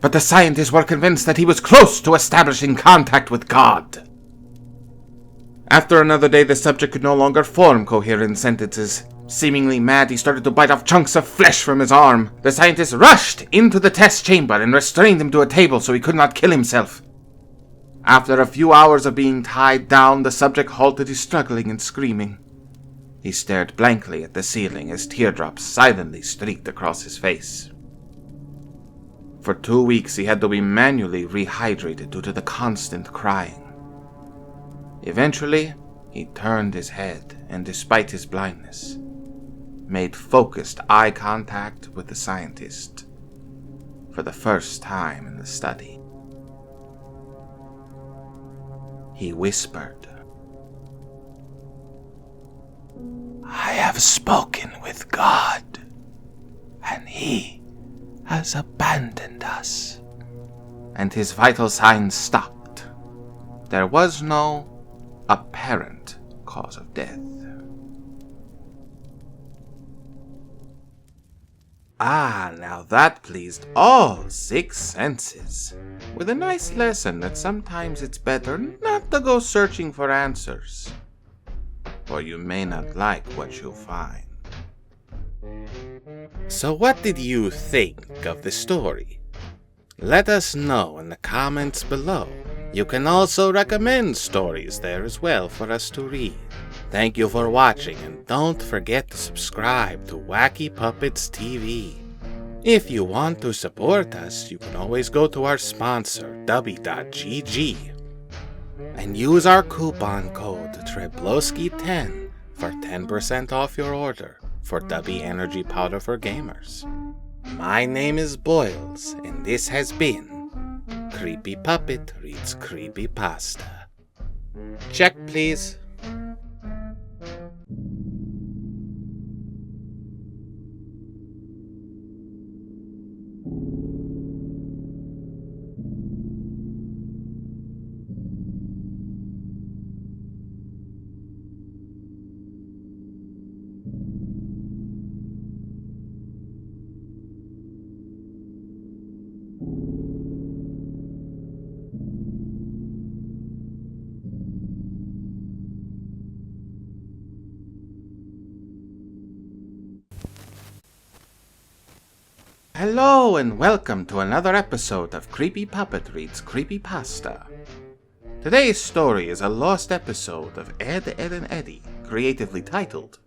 But the scientists were convinced that he was close to establishing contact with God. After another day, the subject could no longer form coherent sentences. Seemingly mad, he started to bite off chunks of flesh from his arm. The scientists rushed into the test chamber and restrained him to a table so he could not kill himself. After a few hours of being tied down, the subject halted his struggling and screaming. He stared blankly at the ceiling as teardrops silently streaked across his face. For 2 weeks, he had to be manually rehydrated due to the constant crying. Eventually, he turned his head and, despite his blindness, made focused eye contact with the scientist for the first time in the study. He whispered, "I have spoken with God, and He has abandoned us." And his vital signs stopped. There was no apparent cause of death. Now that pleased all 6 senses, with a nice lesson that sometimes it's better not to go searching for answers, or you may not like what you find. So what did you think of the story? Let us know in the comments below. You can also recommend stories there as well for us to read. Thank you for watching, and don't forget to subscribe to Whacky Puppets TV. If you want to support us, you can always go to our sponsor, Dubby.gg, and use our coupon code Treyblowski10 for 10% off your order for Dubby Energy Powder for Gamers. My name is Boyles, and this has been Creepy Puppet Reads Creepy Pasta. Check, please. Hello and welcome to another episode of Creepy Puppet Reads Creepy Pasta. Today's story is a lost episode of Edd N Eddy, creatively titled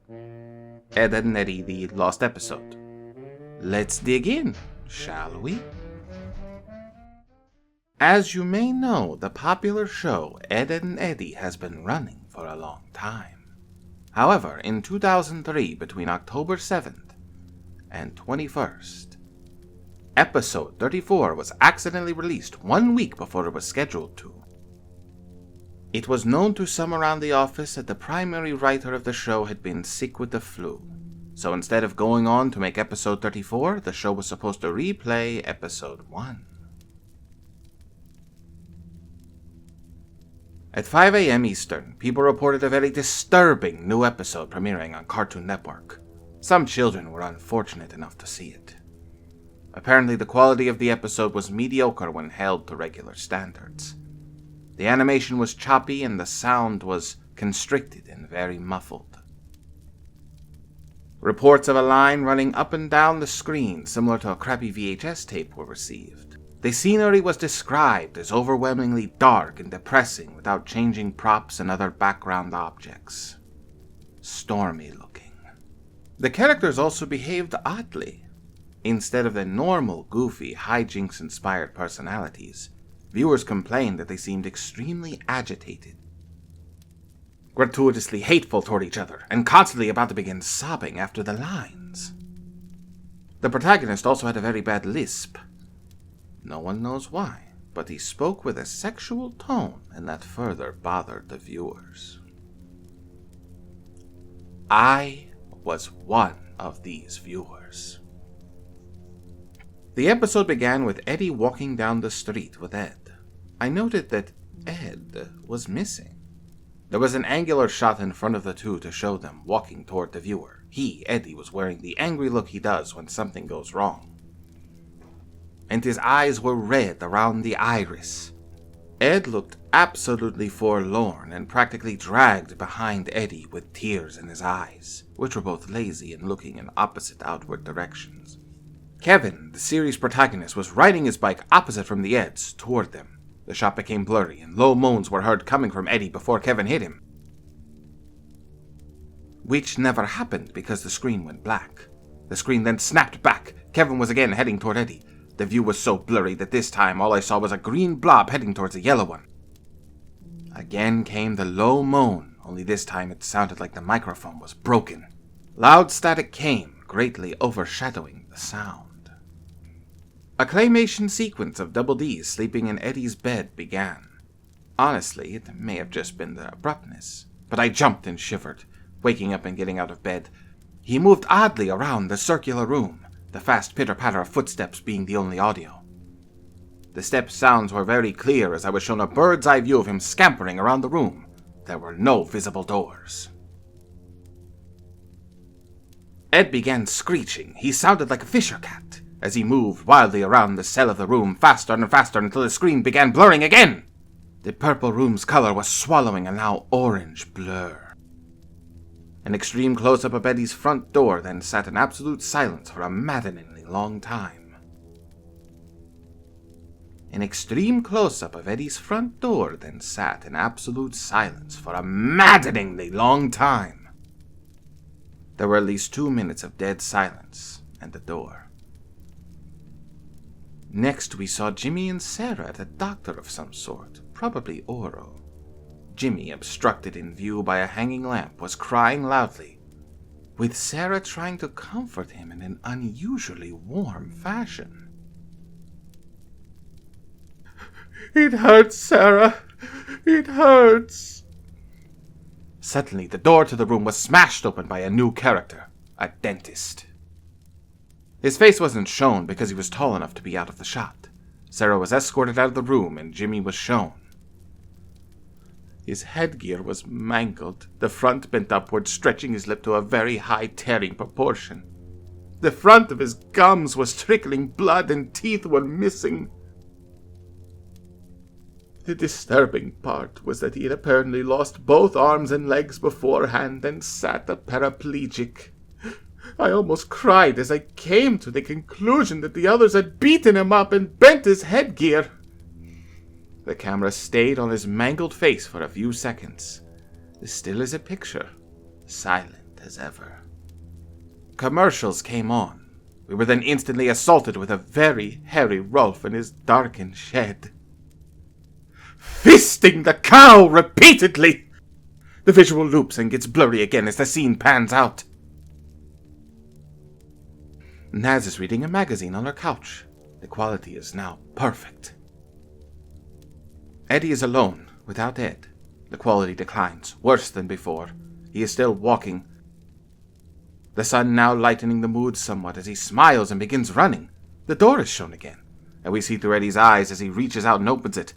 Edd N Eddy the Lost Episode. Let's dig in, shall we? As you may know, the popular show Edd N Eddy has been running for a long time. However, in 2003, between October 7th and 21st, Episode 34 was accidentally released 1 week before it was scheduled to. It was known to some around the office that the primary writer of the show had been sick with the flu, so instead of going on to make episode 34, the show was supposed to replay episode 1. At 5 a.m. Eastern, people reported a very disturbing new episode premiering on Cartoon Network. Some children were unfortunate enough to see it. Apparently, the quality of the episode was mediocre when held to regular standards. The animation was choppy and the sound was constricted and very muffled. Reports of a line running up and down the screen, similar to a crappy VHS tape, were received. The scenery was described as overwhelmingly dark and depressing without changing props and other background objects. Stormy looking. The characters also behaved oddly. Instead of the normal, goofy, hijinks-inspired personalities, viewers complained that they seemed extremely agitated, gratuitously hateful toward each other, and constantly about to begin sobbing after the lines. The protagonist also had a very bad lisp. No one knows why, but he spoke with a sexual tone, and that further bothered the viewers. I was one of these viewers. The episode began with Eddie walking down the street with Edd. I noted that Edd was missing. There was an angular shot in front of the two to show them walking toward the viewer. He, Eddie, was wearing the angry look he does when something goes wrong. And his eyes were red around the iris. Edd looked absolutely forlorn and practically dragged behind Eddie with tears in his eyes, which were both lazy and looking in opposite outward directions. Kevin, the series protagonist, was riding his bike opposite from the Edds toward them. The shot became blurry, and low moans were heard coming from Eddie before Kevin hit him. Which never happened because the screen went black. The screen then snapped back. Kevin was again heading toward Eddie. The view was so blurry that this time all I saw was a green blob heading towards a yellow one. Again came the low moan, only this time it sounded like the microphone was broken. Loud static came, greatly overshadowing the sound. A claymation sequence of Double D's sleeping in Eddie's bed began. Honestly, it may have just been the abruptness, but I jumped and shivered, waking up and getting out of bed. He moved oddly around the circular room, the fast pitter-patter of footsteps being the only audio. The step sounds were very clear as I was shown a bird's-eye view of him scampering around the room. There were no visible doors. Edd began screeching. He sounded like a fisher cat, as he moved wildly around the cell of the room, faster and faster until the screen began blurring again. The purple room's color was swallowing a now orange blur. An extreme close-up of Eddie's front door then sat in absolute silence for a maddeningly long time. An extreme close-up of Eddie's front door then sat in absolute silence for a maddeningly long time. There were at least 2 minutes of dead silence, and the door. Next, we saw Jimmy and Sarah at a doctor of some sort, probably oral. Jimmy, obstructed in view by a hanging lamp, was crying loudly, with Sarah trying to comfort him in an unusually warm fashion. "It hurts, Sarah. It hurts." Suddenly, the door to the room was smashed open by a new character, a dentist. His face wasn't shown because he was tall enough to be out of the shot. Sarah was escorted out of the room and Jimmy was shown. His headgear was mangled, the front bent upward, stretching his lip to a very high tearing proportion. The front of his gums was trickling blood and teeth were missing. The disturbing part was that he had apparently lost both arms and legs beforehand and sat a paraplegic. I almost cried as I came to the conclusion that the others had beaten him up and bent his headgear. The camera stayed on his mangled face for a few seconds, as still as a picture, silent as ever. Commercials came on. We were then instantly assaulted with a very hairy Rolf in his darkened shed, fisting the cow repeatedly. The visual loops and gets blurry again as the scene pans out. Naz is reading a magazine on her couch. The quality is now perfect. Eddie is alone, without Edd. The quality declines, worse than before. He is still walking, the sun now lightening the mood somewhat as he smiles and begins running. The door is shown again, and we see through Eddie's eyes as he reaches out and opens it.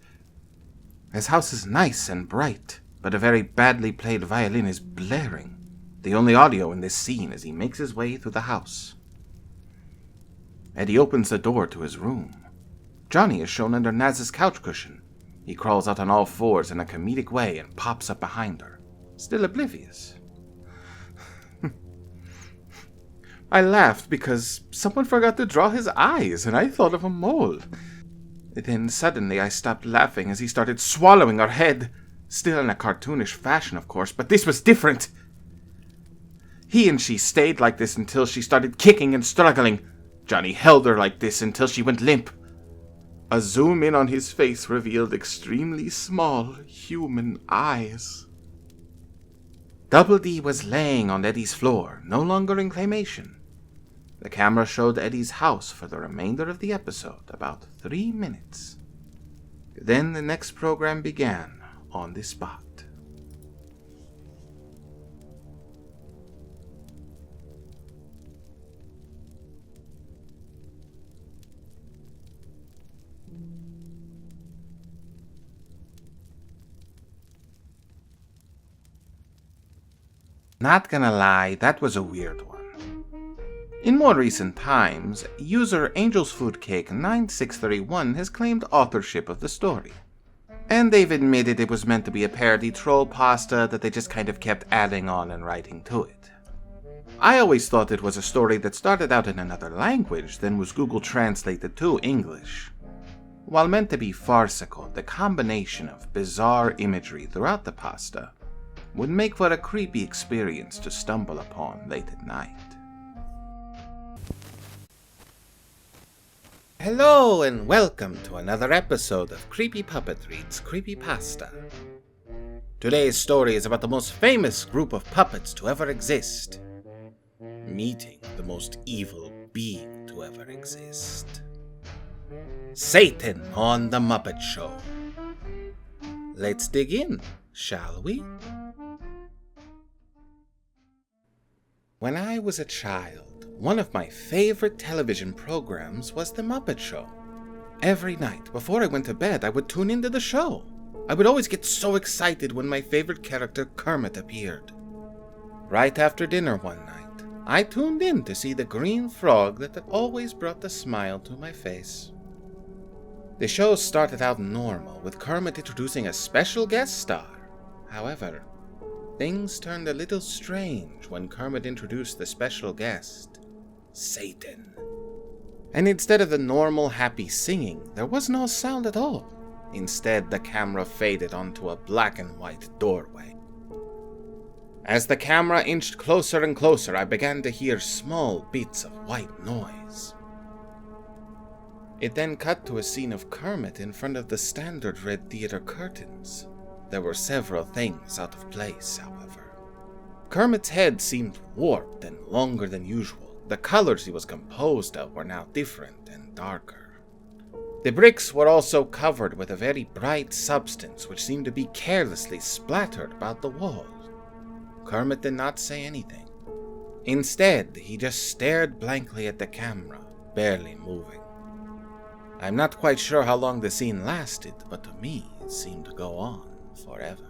His house is nice and bright, but a very badly played violin is blaring. The only audio in this scene as he makes his way through the house. Eddie opens the door to his room. Johnny is shown under Naz's couch cushion. He crawls out on all fours in a comedic way and pops up behind her, still oblivious. I laughed because someone forgot to draw his eyes and I thought of a mole. Then suddenly I stopped laughing as he started swallowing her head. Still in a cartoonish fashion, of course, but this was different. He and she stayed like this until she started kicking and struggling. Johnny held her like this until she went limp. A zoom in on his face revealed extremely small human eyes. Double D was laying on Eddie's floor, no longer in claymation. The camera showed Eddie's house for the remainder of the episode, about 3 minutes. Then the next program began on the spot. Not gonna lie, that was a weird one. In more recent times, user AngelsFoodCake9631 has claimed authorship of the story. And they've admitted it was meant to be a parody troll pasta that they just kind of kept adding on and writing to it. I always thought it was a story that started out in another language, then was Google translated to English. While meant to be farcical, the combination of bizarre imagery throughout the pasta would make for a creepy experience to stumble upon late at night. Hello and welcome to another episode of Creepy Puppet Reads Creepypasta. Today's story is about the most famous group of puppets to ever exist, meeting the most evil being to ever exist. Satan on the Muppet Show. Let's dig in, shall we? When I was a child, one of my favorite television programs was The Muppet Show. Every night, before I went to bed, I would tune into the show. I would always get so excited when my favorite character, Kermit, appeared. Right after dinner one night, I tuned in to see the green frog that had always brought a smile to my face. The show started out normal, with Kermit introducing a special guest star. However, things turned a little strange when Kermit introduced the special guest, Satan. And instead of the normal happy singing, there was no sound at all. Instead, the camera faded onto a black and white doorway. As the camera inched closer and closer, I began to hear small bits of white noise. It then cut to a scene of Kermit in front of the standard red theater curtains. There were several things out of place, however. Kermit's head seemed warped and longer than usual. The colors he was composed of were now different and darker. The bricks were also covered with a very bright substance which seemed to be carelessly splattered about the wall. Kermit did not say anything. Instead, he just stared blankly at the camera, barely moving. I'm not quite sure how long the scene lasted, but to me it seemed to go on forever.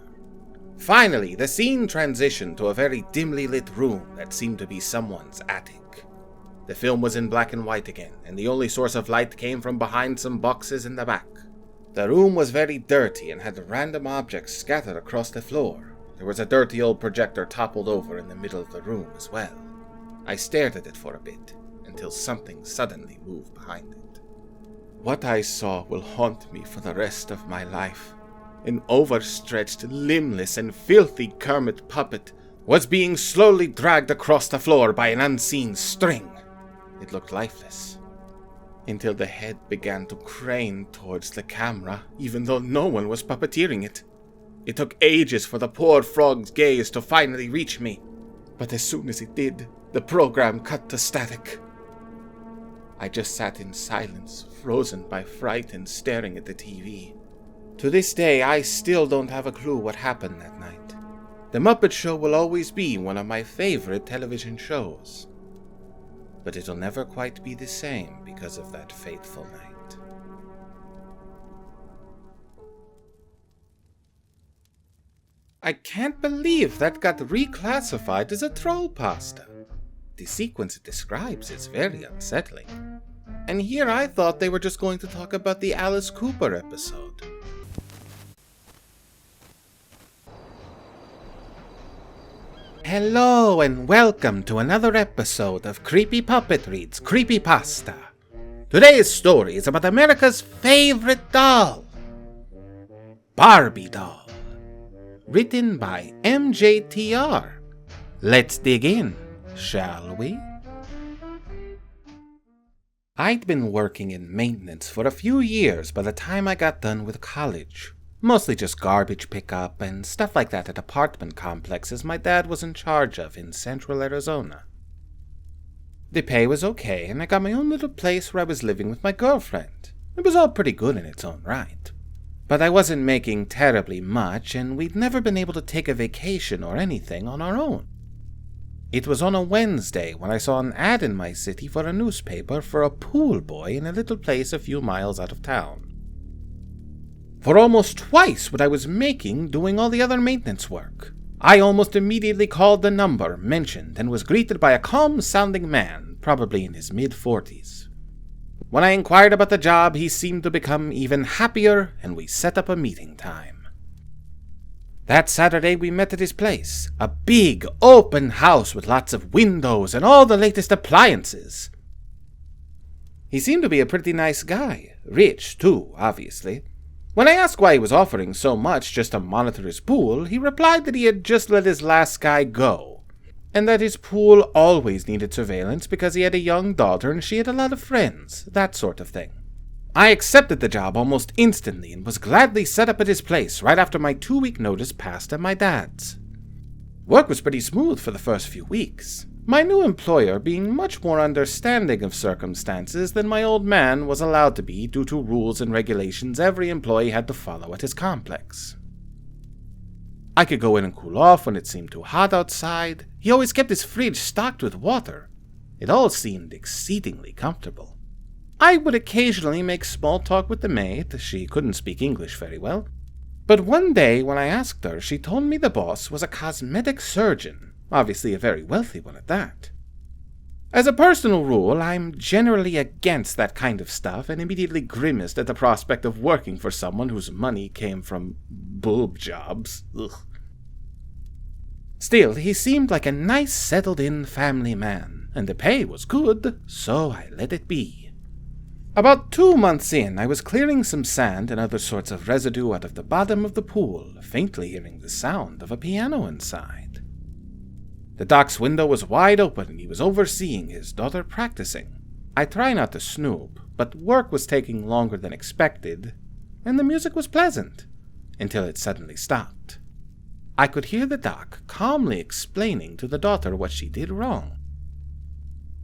Finally, the scene transitioned to a very dimly lit room that seemed to be someone's attic. The film was in black and white again, and the only source of light came from behind some boxes in the back. The room was very dirty and had random objects scattered across the floor. There was a dirty old projector toppled over in the middle of the room as well. I stared at it for a bit, until something suddenly moved behind it. What I saw will haunt me for the rest of my life. An overstretched, limbless, and filthy Kermit puppet was being slowly dragged across the floor by an unseen string. It looked lifeless, until the head began to crane towards the camera, even though no one was puppeteering it. It took ages for the poor frog's gaze to finally reach me, but as soon as it did, the program cut to static. I just sat in silence, frozen by fright and staring at the TV. To this day, I still don't have a clue what happened that night. The Muppet Show will always be one of my favorite television shows, but it'll never quite be the same because of that fateful night. I can't believe that got reclassified as a troll pasta. The sequence it describes is very unsettling. And here I thought they were just going to talk about the Alice Cooper episode. Hello and welcome to another episode of Creepy Puppet Reads Creepypasta. Today's story is about America's favorite doll, Barbie doll. Written by MJTR. Let's dig in, shall we? I'd been working in maintenance for a few years by the time I got done with college. Mostly just garbage pickup and stuff like that at apartment complexes my dad was in charge of in central Arizona. The pay was okay, and I got my own little place where I was living with my girlfriend. It was all pretty good in its own right. But I wasn't making terribly much, and we'd never been able to take a vacation or anything on our own. It was on a Wednesday when I saw an ad in my city for a newspaper for a pool boy in a little place a few miles out of town. For almost twice what I was making doing all the other maintenance work, I almost immediately called the number mentioned and was greeted by a calm-sounding man, probably in his mid-40s. When I inquired about the job, he seemed to become even happier, and we set up a meeting time. That Saturday we met at his place, a big, open house with lots of windows and all the latest appliances. He seemed to be a pretty nice guy, rich too, obviously. When I asked why he was offering so much just to monitor his pool, he replied that he had just let his last guy go, and that his pool always needed surveillance because he had a young daughter and she had a lot of friends, that sort of thing. I accepted the job almost instantly and was gladly set up at his place right after my 2-week notice passed at my dad's. Work was pretty smooth for the first few weeks, my new employer being much more understanding of circumstances than my old man was allowed to be due to rules and regulations every employee had to follow at his complex. I could go in and cool off when it seemed too hot outside. He always kept his fridge stocked with water. It all seemed exceedingly comfortable. I would occasionally make small talk with the maid. She couldn't speak English very well. But one day when I asked her, she told me the boss was a cosmetic surgeon, obviously a very wealthy one at that. As a personal rule, I'm generally against that kind of stuff and immediately grimaced at the prospect of working for someone whose money came from boob jobs. Ugh. Still, he seemed like a nice settled-in family man, and the pay was good, so I let it be. About 2 months in, I was clearing some sand and other sorts of residue out of the bottom of the pool, faintly hearing the sound of a piano inside. The doc's window was wide open and he was overseeing his daughter practicing. I try not to snoop, but work was taking longer than expected, and the music was pleasant, until it suddenly stopped. I could hear the doc calmly explaining to the daughter what she did wrong.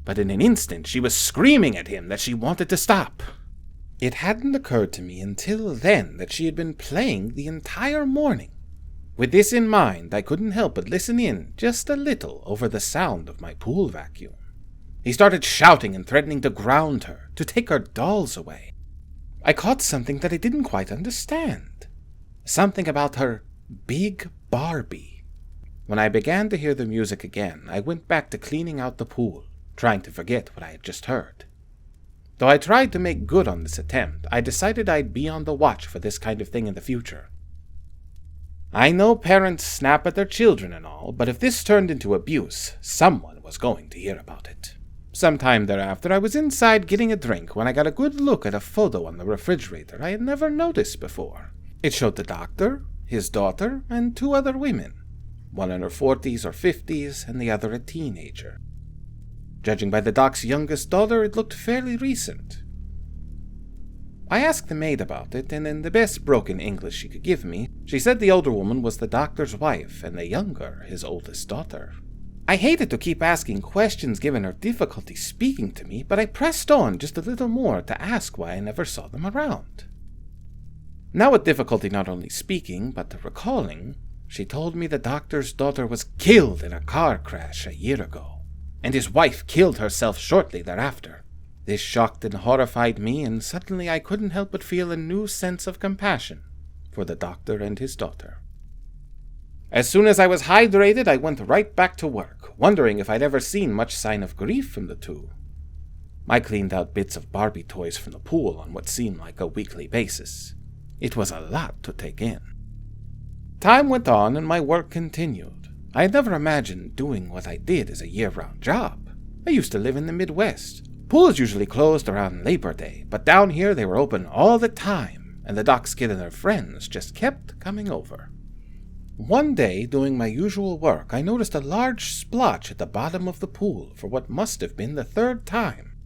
But in an instant she was screaming at him that she wanted to stop. It hadn't occurred to me until then that she had been playing the entire morning. With this in mind, I couldn't help but listen in just a little over the sound of my pool vacuum. He started shouting and threatening to ground her, to take her dolls away. I caught something that I didn't quite understand. Something about her big Barbie. When I began to hear the music again, I went back to cleaning out the pool, trying to forget what I had just heard. Though I tried to make good on this attempt, I decided I'd be on the watch for this kind of thing in the future. I know parents snap at their children and all, but if this turned into abuse, someone was going to hear about it. Sometime thereafter, I was inside getting a drink when I got a good look at a photo on the refrigerator I had never noticed before. It showed the doctor, his daughter, and 2 other women, one in her 40s or 50s and the other a teenager. Judging by the doc's youngest daughter, it looked fairly recent. I asked the maid about it, and in the best broken English she could give me, she said the older woman was the doctor's wife, and the younger his oldest daughter. I hated to keep asking questions given her difficulty speaking to me, but I pressed on just a little more to ask why I never saw them around. Now with difficulty not only speaking, but recalling, she told me the doctor's daughter was killed in a car crash a year ago, and his wife killed herself shortly thereafter. This shocked and horrified me, and suddenly I couldn't help but feel a new sense of compassion for the doctor and his daughter. As soon as I was hydrated, I went right back to work, wondering if I'd ever seen much sign of grief from the two. I cleaned out bits of Barbie toys from the pool on what seemed like a weekly basis. It was a lot to take in. Time went on and my work continued. I had never imagined doing what I did as a year-round job. I used to live in the Midwest. Pools usually closed around Labor Day, but down here they were open all the time, and the Doc's kid and their friends just kept coming over. One day, doing my usual work, I noticed a large splotch at the bottom of the pool for what must have been the third time.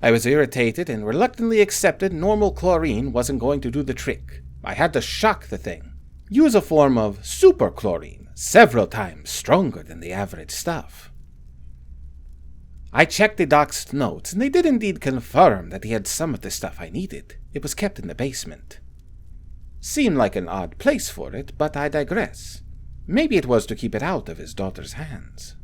I was irritated and reluctantly accepted normal chlorine wasn't going to do the trick. I had to shock the thing. Use a form of super chlorine, several times stronger than the average stuff. I checked the Doc's notes, and they did indeed confirm that he had some of the stuff I needed. It was kept in the basement. Seemed like an odd place for it, but I digress. Maybe it was to keep it out of his daughter's hands.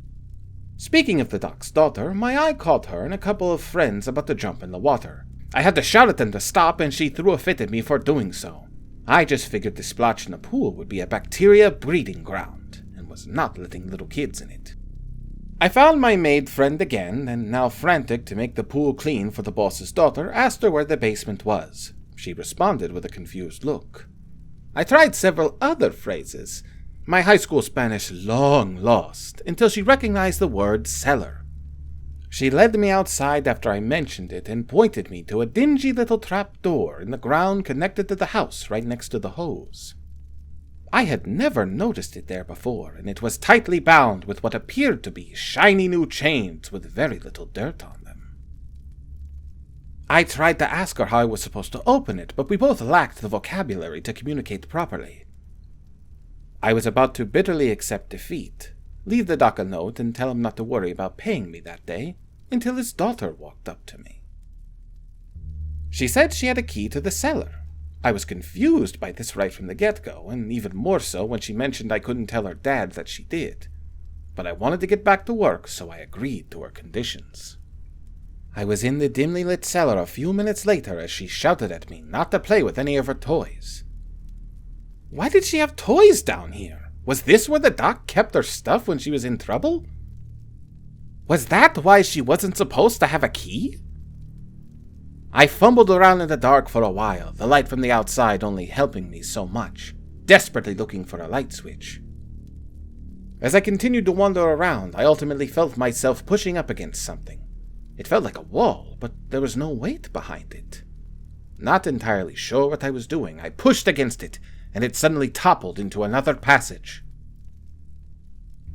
Speaking of the Doc's daughter, my eye caught her and a couple of friends about to jump in the water. I had to shout at them to stop, and she threw a fit at me for doing so. I just figured the splotch in the pool would be a bacteria breeding ground, and was not letting little kids in it. I found my maid friend again, and now frantic to make the pool clean for the boss's daughter, asked her where the basement was. She responded with a confused look. I tried several other phrases, my high school Spanish long lost, until she recognized the word cellar. She led me outside after I mentioned it and pointed me to a dingy little trap door in the ground connected to the house right next to the hose. I had never noticed it there before, and it was tightly bound with what appeared to be shiny new chains with very little dirt on them. I tried to ask her how I was supposed to open it, but we both lacked the vocabulary to communicate properly. I was about to bitterly accept defeat, leave the Doc a note and tell him not to worry about paying me that day, until his daughter walked up to me. She said she had a key to the cellar. I was confused by this right from the get-go, and even more so when she mentioned I couldn't tell her dad that she did. But I wanted to get back to work, so I agreed to her conditions. I was in the dimly lit cellar a few minutes later as she shouted at me not to play with any of her toys. Why did she have toys down here? Was this where the Doc kept her stuff when she was in trouble? Was that why she wasn't supposed to have a key? I fumbled around in the dark for a while, the light from the outside only helping me so much, desperately looking for a light switch. As I continued to wander around, I ultimately felt myself pushing up against something. It felt like a wall, but there was no weight behind it. Not entirely sure what I was doing, I pushed against it, and it suddenly toppled into another passage.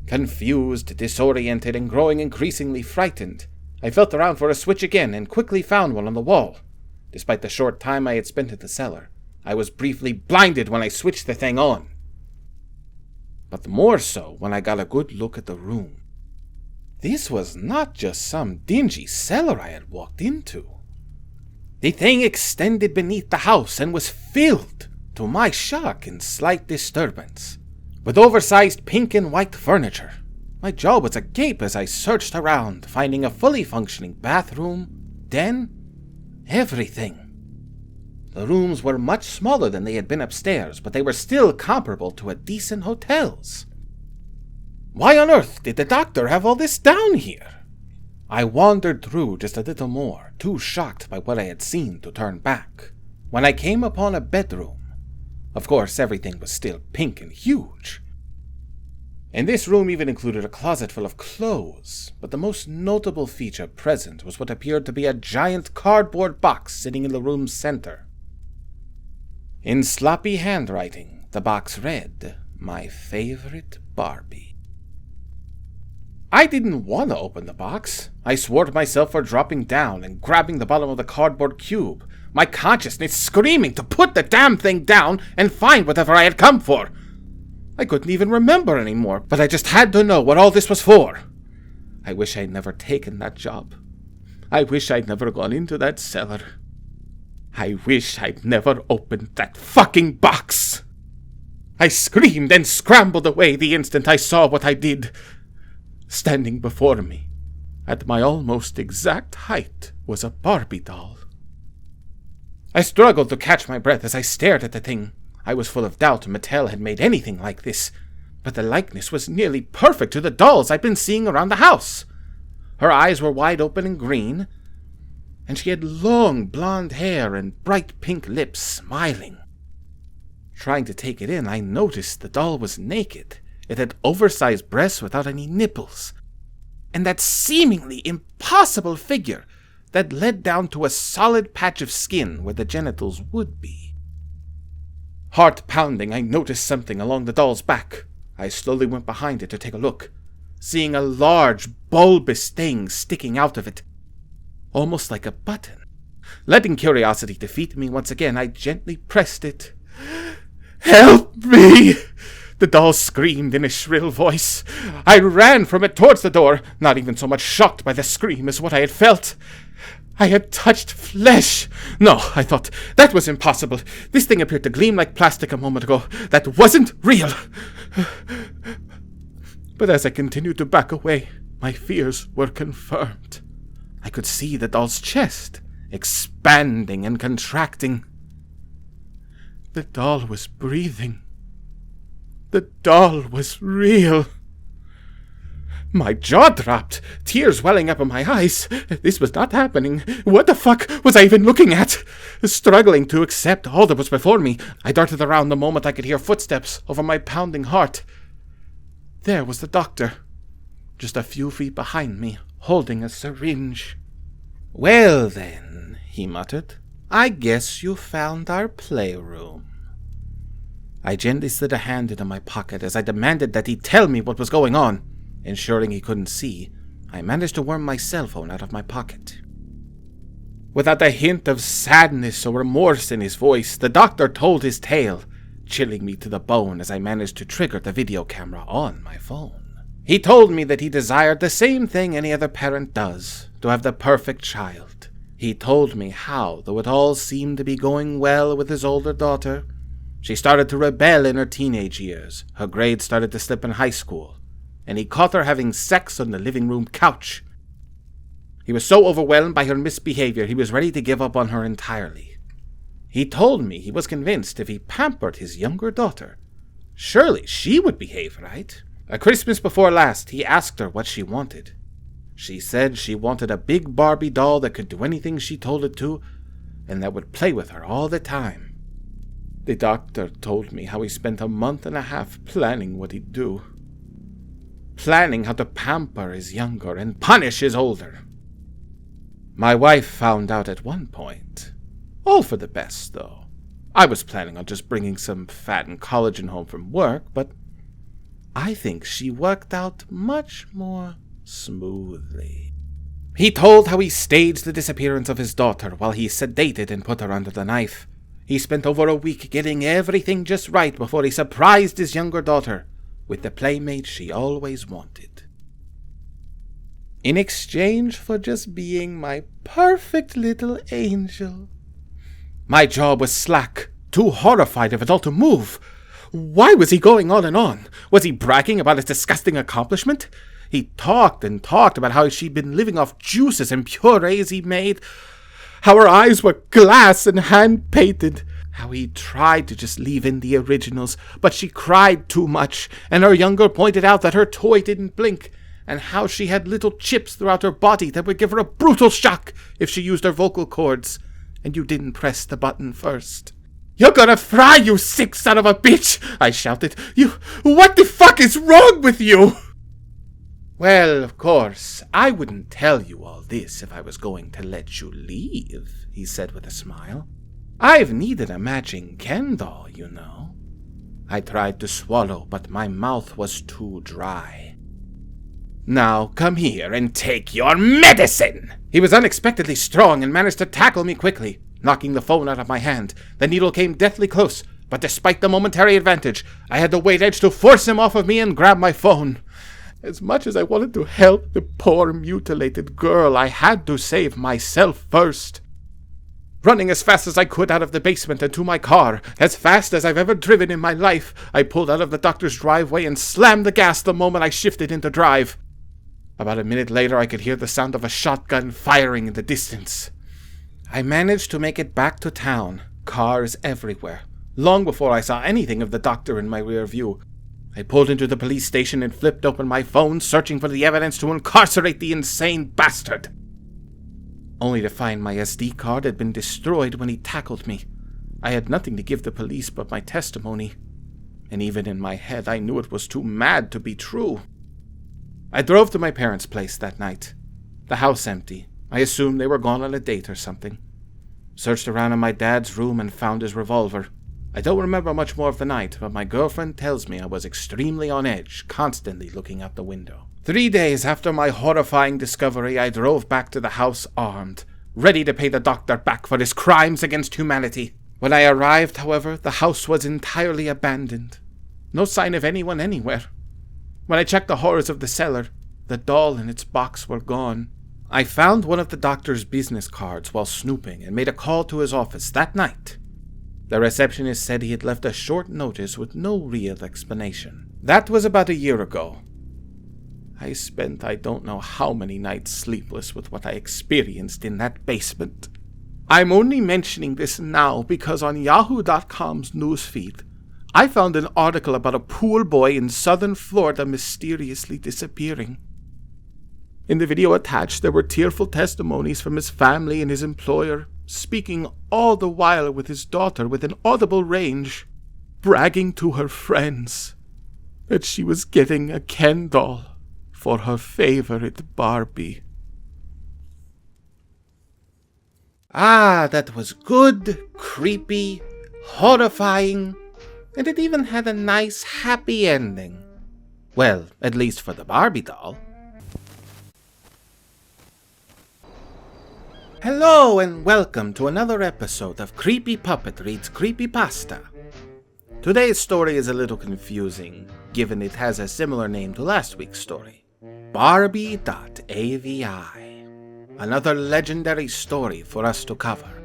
Confused, disoriented, and growing increasingly frightened, I felt around for a switch again and quickly found one on the wall. Despite the short time I had spent in the cellar, I was briefly blinded when I switched the thing on. But more so when I got a good look at the room. This was not just some dingy cellar I had walked into. The thing extended beneath the house and was filled, to my shock and slight disturbance, with oversized pink and white furniture. My jaw was agape as I searched around, finding a fully functioning bathroom, den, everything. The rooms were much smaller than they had been upstairs, but they were still comparable to a decent hotel's. Why on earth did the doctor have all this down here? I wandered through just a little more, too shocked by what I had seen to turn back, when I came upon a bedroom. Of course, everything was still pink and huge. And this room even included a closet full of clothes, but the most notable feature present was what appeared to be a giant cardboard box sitting in the room's center. In sloppy handwriting, the box read, "My favorite Barbie." I didn't want to open the box. I swore to myself for dropping down and grabbing the bottom of the cardboard cube, my consciousness screaming to put the damn thing down and find whatever I had come for. I couldn't even remember anymore, but I just had to know what all this was for. I wish I'd never taken that job. I wish I'd never gone into that cellar. I wish I'd never opened that fucking box. I screamed and scrambled away the instant I saw what I did. Standing before me, at my almost exact height, was a Barbie doll. I struggled to catch my breath as I stared at the thing. I was full of doubt Mattel had made anything like this, but the likeness was nearly perfect to the dolls I'd been seeing around the house. Her eyes were wide open and green, and she had long blonde hair and bright pink lips, smiling. Trying to take it in, I noticed the doll was naked. It had oversized breasts without any nipples, and that seemingly impossible figure that led down to a solid patch of skin where the genitals would be. Heart pounding, I noticed something along the doll's back. I slowly went behind it to take a look, seeing a large, bulbous thing sticking out of it, almost like a button. Letting curiosity defeat me once again, I gently pressed it. "Help me!" the doll screamed in a shrill voice. I ran from it towards the door, not even so much shocked by the scream as what I had felt. I had touched flesh. No, I thought, that was impossible. This thing appeared to gleam like plastic a moment ago. That wasn't real. But as I continued to back away, my fears were confirmed. I could see the doll's chest expanding and contracting. The doll was breathing. The doll was real. My jaw dropped, tears welling up in my eyes. This was not happening. What the fuck was I even looking at? Struggling to accept all that was before me, I darted around the moment I could hear footsteps over my pounding heart. There was the doctor, just a few feet behind me, holding a syringe. "Well then," he muttered, "I guess you found our playroom." I gently slid a hand into my pocket as I demanded that he tell me what was going on. Ensuring he couldn't see, I managed to worm my cell phone out of my pocket. Without a hint of sadness or remorse in his voice, the doctor told his tale, chilling me to the bone as I managed to trigger the video camera on my phone. He told me that he desired the same thing any other parent does, to have the perfect child. He told me how, though it all seemed to be going well with his older daughter, she started to rebel in her teenage years, her grades started to slip in high school, and he caught her having sex on the living room couch. He was so overwhelmed by her misbehavior he was ready to give up on her entirely. He told me he was convinced if he pampered his younger daughter, surely she would behave right. A Christmas before last, he asked her what she wanted. She said she wanted a big Barbie doll that could do anything she told it to, and that would play with her all the time. The doctor told me how he spent a month and a half planning what he'd do. Planning how to pamper his younger and punish his older. My wife found out at one point. All for the best, though. I was planning on just bringing some fat and collagen home from work, but I think she worked out much more smoothly. He told how he staged the disappearance of his daughter while he sedated and put her under the knife. He spent over a week getting everything just right before he surprised his younger daughter with the playmate she always wanted. In exchange for just being my perfect little angel. My jaw was slack, too horrified of it all to move. Why was he going on and on? Was he bragging about his disgusting accomplishment? He talked and talked about how she'd been living off juices and purees he made, how her eyes were glass and hand-painted, how he tried to just leave in the originals, but she cried too much, and her younger pointed out that her toy didn't blink, and how she had little chips throughout her body that would give her a brutal shock if she used her vocal cords, and you didn't press the button first. "You're gonna fry, you sick son of a bitch!" I shouted. What the fuck is wrong with you?" "Well, of course, I wouldn't tell you all this if I was going to let you leave," he said with a smile. "I've needed a matching Ken doll, you know." I tried to swallow, but my mouth was too dry. "Now come here and take your medicine!" He was unexpectedly strong and managed to tackle me quickly, knocking the phone out of my hand. The needle came deathly close, but despite the momentary advantage, I had the weight edge to force him off of me and grab my phone. As much as I wanted to help the poor mutilated girl, I had to save myself first. Running as fast as I could out of the basement and to my car, as fast as I've ever driven in my life, I pulled out of the doctor's driveway and slammed the gas the moment I shifted into drive. About a minute later, I could hear the sound of a shotgun firing in the distance. I managed to make it back to town, cars everywhere, Long before I saw anything of the doctor in my rear view, I pulled into the police station and flipped open my phone, searching for the evidence to incarcerate the insane bastard. Only to find my SD card had been destroyed when he tackled me. I had nothing to give the police but my testimony, and even in my head I knew it was too mad to be true. I drove to my parents' place that night. The house empty. I assumed they were gone on a date or something. Searched around in my dad's room and found his revolver. I don't remember much more of the night, but my girlfriend tells me I was extremely on edge, constantly looking out the window. 3 days after my horrifying discovery, I drove back to the house armed, ready to pay the doctor back for his crimes against humanity. When I arrived, however, the house was entirely abandoned. No sign of anyone anywhere. When I checked the horrors of the cellar, the doll and its box were gone. I found one of the doctor's business cards while snooping and made a call to his office that night. The receptionist said he had left a short notice with no real explanation. That was about a year ago. I spent I don't know how many nights sleepless with what I experienced in that basement. I'm only mentioning this now because on Yahoo.com's newsfeed, I found an article about a pool boy in southern Florida mysteriously disappearing. In the video attached, there were tearful testimonies from his family and his employer, speaking all the while with his daughter with an audible range, bragging to her friends that she was getting a Ken doll for her favorite Barbie. Ah, that was good, creepy, horrifying, and it even had a nice, happy ending. Well, at least for the Barbie doll. Hello and welcome to another episode of Creepy Puppet Reads Creepypasta. Today's story is a little confusing, given it has a similar name to last week's story. Barbie.AVI. Another legendary story for us to cover.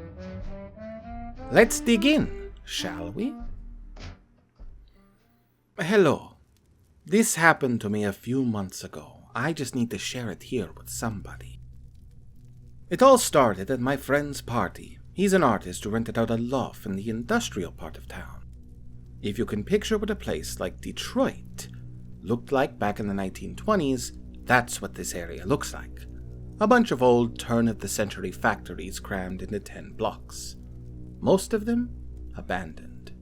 Let's dig in, shall we? Hello. This happened to me a few months ago. I just need to share it here with somebody. It all started at my friend's party. He's an artist who rented out a loft in the industrial part of town. If you can picture what a place like Detroit looked like back in the 1920s, that's what this area looks like. A bunch of old turn-of-the-century factories crammed into 10 blocks. Most of them abandoned.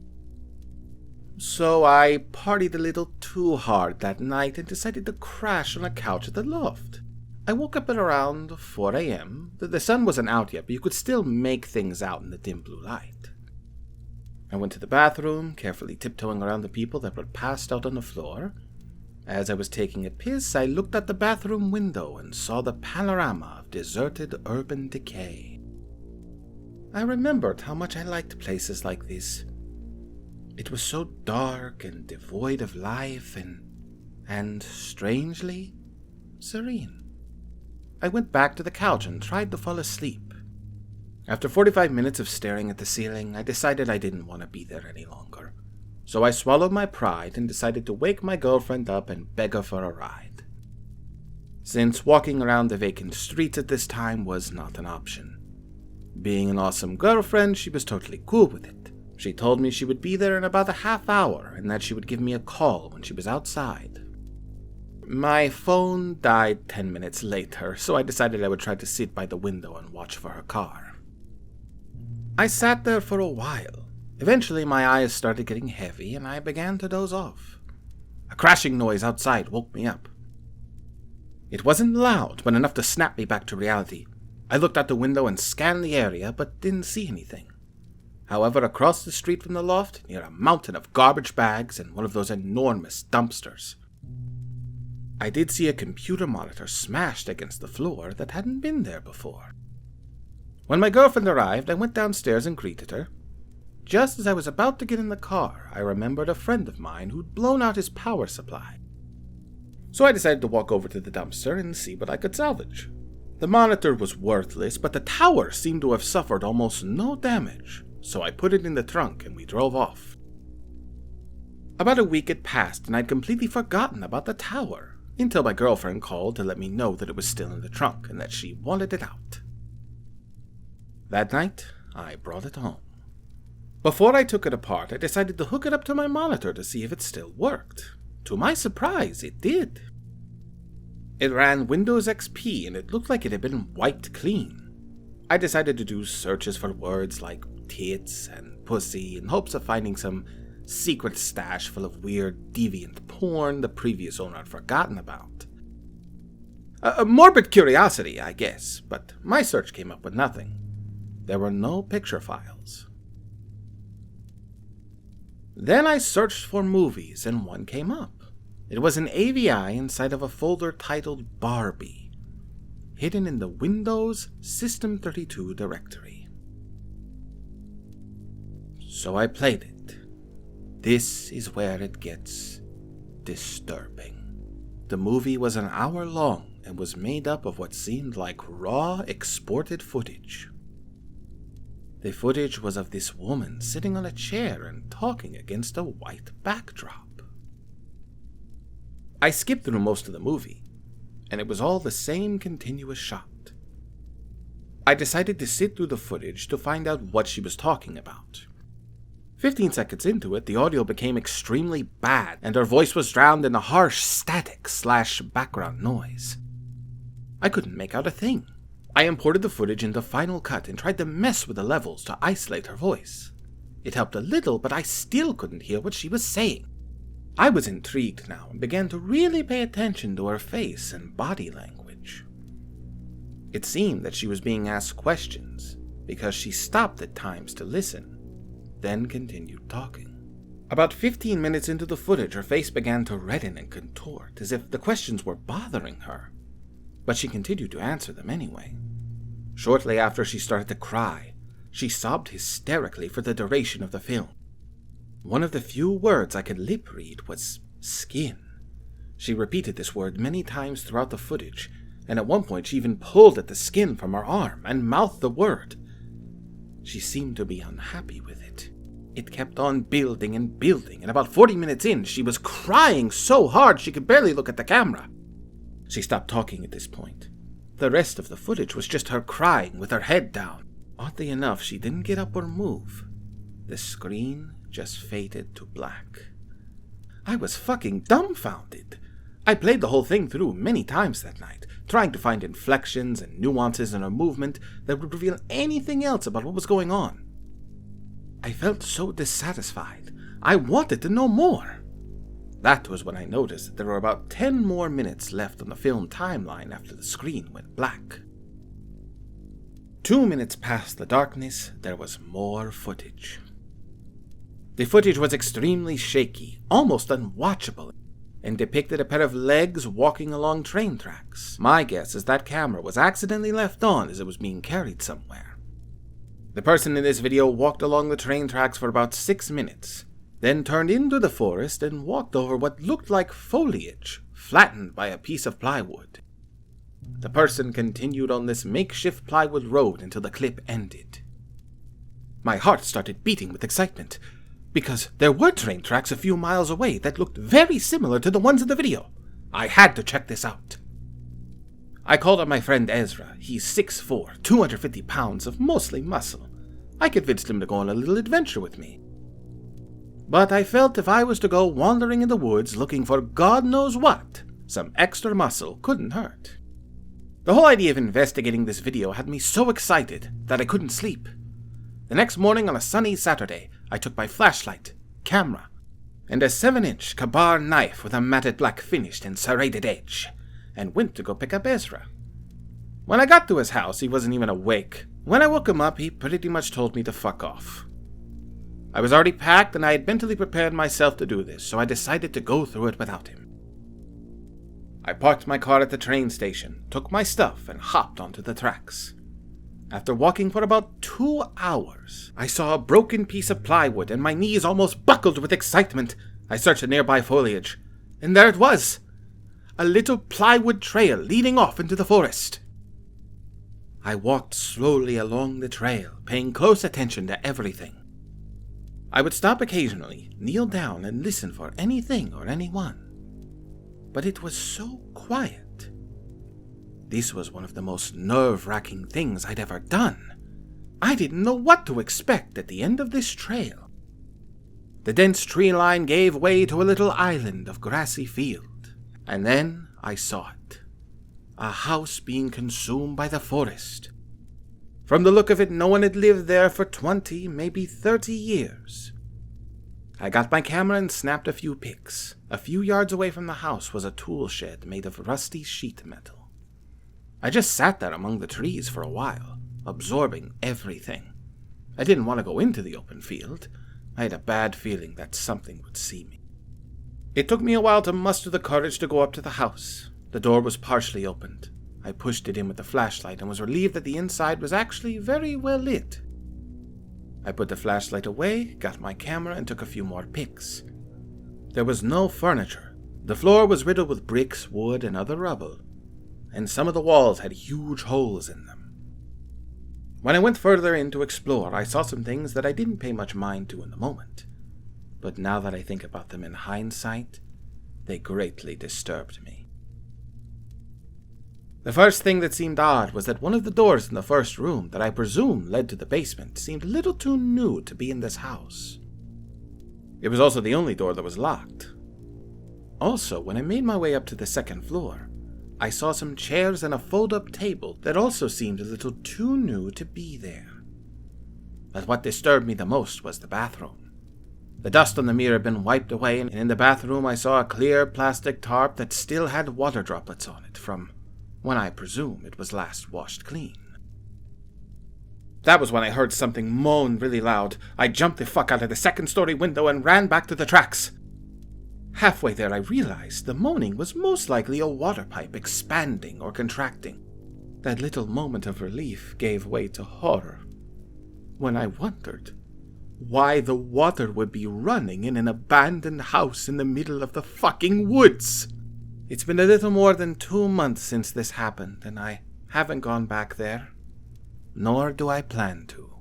So I partied a little too hard that night and decided to crash on a couch at the loft. I woke up at around 4 a.m. The sun wasn't out yet, but you could still make things out in the dim blue light. I went to the bathroom, carefully tiptoeing around the people that were passed out on the floor. As I was taking a piss, I looked out the bathroom window and saw the panorama of deserted urban decay. I remembered how much I liked places like this. It was so dark and devoid of life and strangely serene. I went back to the couch and tried to fall asleep. After 45 minutes of staring at the ceiling, I decided I didn't want to be there any longer. So I swallowed my pride and decided to wake my girlfriend up and beg her for a ride. Since walking around the vacant streets at this time was not an option. Being an awesome girlfriend, she was totally cool with it. She told me she would be there in about a half hour and that she would give me a call when she was outside. My phone died 10 minutes later, so I decided I would try to sit by the window and watch for her car. I sat there for a while. Eventually my eyes started getting heavy and I began to doze off. A crashing noise outside woke me up. It wasn't loud, but enough to snap me back to reality. I looked out the window and scanned the area, but didn't see anything. However, across the street from the loft, near a mountain of garbage bags and one of those enormous dumpsters, I did see a computer monitor smashed against the floor that hadn't been there before. When my girlfriend arrived, I went downstairs and greeted her. Just as I was about to get in the car, I remembered a friend of mine who'd blown out his power supply. So I decided to walk over to the dumpster and see what I could salvage. The monitor was worthless, but the tower seemed to have suffered almost no damage, so I put it in the trunk and we drove off. About a week had passed and I'd completely forgotten about the tower, until my girlfriend called to let me know that it was still in the trunk and that she wanted it out. That night, I brought it home. Before I took it apart, I decided to hook it up to my monitor to see if it still worked. To my surprise, it did. It ran Windows XP and it looked like it had been wiped clean. I decided to do searches for words like tits and pussy in hopes of finding some secret stash full of weird, deviant porn the previous owner had forgotten about. A morbid curiosity, I guess, but my search came up with nothing. There were no picture files. Then I searched for movies and one came up. It was an AVI inside of a folder titled Barbie, hidden in the Windows System32 directory. So I played it. This is where it gets disturbing. The movie was an hour long and was made up of what seemed like raw exported footage. The footage was of this woman sitting on a chair and talking against a white backdrop. I skipped through most of the movie, and it was all the same continuous shot. I decided to sit through the footage to find out what she was talking about. 15 seconds into it, the audio became extremely bad, and her voice was drowned in a harsh static/background noise. I couldn't make out a thing. I imported the footage into Final Cut and tried to mess with the levels to isolate her voice. It helped a little, but I still couldn't hear what she was saying. I was intrigued now and began to really pay attention to her face and body language. It seemed that she was being asked questions because she stopped at times to listen, then continued talking. About 15 minutes into the footage, her face began to redden and contort as if the questions were bothering her. But she continued to answer them anyway. Shortly after, she started to cry. She sobbed hysterically for the duration of the film. One of the few words I could lip read was skin. She repeated this word many times throughout the footage, and at one point she even pulled at the skin from her arm and mouthed the word. She seemed to be unhappy with it. It kept on building and building, and about 40 minutes in, she was crying so hard she could barely look at the camera. She stopped talking at this point. The rest of the footage was just her crying with her head down. Oddly enough, she didn't get up or move. The screen just faded to black. I was fucking dumbfounded. I played the whole thing through many times that night, trying to find inflections and nuances in her movement that would reveal anything else about what was going on. I felt so dissatisfied. I wanted to know more. That was when I noticed that there were about 10 more minutes left on the film timeline after the screen went black. 2 minutes past the darkness, there was more footage. The footage was extremely shaky, almost unwatchable, and depicted a pair of legs walking along train tracks. My guess is that camera was accidentally left on as it was being carried somewhere. The person in this video walked along the train tracks for about 6 minutes, then turned into the forest and walked over what looked like foliage, flattened by a piece of plywood. The person continued on this makeshift plywood road until the clip ended. My heart started beating with excitement, because there were train tracks a few miles away that looked very similar to the ones in the video. I had to check this out. I called on my friend Ezra. He's 6'4", 250 pounds of mostly muscle. I convinced him to go on a little adventure with me. But I felt if I was to go wandering in the woods looking for God knows what, some extra muscle couldn't hurt. The whole idea of investigating this video had me so excited that I couldn't sleep. The next morning on a sunny Saturday, I took my flashlight, camera, and a 7-inch Kabar knife with a matted black finish and serrated edge, and went to go pick up Ezra. When I got to his house, he wasn't even awake. When I woke him up, he pretty much told me to fuck off. I was already packed and I had mentally prepared myself to do this, so I decided to go through it without him. I parked my car at the train station, took my stuff, and hopped onto the tracks. After walking for about 2 hours, I saw a broken piece of plywood and my knees almost buckled with excitement. I searched the nearby foliage, and there it was! A little plywood trail leading off into the forest. I walked slowly along the trail, paying close attention to everything. I would stop occasionally, kneel down, and listen for anything or anyone. But it was so quiet. This was one of the most nerve-wracking things I'd ever done. I didn't know what to expect at the end of this trail. The dense tree line gave way to a little island of grassy field, and then I saw it. A house being consumed by the forest. From the look of it, no one had lived there for 20, maybe 30 years. I got my camera and snapped a few pics. A few yards away from the house was a tool shed made of rusty sheet metal. I just sat there among the trees for a while, absorbing everything. I didn't want to go into the open field. I had a bad feeling that something would see me. It took me a while to muster the courage to go up to the house. The door was partially opened. I pushed it in with the flashlight and was relieved that the inside was actually very well lit. I put the flashlight away, got my camera, and took a few more pics. There was no furniture. The floor was riddled with bricks, wood, and other rubble, and some of the walls had huge holes in them. When I went further in to explore, I saw some things that I didn't pay much mind to in the moment, but now that I think about them in hindsight, they greatly disturbed me. The first thing that seemed odd was that one of the doors in the first room that I presume led to the basement seemed a little too new to be in this house. It was also the only door that was locked. Also, when I made my way up to the second floor, I saw some chairs and a fold-up table that also seemed a little too new to be there. But what disturbed me the most was the bathroom. The dust on the mirror had been wiped away, and in the bathroom I saw a clear plastic tarp that still had water droplets on it from when I presume it was last washed clean. That was when I heard something moan really loud. I jumped the fuck out of the second-story window and ran back to the tracks. Halfway there I realized the moaning was most likely a water pipe expanding or contracting. That little moment of relief gave way to horror when I wondered why the water would be running in an abandoned house in the middle of the fucking woods. It's been a little more than 2 months since this happened, and I haven't gone back there. Nor do I plan to.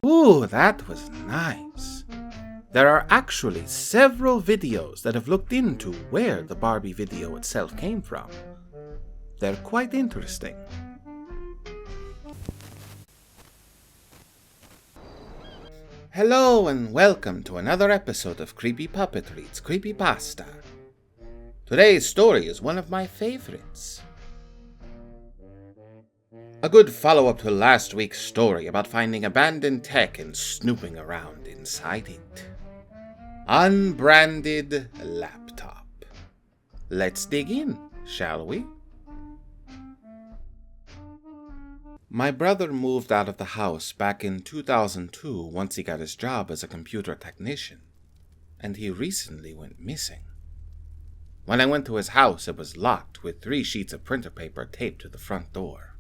Ooh, that was nice. There are actually several videos that have looked into where the Barbie video itself came from. They're quite interesting. Hello and welcome to another episode of Creepy Puppet Reads Creepypasta. Today's story is one of my favorites. A good follow-up to last week's story about finding abandoned tech and snooping around inside it. Unbranded Laptop. Let's dig in, shall we? My brother moved out of the house back in 2002 once he got his job as a computer technician, and he recently went missing. When I went to his house, it was locked with 3 sheets of printer paper taped to the front door.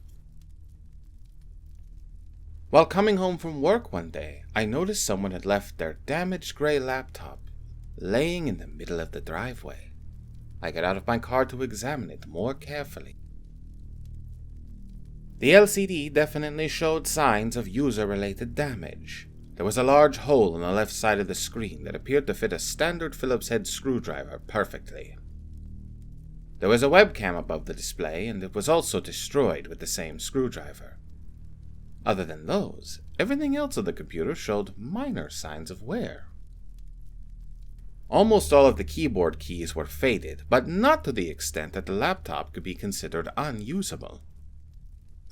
While coming home from work one day, I noticed someone had left their damaged gray laptop laying in the middle of the driveway. I got out of my car to examine it more carefully. The LCD definitely showed signs of user-related damage. There was a large hole on the left side of the screen that appeared to fit a standard Phillips head screwdriver perfectly. There was a webcam above the display, and it was also destroyed with the same screwdriver. Other than those, everything else of the computer showed minor signs of wear. Almost all of the keyboard keys were faded, but not to the extent that the laptop could be considered unusable.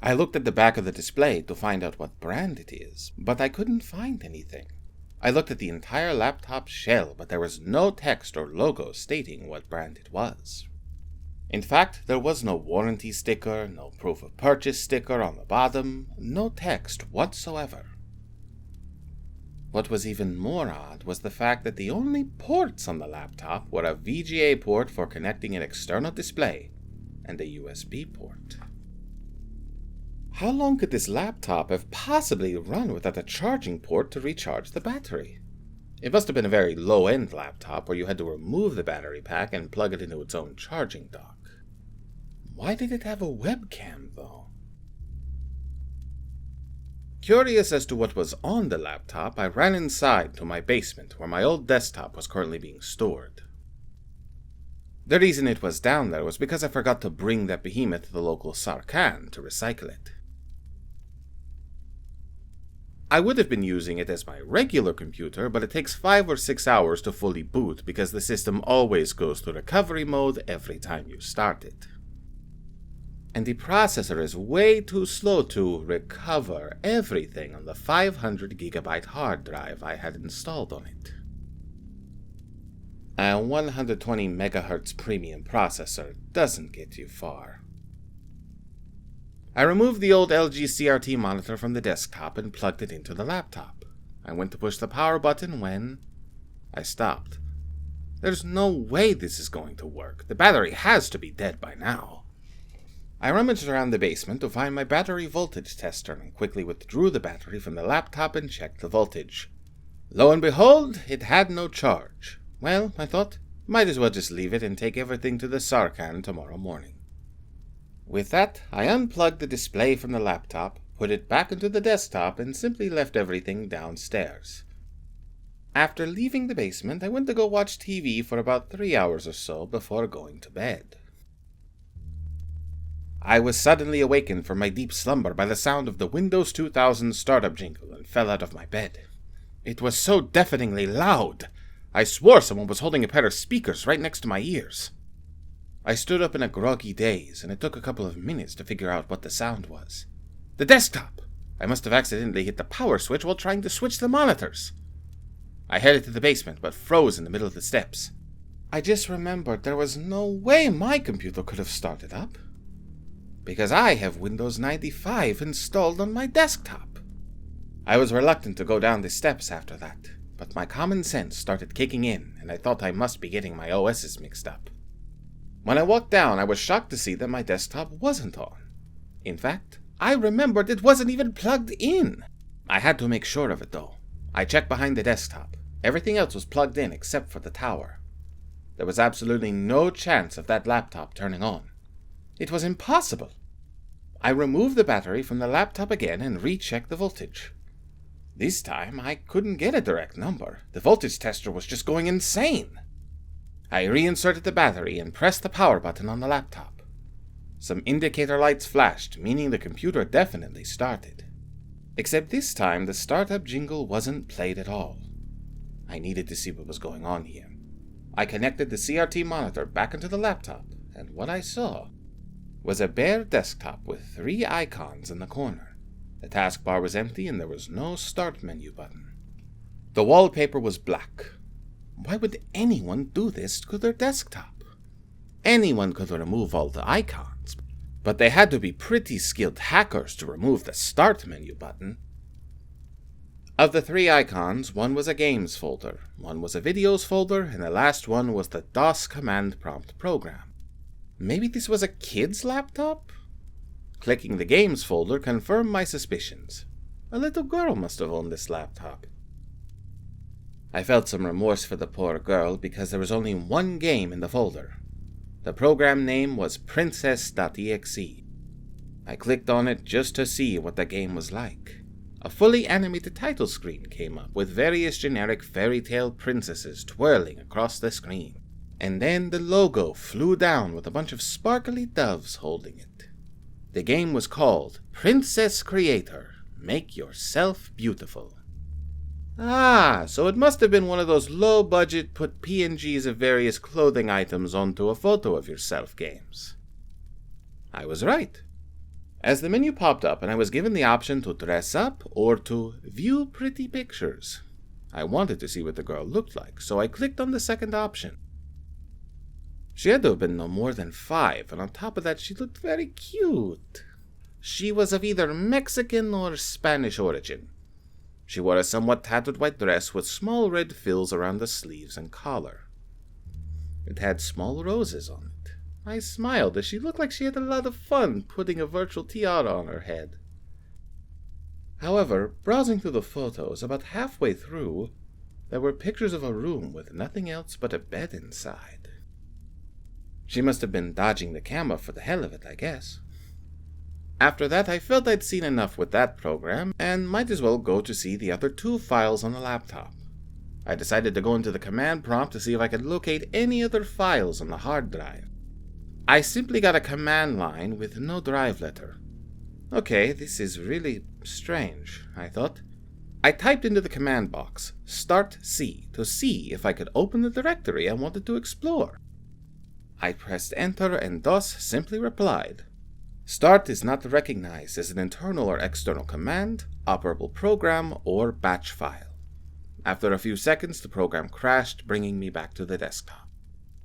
I looked at the back of the display to find out what brand it is, but I couldn't find anything. I looked at the entire laptop shell, but there was no text or logo stating what brand it was. In fact, there was no warranty sticker, no proof of purchase sticker on the bottom, no text whatsoever. What was even more odd was the fact that the only ports on the laptop were a VGA port for connecting an external display and a USB port. How long could this laptop have possibly run without a charging port to recharge the battery? It must have been a very low-end laptop where you had to remove the battery pack and plug it into its own charging dock. Why did it have a webcam, though? Curious as to what was on the laptop, I ran inside to my basement where my old desktop was currently being stored. The reason it was down there was because I forgot to bring that behemoth to the local Sarkhan to recycle it. I would have been using it as my regular computer, but it takes 5 or 6 hours to fully boot because the system always goes to recovery mode every time you start it. And the processor is way too slow to recover everything on the 500 gigabyte hard drive I had installed on it. A 120 MHz premium processor doesn't get you far. I removed the old LG CRT monitor from the desktop and plugged it into the laptop. I went to push the power button when I stopped. There's no way this is going to work. The battery has to be dead by now. I rummaged around the basement to find my battery voltage tester and quickly withdrew the battery from the laptop and checked the voltage. Lo and behold, it had no charge. Well, I thought, might as well just leave it and take everything to the Sarkhan tomorrow morning. With that, I unplugged the display from the laptop, put it back into the desktop, and simply left everything downstairs. After leaving the basement, I went to go watch TV for about 3 hours or so before going to bed. I was suddenly awakened from my deep slumber by the sound of the Windows 2000 startup jingle and fell out of my bed. It was so deafeningly loud. I swore someone was holding a pair of speakers right next to my ears. I stood up in a groggy daze, and it took a couple of minutes to figure out what the sound was. The desktop! I must have accidentally hit the power switch while trying to switch the monitors. I headed to the basement, but froze in the middle of the steps. I just remembered there was no way my computer could have started up, because I have Windows 95 installed on my desktop. I was reluctant to go down the steps after that, but my common sense started kicking in, and I thought I must be getting my OSs mixed up. When I walked down, I was shocked to see that my desktop wasn't on. In fact, I remembered it wasn't even plugged in. I had to make sure of it, though. I checked behind the desktop. Everything else was plugged in except for the tower. There was absolutely no chance of that laptop turning on. It was impossible. I removed the battery from the laptop again and rechecked the voltage. This time, I couldn't get a direct number. The voltage tester was just going insane. I reinserted the battery and pressed the power button on the laptop. Some indicator lights flashed, meaning the computer definitely started. Except this time, the startup jingle wasn't played at all. I needed to see what was going on here. I connected the CRT monitor back into the laptop, and what I saw was a bare desktop with 3 icons in the corner. The taskbar was empty and there was no start menu button. The wallpaper was black. Why would anyone do this to their desktop? Anyone could remove all the icons, but they had to be pretty skilled hackers to remove the start menu button. Of the 3 icons, one was a games folder, one was a videos folder, and the last one was the DOS command prompt program. Maybe this was a kid's laptop? Clicking the games folder confirmed my suspicions. A little girl must have owned this laptop. I felt some remorse for the poor girl because there was only one game in the folder. The program name was Princess.exe. I clicked on it just to see what the game was like. A fully animated title screen came up with various generic fairy tale princesses twirling across the screen. And then the logo flew down with a bunch of sparkly doves holding it. The game was called Princess Creator, Make Yourself Beautiful. Ah, so it must have been one of those low-budget put PNGs of various clothing items onto a photo of yourself games. I was right. As the menu popped up and I was given the option to dress up or to view pretty pictures, I wanted to see what the girl looked like, so I clicked on the second option. She had to have been no more than 5, and on top of that she looked very cute. She was of either Mexican or Spanish origin. She wore a somewhat tattered white dress with small red frills around the sleeves and collar. It had small roses on it. I smiled as she looked like she had a lot of fun putting a virtual tiara on her head. However, browsing through the photos, about halfway through, there were pictures of a room with nothing else but a bed inside. She must have been dodging the camera for the hell of it, I guess. After that, I felt I'd seen enough with that program, and might as well go to see the other 2 files on the laptop. I decided to go into the command prompt to see if I could locate any other files on the hard drive. I simply got a command line with no drive letter. Okay, this is really strange, I thought. I typed into the command box, Start C, to see if I could open the directory I wanted to explore. I pressed enter and DOS simply replied, Start is not recognized as an internal or external command, operable program, or batch file. After a few seconds, the program crashed, bringing me back to the desktop.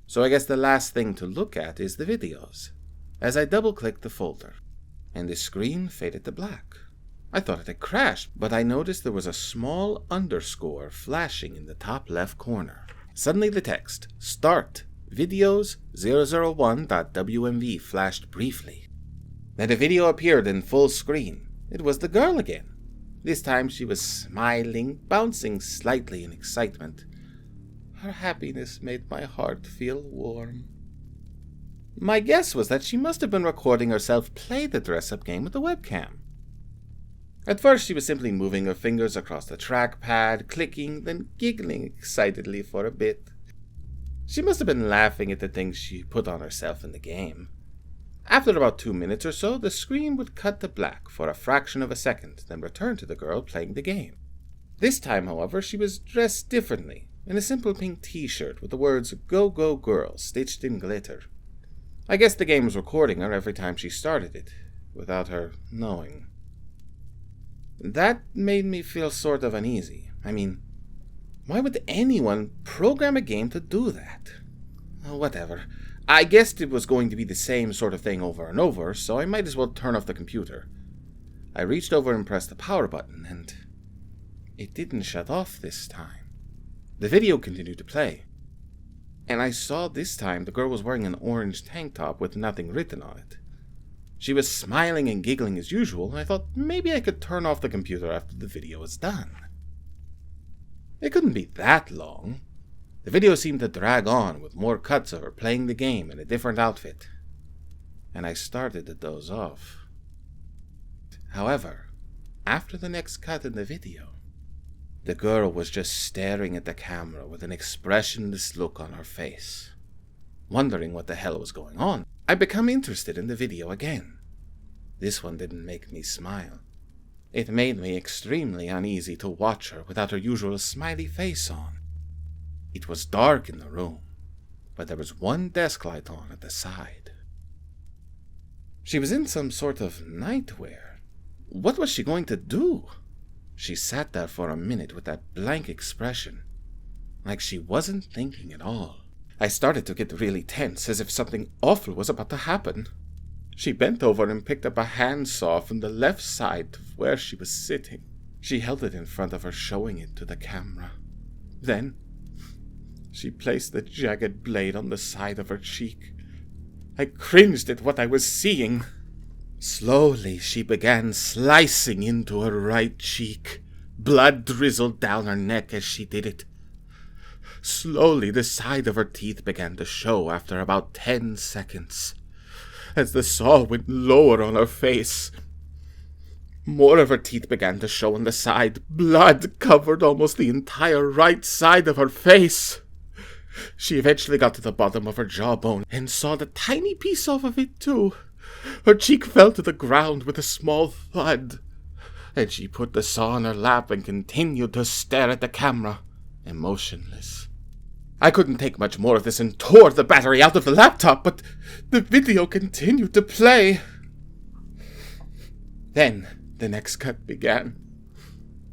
So I guess the last thing to look at is the videos. As I double-clicked the folder, and the screen faded to black. I thought it had crashed, but I noticed there was a small underscore flashing in the top left corner. Suddenly the text, Start, Videos 001.wmv flashed briefly. Then a video appeared in full screen. It was the girl again. This time she was smiling, bouncing slightly in excitement. Her happiness made my heart feel warm. My guess was that she must have been recording herself play the dress-up game with the webcam. At first she was simply moving her fingers across the trackpad, clicking, then giggling excitedly for a bit. She must have been laughing at the things she put on herself in the game. After about 2 minutes or so, the screen would cut to black for a fraction of a second, then return to the girl playing the game. This time, however, she was dressed differently, in a simple pink t-shirt with the words Go Go Girl stitched in glitter. I guess the game was recording her every time she started it, without her knowing. That made me feel sort of uneasy. I mean, why would anyone program a game to do that? Whatever. I guessed it was going to be the same sort of thing over and over, so I might as well turn off the computer. I reached over and pressed the power button, and it didn't shut off this time. The video continued to play, and I saw this time the girl was wearing an orange tank top with nothing written on it. She was smiling and giggling as usual, and I thought maybe I could turn off the computer after the video was done. It couldn't be that long. The video seemed to drag on with more cuts of her playing the game in a different outfit, and I started to doze off. However, after the next cut in the video, the girl was just staring at the camera with an expressionless look on her face. Wondering what the hell was going on, I became interested in the video again. This one didn't make me smile. It made me extremely uneasy to watch her without her usual smiley face on. It was dark in the room, but there was one desk light on at the side. She was in some sort of nightwear. What was she going to do? She sat there for a minute with that blank expression, like she wasn't thinking at all. I started to get really tense, as if something awful was about to happen. She bent over and picked up a handsaw from the left side of where she was sitting. She held it in front of her, showing it to the camera. Then she placed the jagged blade on the side of her cheek. I cringed at what I was seeing. Slowly she began slicing into her right cheek. Blood drizzled down her neck as she did it. Slowly the side of her teeth began to show after about 10 seconds. As the saw went lower on her face, more of her teeth began to show on the side. Blood covered almost the entire right side of her face. She eventually got to the bottom of her jawbone and saw the tiny piece off of it too. Her cheek fell to the ground with a small thud, and she put the saw on her lap and continued to stare at the camera, emotionless. I couldn't take much more of this and tore the battery out of the laptop, but the video continued to play. Then the next cut began.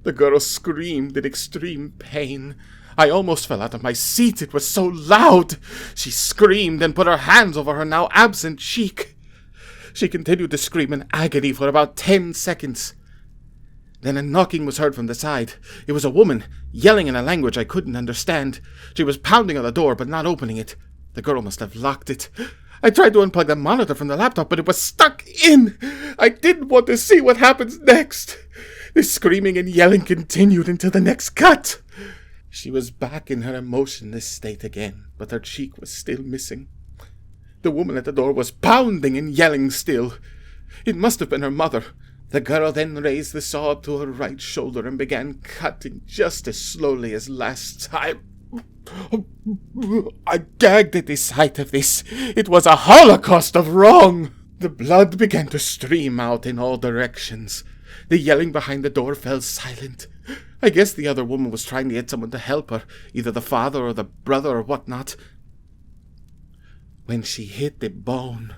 The girl screamed in extreme pain. I almost fell out of my seat, it was so loud. She screamed and put her hands over her now absent cheek. She continued to scream in agony for about 10 seconds. Then a knocking was heard from the side. It was a woman, yelling in a language I couldn't understand. She was pounding on the door, but not opening it. The girl must have locked it. I tried to unplug the monitor from the laptop, but it was stuck in. I didn't want to see what happens next. The screaming and yelling continued until the next cut. She was back in her emotionless state again, but her cheek was still missing. The woman at the door was pounding and yelling still. It must have been her mother. The girl then raised the saw up to her right shoulder and began cutting just as slowly as last time. I gagged at the sight of this. It was a holocaust of wrong. The blood began to stream out in all directions. The yelling behind the door fell silent. I guess the other woman was trying to get someone to help her, either the father or the brother or whatnot. When she hit the bone,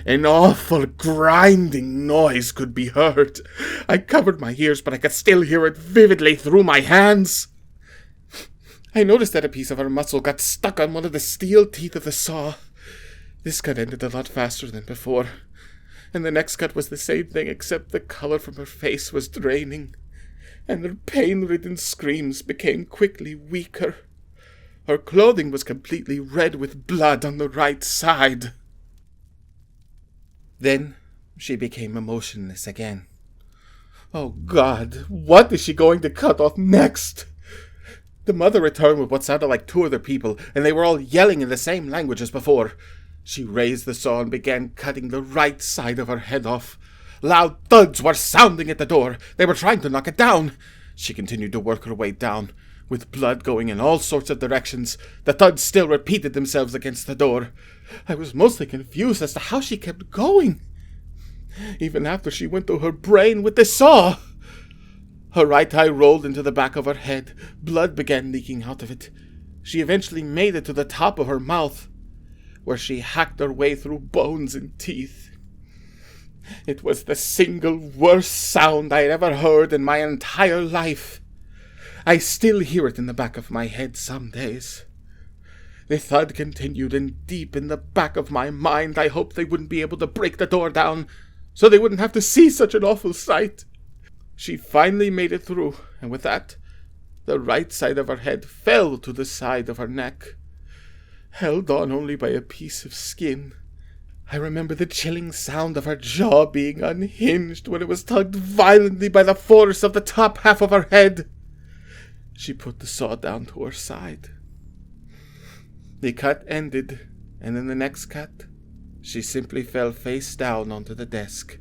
an awful grinding noise could be heard. I covered my ears, but I could still hear it vividly through my hands. I noticed that a piece of her muscle got stuck on one of the steel teeth of the saw. This cut ended a lot faster than before, and the next cut was the same thing, except the color from her face was draining, and her pain-ridden screams became quickly weaker. Her clothing was completely red with blood on the right side. Then she became emotionless again. Oh God, what is she going to cut off next? The mother returned with what sounded like two other people, and they were all yelling in the same language as before. She raised the saw and began cutting the right side of her head off. Loud thuds were sounding at the door. They were trying to knock it down. She continued to work her way down, with blood going in all sorts of directions. The thuds still repeated themselves against the door. I was mostly confused as to how she kept going, even after she went through her brain with the saw. Her right eye rolled into the back of her head. Blood began leaking out of it. She eventually made it to the top of her mouth, where she hacked her way through bones and teeth. It was the single worst sound I had ever heard in my entire life. I still hear it in the back of my head some days. The thud continued, and deep in the back of my mind I hoped they wouldn't be able to break the door down, so they wouldn't have to see such an awful sight. She finally made it through, and with that, the right side of her head fell to the side of her neck, held on only by a piece of skin. I remember the chilling sound of her jaw being unhinged when it was tugged violently by the force of the top half of her head. She put the saw down to her side. The cut ended, and in the next cut, she simply fell face down onto the desk.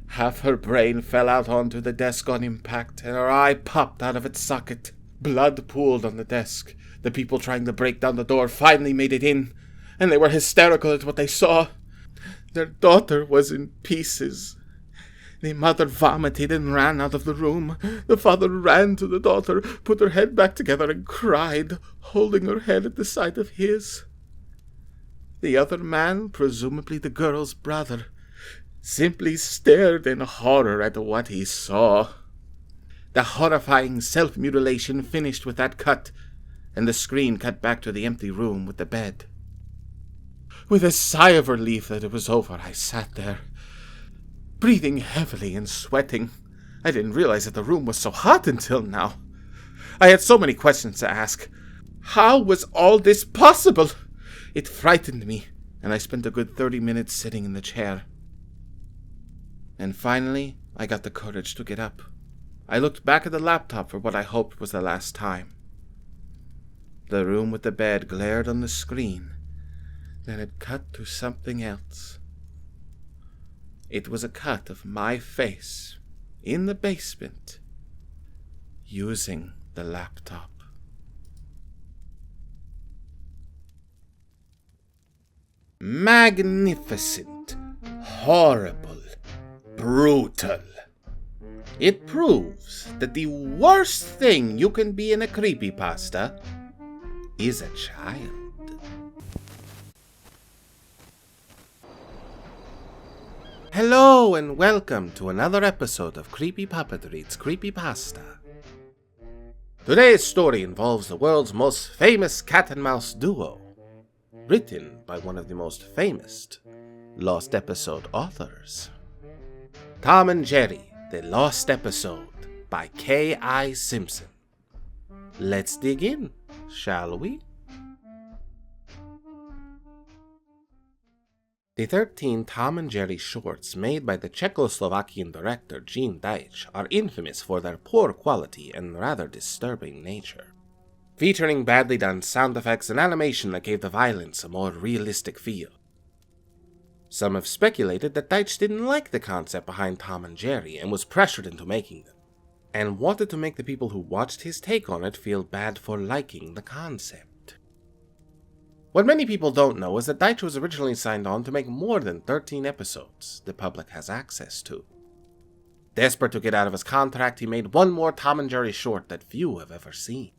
Half her brain fell out onto the desk on impact, and her eye popped out of its socket. Blood pooled on the desk. The people trying to break down the door finally made it in, and they were hysterical at what they saw. Their daughter was in pieces. The mother vomited and ran out of the room. The father ran to the daughter, put her head back together, and cried, holding her head at the sight of his. The other man, presumably the girl's brother, simply stared in horror at what he saw. The horrifying self-mutilation finished with that cut, and the screen cut back to the empty room with the bed. With a sigh of relief that it was over, I sat there, breathing heavily and sweating. I didn't realize that the room was so hot until now. I had so many questions to ask. How was all this possible? It frightened me, and I spent a good 30 minutes sitting in the chair. And finally, I got the courage to get up. I looked back at the laptop for what I hoped was the last time. The room with the bed glared on the screen. Then it cut to something else. It was a cut of my face in the basement using the laptop. Magnificent, horrible, brutal. It proves that the worst thing you can be in a creepypasta is a child. Hello and welcome to another episode of Creepy Puppet Reads Creepypasta. Today's story involves the world's most famous cat and mouse duo, written by one of the most famous Lost Episode authors. Tom and Jerry, The Lost Episode by K.I. Simpson. Let's dig in, shall we? The 13 Tom and Jerry shorts made by the Czechoslovakian director Gene Deitch are infamous for their poor quality and rather disturbing nature, featuring badly done sound effects and animation that gave the violence a more realistic feel. Some have speculated that Deitch didn't like the concept behind Tom and Jerry and was pressured into making them, and wanted to make the people who watched his take on it feel bad for liking the concept. What many people don't know is that Deitch was originally signed on to make more than 13 episodes the public has access to. Desperate to get out of his contract, he made one more Tom and Jerry short that few have ever seen.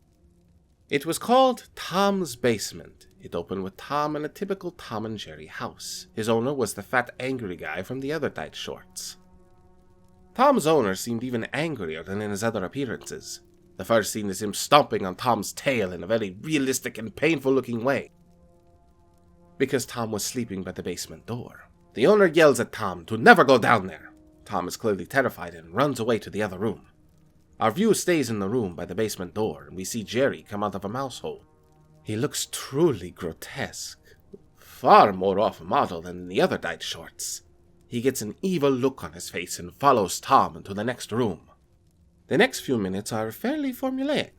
It was called Tom's Basement. It opened with Tom in a typical Tom and Jerry house. His owner was the fat, angry guy from the other tight shorts. Tom's owner seemed even angrier than in his other appearances. The first scene is him stomping on Tom's tail in a very realistic and painful-looking way, because Tom was sleeping by the basement door. The owner yells at Tom to never go down there. Tom is clearly terrified and runs away to the other room. Our view stays in the room by the basement door, and we see Jerry come out of a mouse hole. He looks truly grotesque, far more off-model than in the other dyed shorts. He gets an evil look on his face and follows Tom into the next room. The next few minutes are fairly formulaic.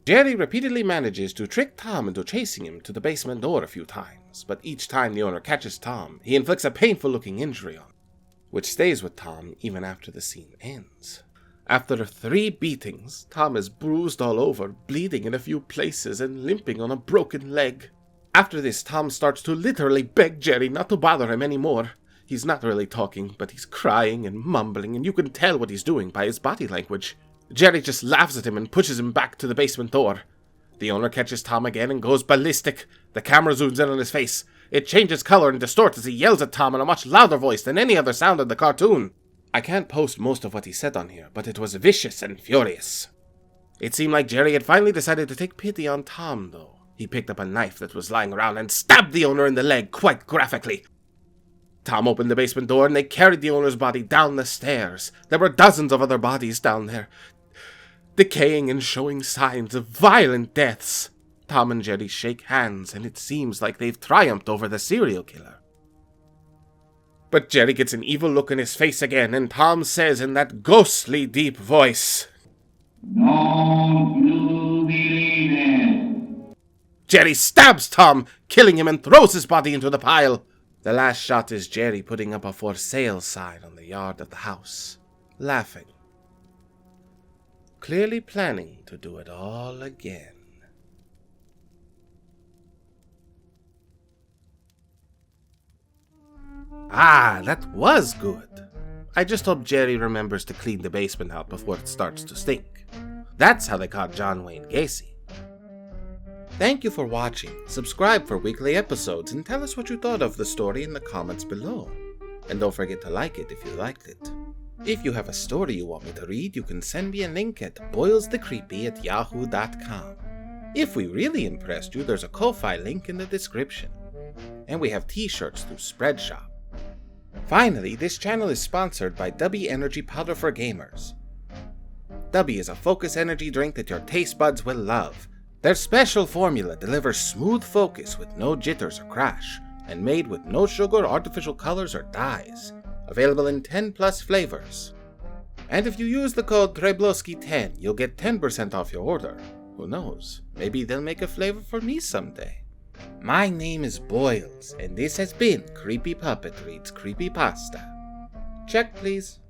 Jerry repeatedly manages to trick Tom into chasing him to the basement door a few times, but each time the owner catches Tom, he inflicts a painful-looking injury on him, which stays with Tom even after the scene ends. After 3 beatings, Tom is bruised all over, bleeding in a few places, and limping on a broken leg. After this, Tom starts to literally beg Jerry not to bother him anymore. He's not really talking, but he's crying and mumbling, and you can tell what he's doing by his body language. Jerry just laughs at him and pushes him back to the basement door. The owner catches Tom again and goes ballistic. The camera zooms in on his face. It changes color and distorts as he yells at Tom in a much louder voice than any other sound in the cartoon. I can't post most of what he said on here, but it was vicious and furious. It seemed like Jerry had finally decided to take pity on Tom, though. He picked up a knife that was lying around and stabbed the owner in the leg quite graphically. Tom opened the basement door and they carried the owner's body down the stairs. There were dozens of other bodies down there, decaying and showing signs of violent deaths. Tom and Jerry shake hands, and it seems like they've triumphed over the serial killer. But Jerry gets an evil look in his face again, and Tom says in that ghostly deep voice, "Don't you believe it?" Jerry stabs Tom, killing him, and throws his body into the pile. The last shot is Jerry putting up a for sale sign on the yard of the house, laughing, clearly planning to do it all again. Ah, that was good. I just hope Jerry remembers to clean the basement out before it starts to stink. That's how they caught John Wayne Gacy. Thank you for watching. Subscribe for weekly episodes and tell us what you thought of the story in the comments below. And don't forget to like it if you liked it. If you have a story you want me to read, you can send me a link at boilsthecreepy@yahoo.com. If we really impressed you, there's a Ko-Fi link in the description. And we have t-shirts through Spreadshop. Finally, this channel is sponsored by W Energy Powder for Gamers. W is a focus energy drink that your taste buds will love. Their special formula delivers smooth focus with no jitters or crash, and made with no sugar, artificial colors, or dyes. Available in 10 plus flavors. And if you use the code Treyblowski10, you'll get 10% off your order. Who knows, maybe they'll make a flavor for me someday. My name is Boils, and this has been Creepy Puppet Reads Creepypasta. Check, please.